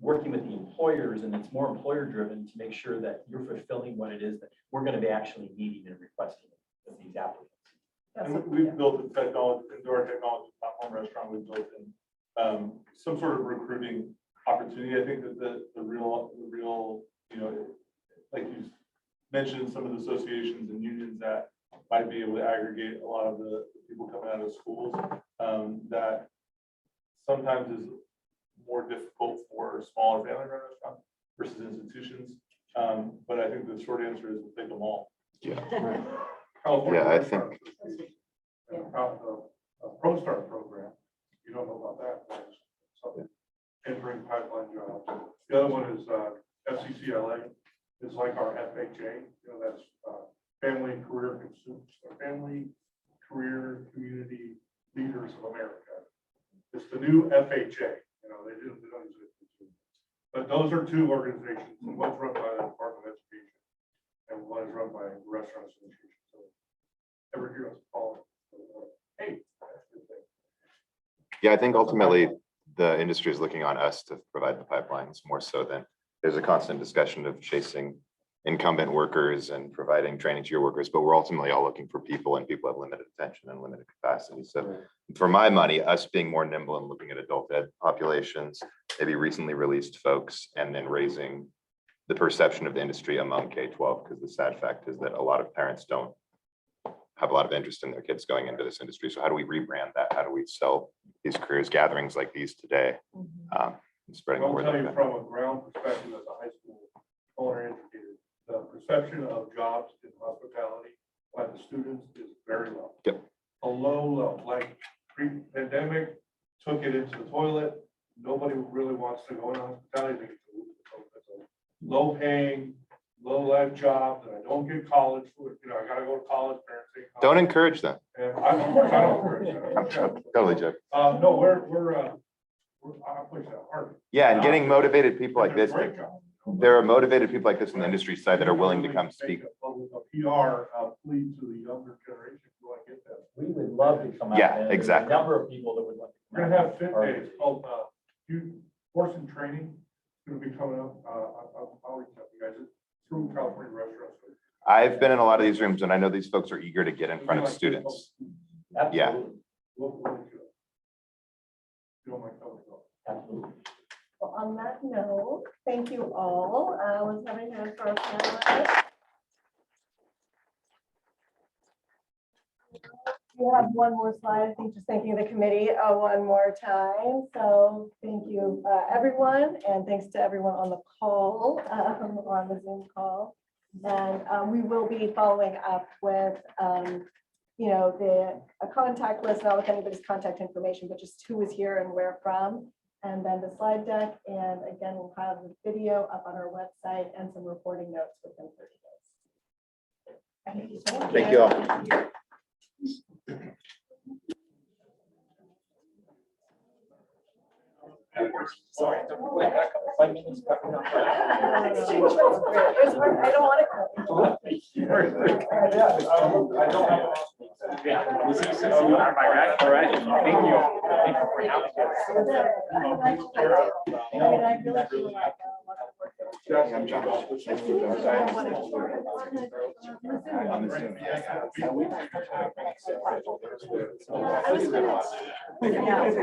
S9: working with the employers, and it's more employer driven to make sure that you're fulfilling what it is that we're going to be actually needing and requesting of these applicants.
S13: And we've built a technology, into our technology platform restaurant, we've built in some sort of recruiting opportunity. I think that the real, you know, like you mentioned, some of the associations and unions that might be able to aggregate a lot of the people coming out of schools, that sometimes is more difficult for smaller family run restaurants versus institutions. But I think the short answer is we'll take them all.
S3: Yeah.
S13: California
S3: Yeah, I
S13: Restaurant Association, a ProStar program, you don't know about that. But it's something entering pipeline jobs. The other one is FCCLA. It's like our FHA, you know, that's Family Career Community Leaders of America. It's the new FHA. You know, they don't use it. But those are two organizations. One's run by the Department of Education and one is run by the Restaurant Association. So ever hear us call it? Hey. that's a good thing.
S3: Yeah, I think ultimately the industry is looking on us to provide the pipelines more so than there's a constant discussion of chasing incumbent workers and providing training to your workers, but we're ultimately all looking for people, and people have limited attention and limited capacity. So for my money, us being more nimble and looking at adult ed populations, maybe recently released folks, and then raising the perception of the industry among K-12, because the sad fact is that a lot of parents don't have a lot of interest in their kids going into this industry. So how do we rebrand that? How do we sell these careers, gatherings like these today? And spreading the
S13: I'll
S3: word
S13: tell
S3: like
S13: you
S3: that.
S13: from a ground perspective as a high school culinary educator, the perception of jobs in hospitality by the students is very low.
S3: Yep.
S13: A low, like pre-pandemic, took it into the toilet. Nobody really wants to go into hospitality. They think it's a low paying, low life job that I don't get college for. You know, I gotta go to college. Parents say
S3: Don't
S13: college.
S3: encourage them.
S13: And I don't encourage that.
S3: Totally joke.
S13: No, I push that hard.
S3: Yeah, and getting motivated people like
S13: It's a
S3: this.
S13: great job.
S3: There are motivated people like this in the industry side that are willing to come speak.
S13: A PR plea to the younger generation, who want to get that.
S9: We would love to come out.
S3: Yeah,
S9: and there's
S3: exactly.
S9: A number of people that would like to
S13: We're
S9: come
S13: gonna
S9: out.
S13: have fit day, it's called youth course and training. It's gonna be coming up. I'll reach out to you guys. It's through California Restaurants.
S3: I've been in a lot of these rooms and I know these folks are eager to get in front of students. Yeah.
S9: Absolutely.
S13: We'll do it. You don't mind coming up?
S9: Absolutely.
S2: Well, on that note, thank you all. Let's have a hand for our panelists. We have one more slide, I think, just thanking the committee one more time. So thank you, everyone, and thanks to everyone on the call, or on the Zoom call. And we will be following up with, a contact list, not with anybody's contact information, but just who is here and where from. And then the slide deck, and again, we'll have the video up on our website and some reporting notes within 30 days. Thank you so much.
S3: Thank you all.
S4: Sorry, I don't want to 5 minutes.
S2: I don't want
S4: All right, thank you. Thank you for having
S3: I'm Josh. Nice to meet you. On the Zoom, yeah.
S2: to.